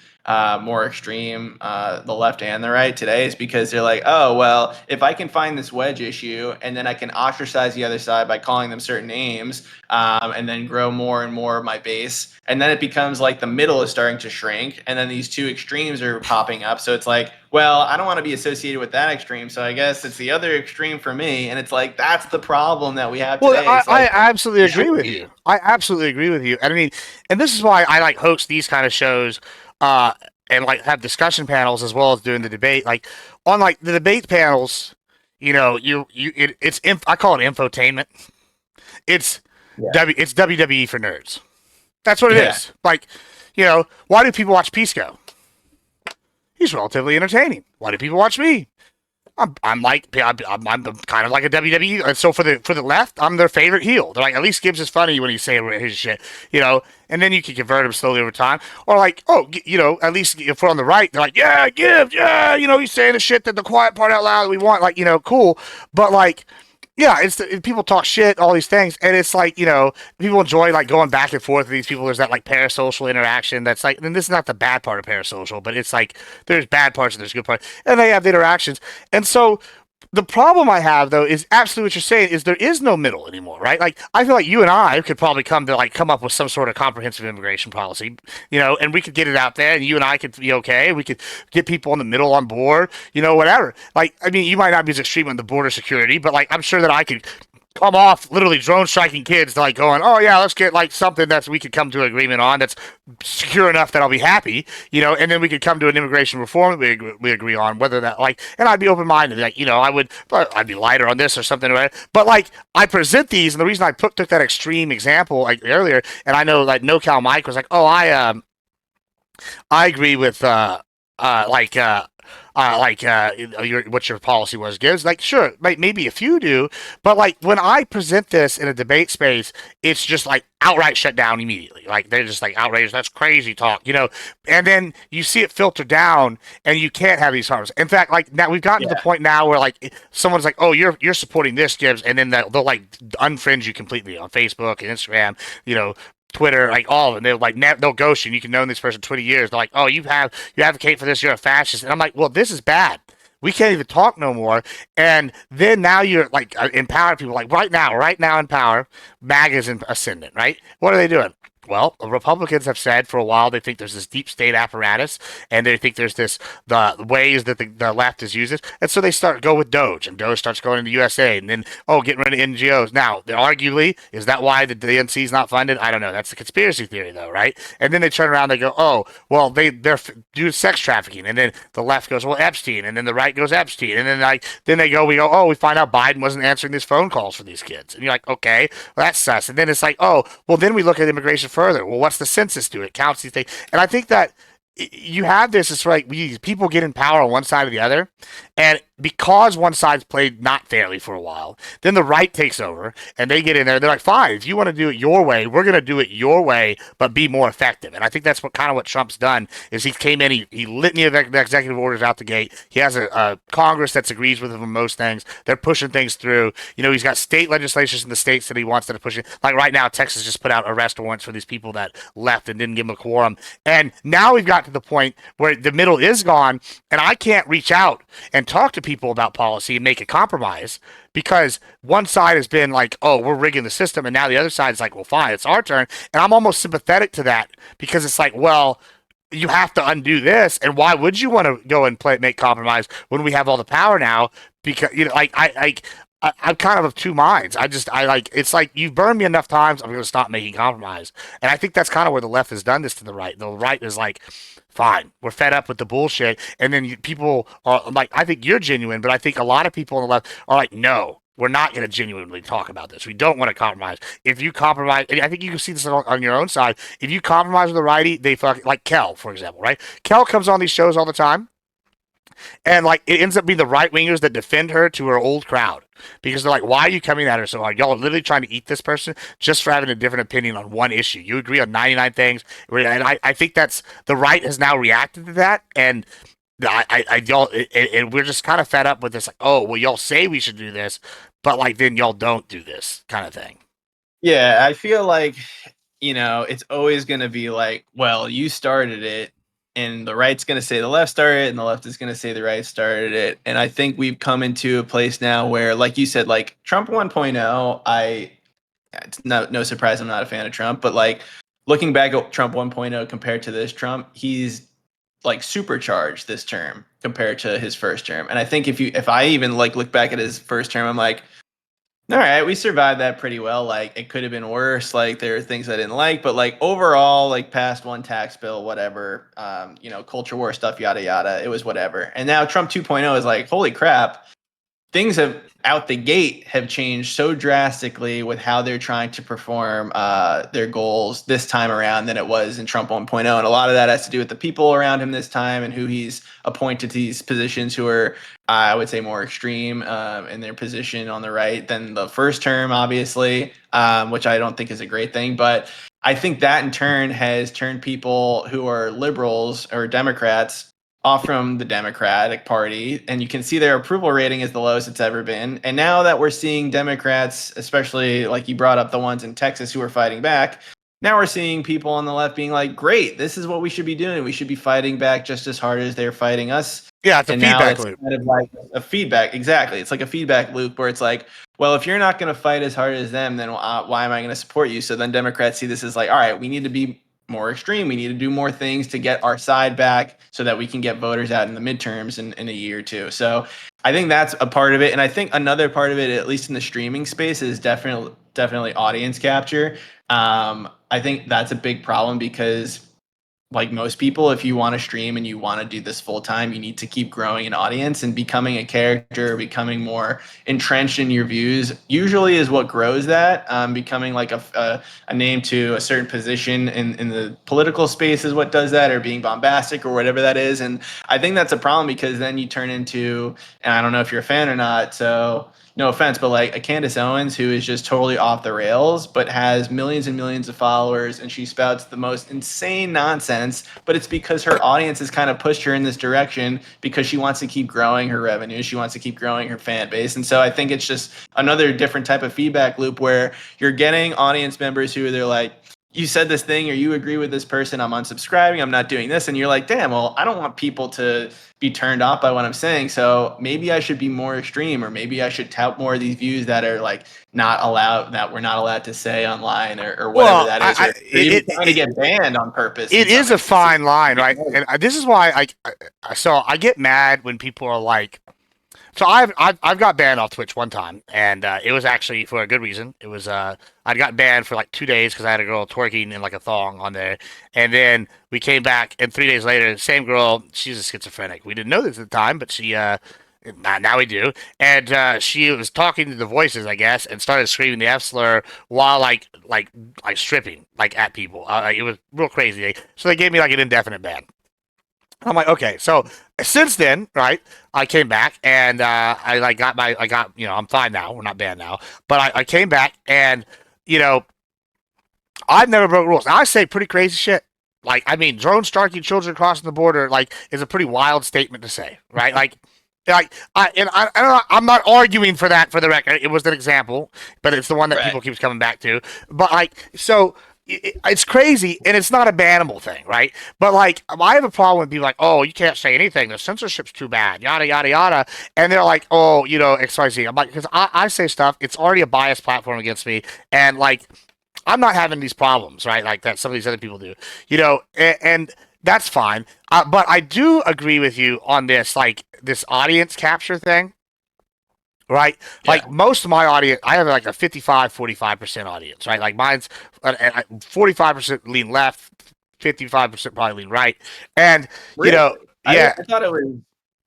more extreme, the left and the right today, is because they're like, oh, well, if I can find this wedge issue and then I can ostracize the other side by calling them certain names, and then grow more and more of my base. And then it becomes like the middle is starting to shrink, and then these two extremes are popping up. So it's like, well, I don't want to be associated with that extreme, so I guess it's the other extreme for me. And it's like, that's the problem that we have today. Well, I absolutely agree with you. I absolutely agree with you. And I mean, and this is why I like host these kind of shows, and like have discussion panels as well as doing the debate. Like on like the debate panels, I call it infotainment. It's it's WWE for nerds. That's what it is. Like, why do people watch Pisco? He's relatively entertaining. Why do people watch me? I'm kind of like a WWE, and so for the left, I'm their favorite heel. They're like, at least Gibbs is funny when he's saying his shit, you know. And then you can convert him slowly over time, or like, oh, you know, at least if we're on the right, they're like, yeah, Gibbs, yeah, you know, he's saying the shit that the quiet part out loud that we want, like, you know, cool. But like, yeah, people talk shit, all these things, and it's like, you know, people enjoy like going back and forth with these people. There's that like parasocial interaction that's like, and this is not the bad part of parasocial, but it's like there's bad parts and there's good parts, and they have the interactions, and so the problem I have though is absolutely what you're saying is there is no middle anymore, right? Like I feel like you and I could probably come up with some sort of comprehensive immigration policy, you know, and we could get it out there, and you and I could be okay. We could get people in the middle on board, you know, whatever. Like I mean, you might not be as extreme on the border security, but like I'm sure that I could come off literally drone striking kids like going, oh yeah, let's get like something that we could come to an agreement on that's secure enough that I'll be happy, you know, and then we could come to an immigration reform that we agree on, whether that like, and I'd be open minded, like, you know, I'd be lighter on this or something, right? But like I present these, and the reason I took that extreme example like earlier, and I know like NoCal Mike was like, oh, I agree with like what your policy was, Gibbs. Like, sure, maybe a few do, but like when I present this in a debate space, it's just like outright shut down immediately. Like they're just like outraged. That's crazy talk, you know. And then you see it filter down, and you can't have these harms. In fact, like now we've gotten to the point now where like someone's like, oh, you're supporting this, Gibbs, and then they'll like unfriend you completely on Facebook and Instagram, you know. Twitter, like all of them, they're like they'll ghost you. And you can know this person 20 years. They're like, oh, you advocate for this, you're a fascist, and I'm like, well, this is bad. We can't even talk no more. And then now you're like empowering people. Like right now in power, MAGA's in ascendant. Right? What are they doing? Well, the Republicans have said for a while they think there's this deep state apparatus, and they think there's the ways that the left is used it, and so they go with Doge, and Doge starts going into USA, and then getting rid of NGOs. Now, arguably, is that why the DNC is not funded? I don't know. That's the conspiracy theory, though, right? And then they turn around, they go, oh, well, they're doing sex trafficking, and then the left goes, well, Epstein, and then the right goes Epstein, and then we go, oh, we find out Biden wasn't answering these phone calls for these kids, and you're like, okay, well, that's sus, and then it's like, oh, well, then we look at immigration further. Well, what's the census do? It counts these things. And I think that you have this, it's like people get in power on one side or the other. And because one side's played not fairly for a while, then the right takes over and they get in there. They're like, fine, if you want to do it your way, we're going to do it your way, but be more effective. And I think that's what Trump's done is he came in, he litany of executive orders out the gate. He has a Congress that agrees with him on most things. They're pushing things through. You know, he's got state legislations in the states that he wants to push it. Like right now, Texas just put out arrest warrants for these people that left and didn't give them a quorum. And now we've got to the point where the middle is gone, and I can't reach out and talk to people about policy and make a compromise because one side has been like, oh, we're rigging the system, and now the other side is like, well, fine, it's our turn. And I'm almost sympathetic to that because it's like, well, you have to undo this, and why would you want to go and make compromise when we have all the power now? Because you know, I'm kind of two minds. It's like you've burned me enough times. I'm going to stop making compromise, and I think that's kind of where the left has done this to the right. The right is like, fine, we're fed up with the bullshit, and then people are like, I think you're genuine, but I think a lot of people on the left are like, no. We're not going to genuinely talk about this. We don't want to compromise. If you compromise, and I think you can see this on your own side. If you compromise with the righty, they like Kel, for example, right? Kel comes on these shows all the time. And like it ends up being the right wingers that defend her to her old crowd because they're like, "Why are you coming at her so hard? Y'all are literally trying to eat this person just for having a different opinion on one issue. You agree on 99 things." And I think that's the right has now reacted to that, and and we're just kind of fed up with this. Like, oh, well, y'all say we should do this, but like then y'all don't do this kind of thing. Yeah, I feel like it's always going to be like, well, you started it. And the right's going to say the left started it, and the left is going to say the right started it. And I think we've come into a place now where, like you said, like Trump 1.0, it's no surprise I'm not a fan of Trump, but like looking back at Trump 1.0 compared to this Trump, he's like supercharged this term compared to his first term. And I think if I even like look back at his first term, I'm like, all right, we survived that pretty well. Like it could have been worse. Like there are things I didn't like, but like overall, like passed one tax bill, whatever, culture war stuff, yada, yada. It was whatever. And now Trump 2.0 is like, holy crap. things have out the gate have changed so drastically with how they're trying to perform their goals this time around than it was in Trump 1.0. And a lot of that has to do with the people around him this time and who he's appointed to these positions who are, I would say, more extreme in their position on the right than the first term, obviously, which I don't think is a great thing. But I think that in turn has turned people who are liberals or Democrats off from the Democratic Party, and you can see their approval rating is the lowest it's ever been. And now that we're seeing Democrats, especially like you brought up the ones in Texas who are fighting back, now we're seeing people on the left being like, great, this is what we should be doing. We should be fighting back just as hard as they're fighting us. Yeah, it's a And now feedback it's loop. kind of like a feedback. Exactly. It's like a feedback loop where it's like, well, if you're not going to fight as hard as them, then why am I going to support you? So then Democrats see this as like, all right, we need to be more extreme. We need to do more things to get our side back so that we can get voters out in the midterms in a year or two. So I think that's a part of it. And I think another part of it, at least in the streaming space, is definitely audience capture. I think that's a big problem because like most people, if you want to stream and you want to do this full time, you need to keep growing an audience, and becoming a character, becoming more entrenched in your views usually is what grows that. Becoming like a name to a certain position in the political space is what does that, or being bombastic or whatever that is. And I think that's a problem because then you turn into, and I don't know if you're a fan or not, so no offense, but like a Candace Owens who is just totally off the rails, but has millions and millions of followers, and she spouts the most insane nonsense. But it's because her audience has kind of pushed her in this direction because she wants to keep growing her revenue. She wants to keep growing her fan base. And so I think it's just another different type of feedback loop where you're getting audience members who they're like, you said this thing or you agree with this person, I'm unsubscribing, I'm not doing this. And you're like, damn, well, I don't want people to be turned off by what I'm saying. So maybe I should be more extreme, or maybe I should tout more of these views that are like not allowed, that we're not allowed to say online, or whatever that is. Or even trying to get banned on purpose. It is a fine line, right? And this is why so I get mad when people are like, so I've got banned off Twitch one time, and it was actually for a good reason. It was I got banned for like 2 days because I had a girl twerking in like a thong on there, and then we came back, and 3 days later, the same girl, she's a schizophrenic. We didn't know this at the time, but she now we do, and she was talking to the voices, I guess, and started screaming the F slur while like stripping like at people. It was real crazy. So they gave me like an indefinite ban. I'm like, okay. So since then, right, I came back and I got, I'm fine now. We're not banned now, but I came back and, you know, I've never broke rules. I say pretty crazy shit. Like, I mean, drone striking children crossing the border, like, is a pretty wild statement to say, right? I'm not arguing for that for the record. It was an example, but it's the one that Right. people keeps coming back to. But like, so it's crazy, and it's not a bannable thing, right? But like, I have a problem with people like, oh, you can't say anything. The censorship's too bad, yada yada yada, and they're like, oh, XYZ. I'm like, because I say stuff. It's already a biased platform against me, and like, I'm not having these problems, right? Like that some of these other people do, and that's fine. But I do agree with you on this, like this audience capture thing, right? Yeah. Like most of my audience, I have like a 45% audience, right? Like mine's 45% lean left, 55% probably lean right. And, Really? yeah. I thought it was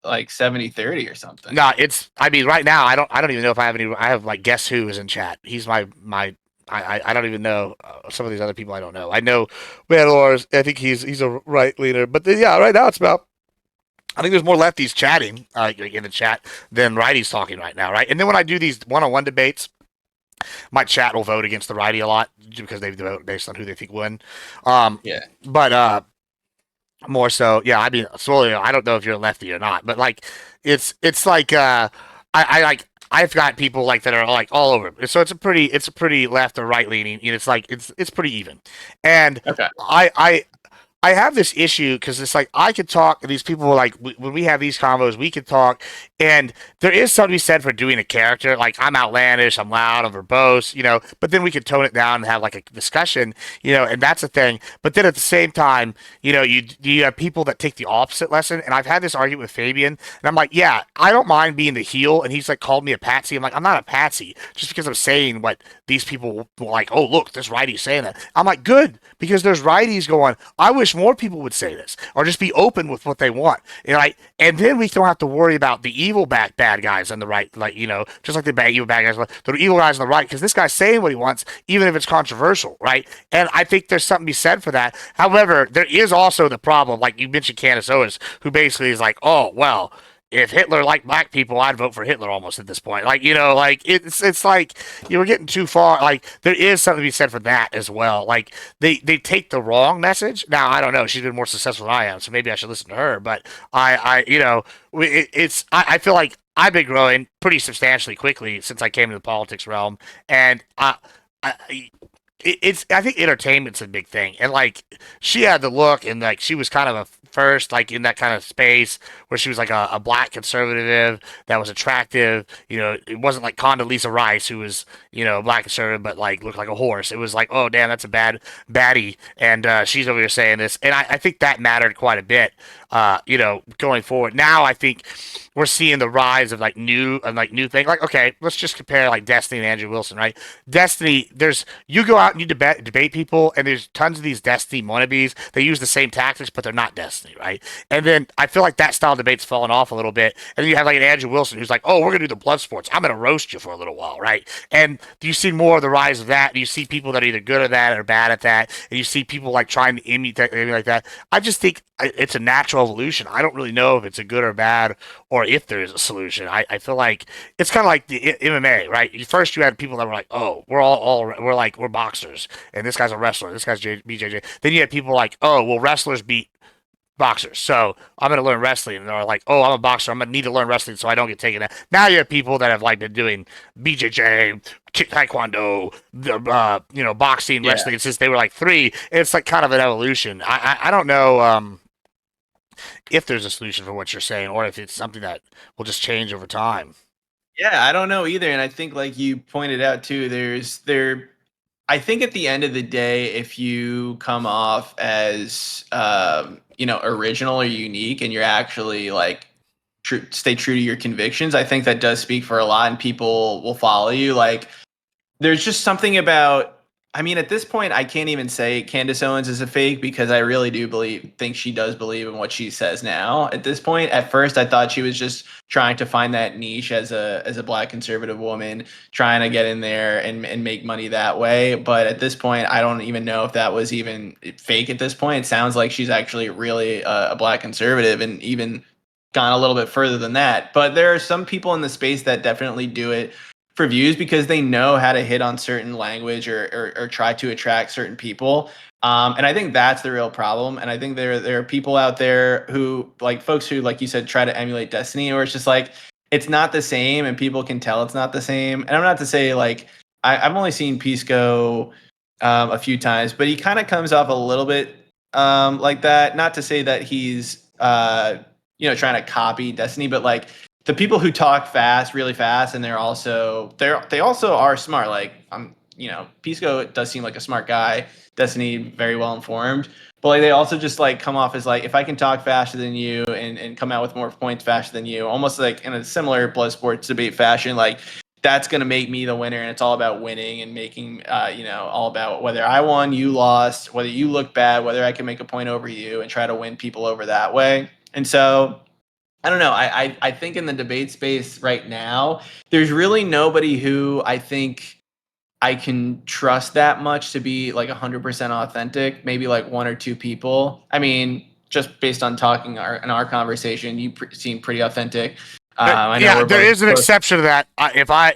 like 70-30 or something. No, I mean, right now, I don't even know if I have any, I have like, guess who is in chat. He's I don't even know some of these other people. I don't know. I know Manlors. I think he's a right leaner. But yeah, right now it's about. I think there's more lefties chatting in the chat than righties talking right now, right? And then when I do these one-on-one debates, my chat will vote against the righty a lot because they vote based on who they think win. Yeah. But more so, yeah. I mean, slowly, I don't know if you're a lefty or not, but like, it's like I've got people like that are like all over. So it's a pretty left or right leaning. It's like it's pretty even, and Okay. I have this issue because it's like I could talk. These people were like when we have these combos, we could talk, and there is something to be said for doing a character. Like I'm outlandish, I'm loud, I'm verbose, But then we could tone it down and have like a discussion, and that's a thing. But then at the same time, you have people that take the opposite lesson. And I've had this argument with Fabian, and I'm like, yeah, I don't mind being the heel, and he's like called me a patsy. I'm like, I'm not a patsy just because I'm saying what these people were like. Oh, look, this righty's saying that. I'm like, good, because there's righties going, I wish wish more people would say this or just be open with what they want. And then we don't have to worry about the evil bad guys on the right, like just like the evil bad guys, the evil guys on the right, because this guy's saying what he wants, even if it's controversial, right? And I think there's something to be said for that. However, there is also the problem, like you mentioned, Candace Owens, who basically is like, oh well, if Hitler liked black people, I'd vote for Hitler almost at this point. Like, like it's like you were getting too far. Like, there is something to be said for that as well. Like, they take the wrong message. Now, I don't know. She's been more successful than I am, so maybe I should listen to her. But I feel like I've been growing pretty substantially quickly since I came into the politics realm, and I I think entertainment's a big thing, and like she had the look, and like she was kind of a first, like in that kind of space where she was like a black conservative that was attractive. It wasn't like Condoleezza Rice, who was a black conservative but like looked like a horse. It was like, oh damn, that's a baddie, and she's over here saying this, and I think that mattered quite a bit. Going forward. Now I think we're seeing the rise of like new things. Like, okay, let's just compare like Destiny and Andrew Wilson, right? Destiny, you go out and you debate people, and there's tons of these Destiny wannabes. They use the same tactics, but they're not Destiny, right? And then I feel like that style of debate's fallen off a little bit. And then you have like an Andrew Wilson who's like, oh, we're gonna do the blood sports. I'm gonna roast you for a little while, right? And you see more of the rise of that. You see people that are either good at that or bad at that, and you see people like trying to imitate like that. I just think it's a natural evolution. I don't really know if it's a good or bad, or if there is a solution. I feel like it's kind of like the MMA, right? First, you had people that were like, "Oh, we're boxers, and this guy's a wrestler. This guy's BJJ." Then you had people like, "Oh, well, wrestlers beat boxers, so I'm going to learn wrestling." And they're like, "Oh, I'm a boxer. I'm going to need to learn wrestling so I don't get taken out." Now you have people that have like been doing BJJ, taekwondo, boxing, wrestling since they were like 3. It's like kind of an evolution. I don't know. If there's a solution for what you're saying, or if it's something that will just change over time. Yeah, I don't know either. And I think, like you pointed out too, I think at the end of the day, if you come off as, original or unique, and you're actually like stay true to your convictions, I think that does speak for a lot, and people will follow you. Like, there's just something about, I mean, at this point, I can't even say Candace Owens is a fake, because I really do think she does believe in what she says now. At this point, at first, I thought she was just trying to find that niche as a black conservative woman, trying to get in there and make money that way. But at this point, I don't even know if that was even fake. At this point, it sounds like she's actually really a black conservative, and even gone a little bit further than that. But there are some people in the space that definitely do it for views, because they know how to hit on certain language or try to attract certain people. And I think that's the real problem. And I think there are people out there who, like, folks who, like you said, try to emulate Destiny, or it's just like, it's not the same, and people can tell it's not the same. And I'm not to say, like, I've only seen Pisco a few times, but he kind of comes off a little bit like that. Not to say that he's trying to copy Destiny, but like, the people who talk fast, really fast, and they also are smart. Like, Pisco does seem like a smart guy. Destiny, very well informed, but like, they also just like come off as like, if I can talk faster than you and come out with more points faster than you, almost like in a similar blood sports debate fashion, like, that's going to make me the winner. And it's all about winning and making, all about whether I won, you lost, whether you look bad, whether I can make a point over you, and try to win people over that way. And so, I don't know. I think in the debate space right now, there's really nobody who I think I can trust that much to be like 100% authentic. Maybe like one or two people. I mean, just based on talking in our conversation, you seem pretty authentic. I know we're there both, is an exception to that.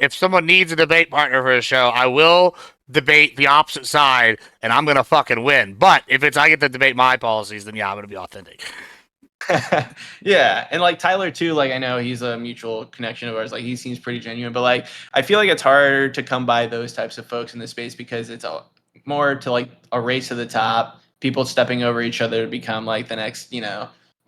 If someone needs a debate partner for a show, I will debate the opposite side, and I'm gonna fucking win. But if I get to debate my policies, then yeah, I'm gonna be authentic. Yeah, and like Tyler too, like, I know he's a mutual connection of ours, like, he seems pretty genuine, but like, I feel like it's harder to come by those types of folks in the space, because it's more to like a race to the top, people stepping over each other to become like the next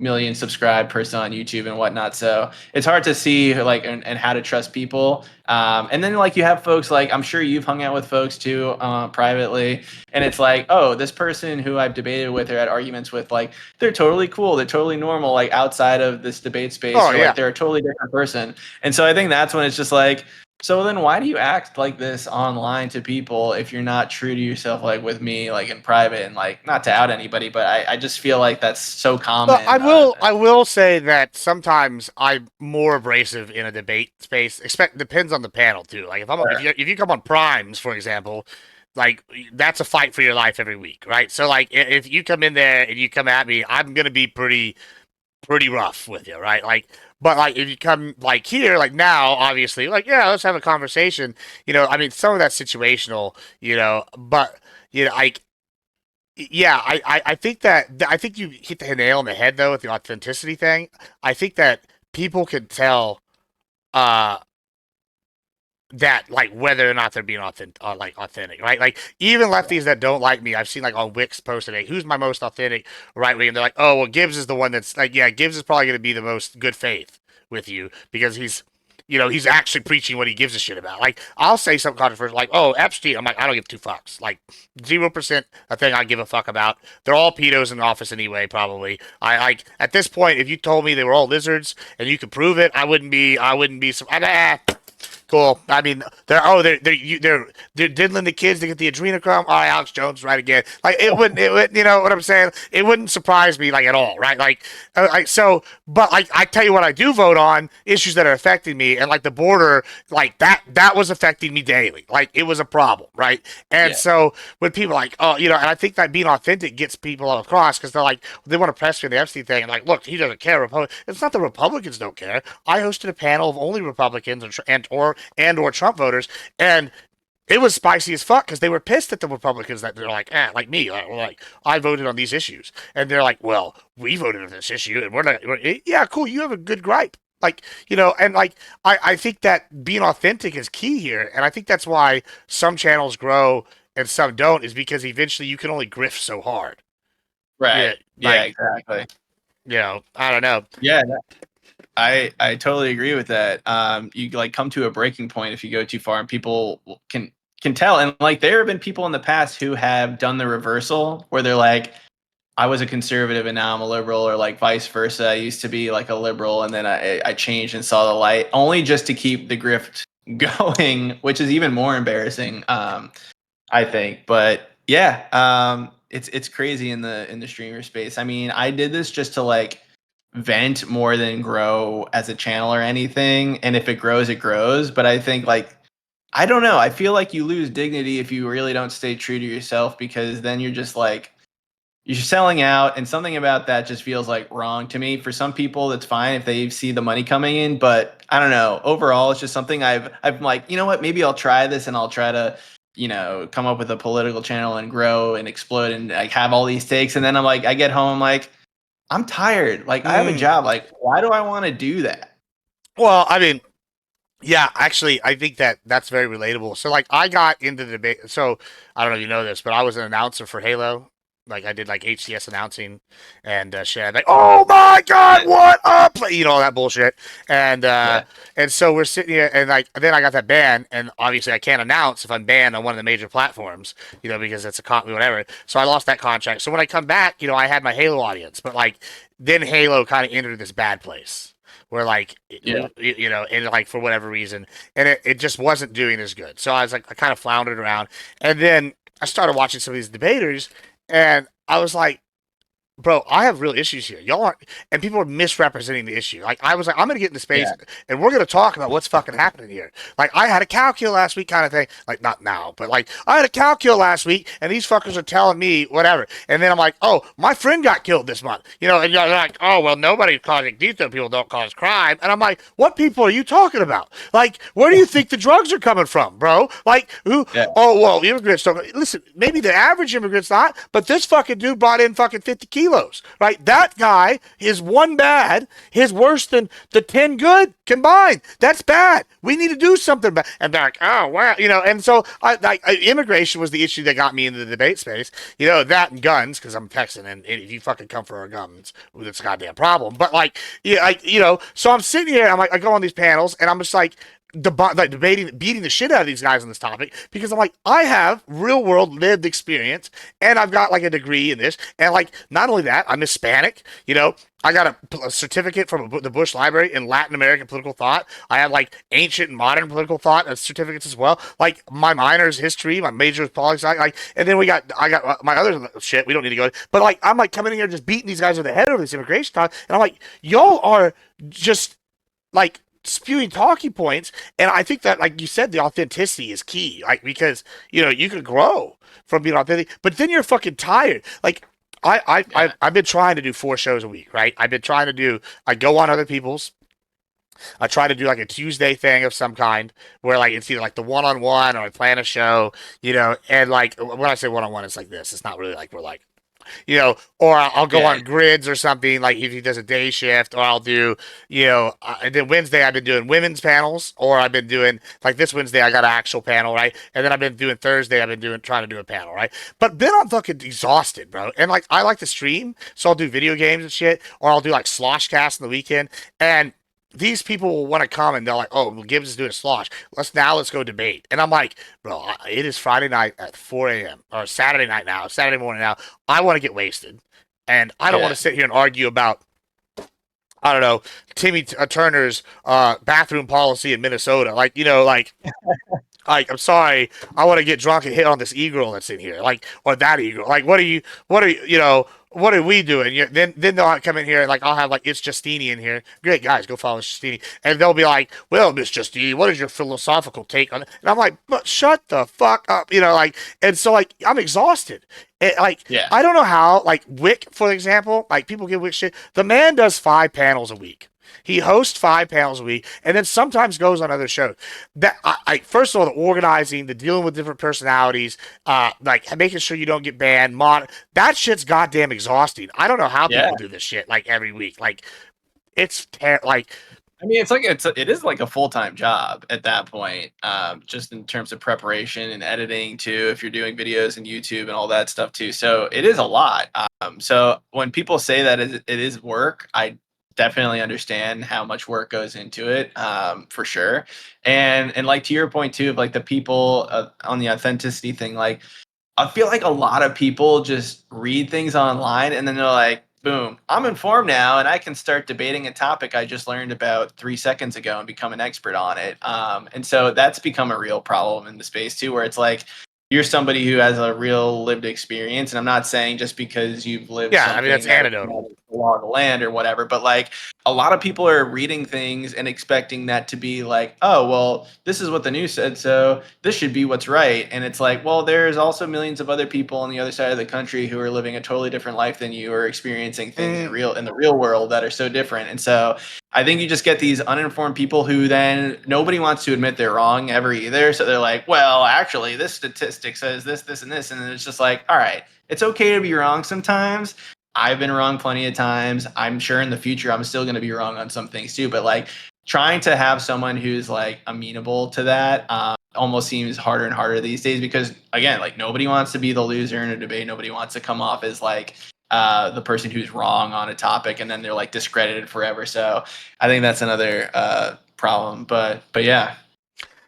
million subscribed person on YouTube and whatnot. So it's hard to see like and how to trust people. And then like, you have folks like, I'm sure you've hung out with folks too privately, and it's like, oh, this person who I've debated with or had arguments with, like, they're totally cool, they're totally normal, like, outside of this debate space, Oh or yeah. like they're a totally different person. And so I think that's when it's just like, So then why do you act like this online to people if you're not true to yourself, like with me, like in private, and like not to out anybody, but I just feel like that's so But common. I will say that sometimes I'm more abrasive in a debate space. Depends on the panel too. Like if you come on primes, for example, like that's a fight for your life every week, right? So like if you come in there and you come at me, I'm gonna be pretty rough with you, right? Like, but like if you come like here, like now, obviously, like yeah, let's have a conversation. I mean, some of that's situational, but like yeah, I think I think you hit the nail on the head though with the authenticity thing. I think that people can tell uh that like whether or not they're being authentic, right? Like even lefties that don't like me, I've seen like on Wix posted, "Hey, who's my most authentic right wing?" And they're like, "Oh, well, Gibbs is the one that's like, yeah, Gibbs is probably going to be the most good faith with you because he's actually preaching what he gives a shit about." Like I'll say something controversial, like, "Oh, Epstein," I'm like, I don't give two fucks, like 0% a thing I give a fuck about. They're all pedos in the office anyway, probably. I like at this point, if you told me they were all lizards and you could prove it, I wouldn't be so. Cool. I mean, they're diddling the kids to get the adrenochrome. All right, Alex Jones, right again. Like it would, you know what I'm saying? It wouldn't surprise me like at all, right? But like I tell you what, I do vote on issues that are affecting me, and like the border, like that was affecting me daily. Like it was a problem, right? And Yeah. so when people are like, oh, and I think that being authentic gets people across because they're like they want to press me on the Epstein thing, and like, look, he doesn't care. It's not the Republicans don't care. I hosted a panel of only Republicans and or Trump voters, and it was spicy as fuck because they were pissed at the Republicans that they're like, like me, like I voted on these issues, and they're like, well, we voted on this issue, and yeah, cool, you have a good gripe, like and like I think that being authentic is key here, and I think that's why some channels grow and some don't, is because eventually you can only grift so hard. Yeah, Right. Yeah, like exactly. I don't know. Yeah, I totally agree with that. You like come to a breaking point if you go too far, and people can tell. And like there have been people in the past who have done the reversal, where they're like, I was a conservative and now I'm a liberal, or like vice versa. I used to be like a liberal and then I changed and saw the light, only just to keep the grift going, which is even more embarrassing, I think. But yeah, it's crazy in the streamer space. I mean, I did this just to like vent more than grow as a channel or anything. And if it grows, it grows. But I think like I don't know. I feel like you lose dignity if you really don't stay true to yourself, because then you're just like you're selling out, and something about that just feels like wrong to me. For some people that's fine if they see the money coming in, but I don't know, overall it's just something I'm like, you know what, maybe I'll try this and I'll try to come up with a political channel and grow and explode and like have all these takes, and then I'm like, I get home, I'm like, I'm tired, like I have a job, like why do I want to do that? Well, I mean, yeah, actually, I think that that's very relatable. So, like, I got into the debate. So, I don't know if you know this, but I was an announcer for Halo. Like, I did like HCS announcing and shit. I'd be like, oh my god, what up? Like, all that bullshit. And Yeah. and so we're sitting here, and like, then I got that ban, and obviously I can't announce if I'm banned on one of the major platforms, because it's a whatever. So I lost that contract. So when I come back, I had my Halo audience, but like, then Halo kind of entered this bad place where like Yeah. and like for whatever reason, and it just wasn't doing as good. So I was like, I kind of floundered around, and then I started watching some of these debaters, and I was like, bro, I have real issues here. Y'all aren't, and people are misrepresenting the issue. Like, I was like, I'm going to get into space Yeah. and we're going to talk about what's fucking happening here. Like, I had a cow kill last week kind of thing. Like, not now, but like, I had a cow kill last week and these fuckers are telling me whatever. And then I'm like, oh, my friend got killed this month. And you're like, oh, well, nobody's causing, these people don't cause crime. And I'm like, what people are you talking about? Like, where do you think the drugs are coming from, bro? Like, who? Yeah. Oh, well, immigrants don't. Listen, maybe the average immigrant's not, but this fucking dude brought in fucking 50 kilos, right? That guy is one bad, is worse than the 10 good combined. That's bad. We need to do something about. And they're like, oh, wow. And so immigration was the issue that got me into the debate space. That and guns, because I'm Texan, and if you fucking come for our guns, it's a goddamn problem. But like, yeah, so I'm sitting here, I'm like, I go on these panels, and I'm just like, beating the shit out of these guys on this topic because I'm like, I have real world lived experience and I've got like a degree in this. And like, not only that, I'm Hispanic, you know, I got a certificate from the Bush Library in Latin American political thought. I have like ancient and modern political thought certificates as well. Like my minor is history, my major is politics. Like, and then I got my other shit. We don't need to go, but like I'm like coming in here just beating these guys over the head over this immigration talk, and I'm like, y'all are just like spewing talking points, and I think that, like you said, the authenticity is key, like because you know you could grow from being authentic, but then you're fucking tired. Like Yeah. I've been trying to do 4 shows a week, right? I've been trying to do. I go on other people's. I try to do like a Tuesday thing of some kind where like it's either like the one-on-one or I plan a show, you know, and like when I say one-on-one, it's like this. It's not really like we're like you know, or I'll go Yeah. on grids or something like if he does a day shift, or I'll do, you know, and then Wednesday I've been doing women's panels, or I've been doing like this Wednesday I got an actual panel, right? And then I've been doing Thursday I've been doing trying to do a panel, right? But then I'm fucking exhausted, bro. And like I like to stream, so I'll do video games and shit, or I'll do like slosh cast on the weekend, and these people will want to come and they're like, "Oh, well, Gibbs is doing a slosh. Let's go debate." And I'm like, "Bro, it is Friday night at 4 a.m. or Saturday night now, Saturday morning now. I want to get wasted, and I don't want Yeah. to sit here and argue about I don't know Timmy Turner's bathroom policy in Minnesota. Like you know, like I'm sorry, I want to get drunk and hit on this e-girl that's in here, like or that e-girl. Like what are you know? What are we doing? Then they'll come in here and like I'll have like it's Justini in here. Great guys, go follow Justini, and they'll be like, "Well, Miss Justini, what is your philosophical take on it?" And I'm like, "But shut the fuck up," you know, like. And so like I'm exhausted. Like Yeah. I don't know how like Wick, for example, like people give Wick shit. The man does 5 panels a week. He hosts 5 panels a week, and then sometimes goes on other shows. That I first of all, the organizing, the dealing with different personalities, like making sure you don't get banned, that shit's goddamn exhausting. I don't know how Yeah. people do this shit like every week. Like like I mean, it is like a full-time job at that point, just in terms of preparation and editing too, if you're doing videos and YouTube and all that stuff too. So it is a lot. So when people say that it is work, I definitely understand how much work goes into it, for sure. And like to your point too, of like the people on the authenticity thing, like I feel like a lot of people just read things online and then they're like, boom, I'm informed now and I can start debating a topic I just learned about 3 seconds ago and become an expert on it. And so that's become a real problem in the space too, where it's like you're somebody who has a real lived experience. And I'm not saying just because you've lived yeah, I mean something that's that is anecdotal. the law of the land or whatever, but like a lot of people are reading things and expecting that to be like, oh, well, this is what the news said, so this should be what's right. And it's like, well, there's also millions of other people on the other side of the country who are living a totally different life than you, or experiencing things Mm, in the real world that are so different. And so I think you just get these uninformed people who then nobody wants to admit they're wrong ever either. So they're like, well, actually, this statistic says this, this, and this. And it's just like, all right, it's okay to be wrong sometimes. I've been wrong plenty of times. I'm sure in the future I'm still going to be wrong on some things too. But like trying to have someone who's like amenable to that almost seems harder and harder these days because again, like nobody wants to be the loser in a debate. Nobody wants to come off as like the person who's wrong on a topic and then they're like discredited forever. So I think that's another problem. But yeah.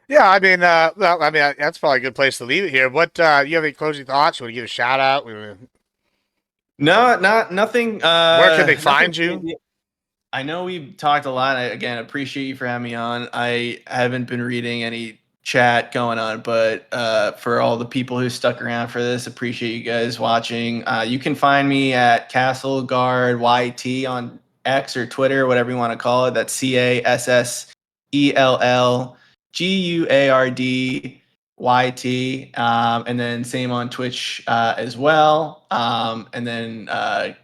yeah, I mean, well, I mean that's probably a good place to leave it here. What you have any closing thoughts? You want to give a shout out? No, not nothing. Where can they Nothing find you? crazy. I know we've talked a lot. I, again, appreciate you for having me on. I haven't been reading any chat going on, but for all the people who stuck around for this, appreciate you guys watching. You can find me at Castle Guard YT on X or Twitter, whatever you want to call it. That's CASSELLGUARD and then same on Twitch as well. And then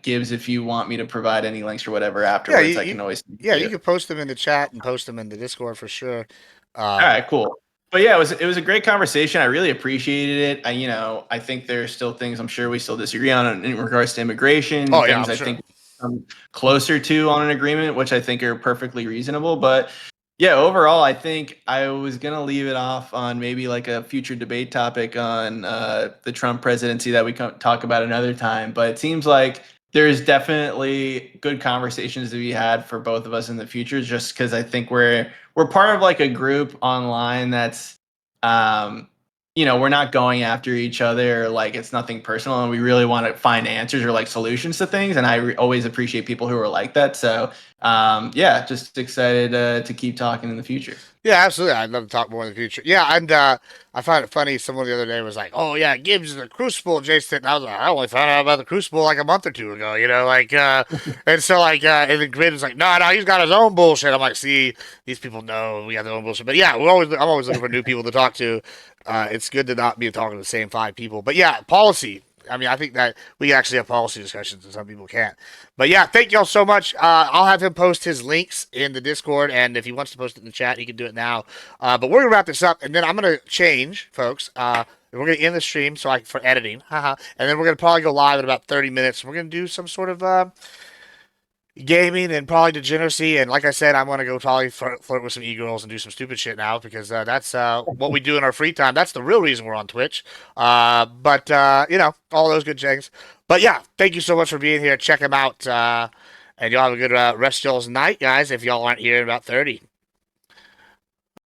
Gibbs, if you want me to provide any links or whatever Yeah, afterwards, I can always do. yeah, you can post them in the chat and post them in the Discord for sure. All right, cool. But yeah, it was a great conversation. I really appreciated it. I think there's still things I'm sure we still disagree on in regards to immigration Oh and yeah, things I'm I sure. think come closer to on an agreement, which I think are perfectly reasonable. But yeah, overall, I think I was gonna leave it off on maybe like a future debate topic on the Trump presidency that we can talk about another time. But it seems like there's definitely good conversations to be had for both of us in the future, just because I think we're part of like a group online that's um we're not going after each other, or like it's nothing personal, and we really want to find answers or like solutions to things, and I always appreciate people who are like that. So yeah, just excited to keep talking in the future. Yeah, absolutely. I'd love to talk more in the future. Yeah, and I found it funny. Someone the other day was like, "Oh yeah, Gibbs is a Crucible adjacent." And I was like, "I only found out about the Crucible like a month or two ago." And so and then Grid was like, "No, no, he's got his own bullshit." I'm like, "See, these people know we got their own bullshit." But yeah, I'm always looking for new people to talk to. It's good to not be talking to the same five people. But yeah, policy. I mean, I think that we actually have policy discussions and some people can't. But yeah, thank y'all so much. I'll have him post his links in the Discord, and if he wants to post it in the chat, he can do it now. But we're gonna wrap this up, and then I'm gonna change, folks. We're gonna end the stream for editing, haha, and then we're gonna probably go live in about 30 minutes. We're gonna do some sort of gaming and probably degeneracy. And like I said, I'm gonna go probably flirt with some e-girls and do some stupid shit now because that's what we do in our free time. That's the real reason we're on Twitch. But all those good things. But yeah, thank you so much for being here. Check him out, and y'all have a good rest of y'all's night, guys. If y'all aren't here in about 30.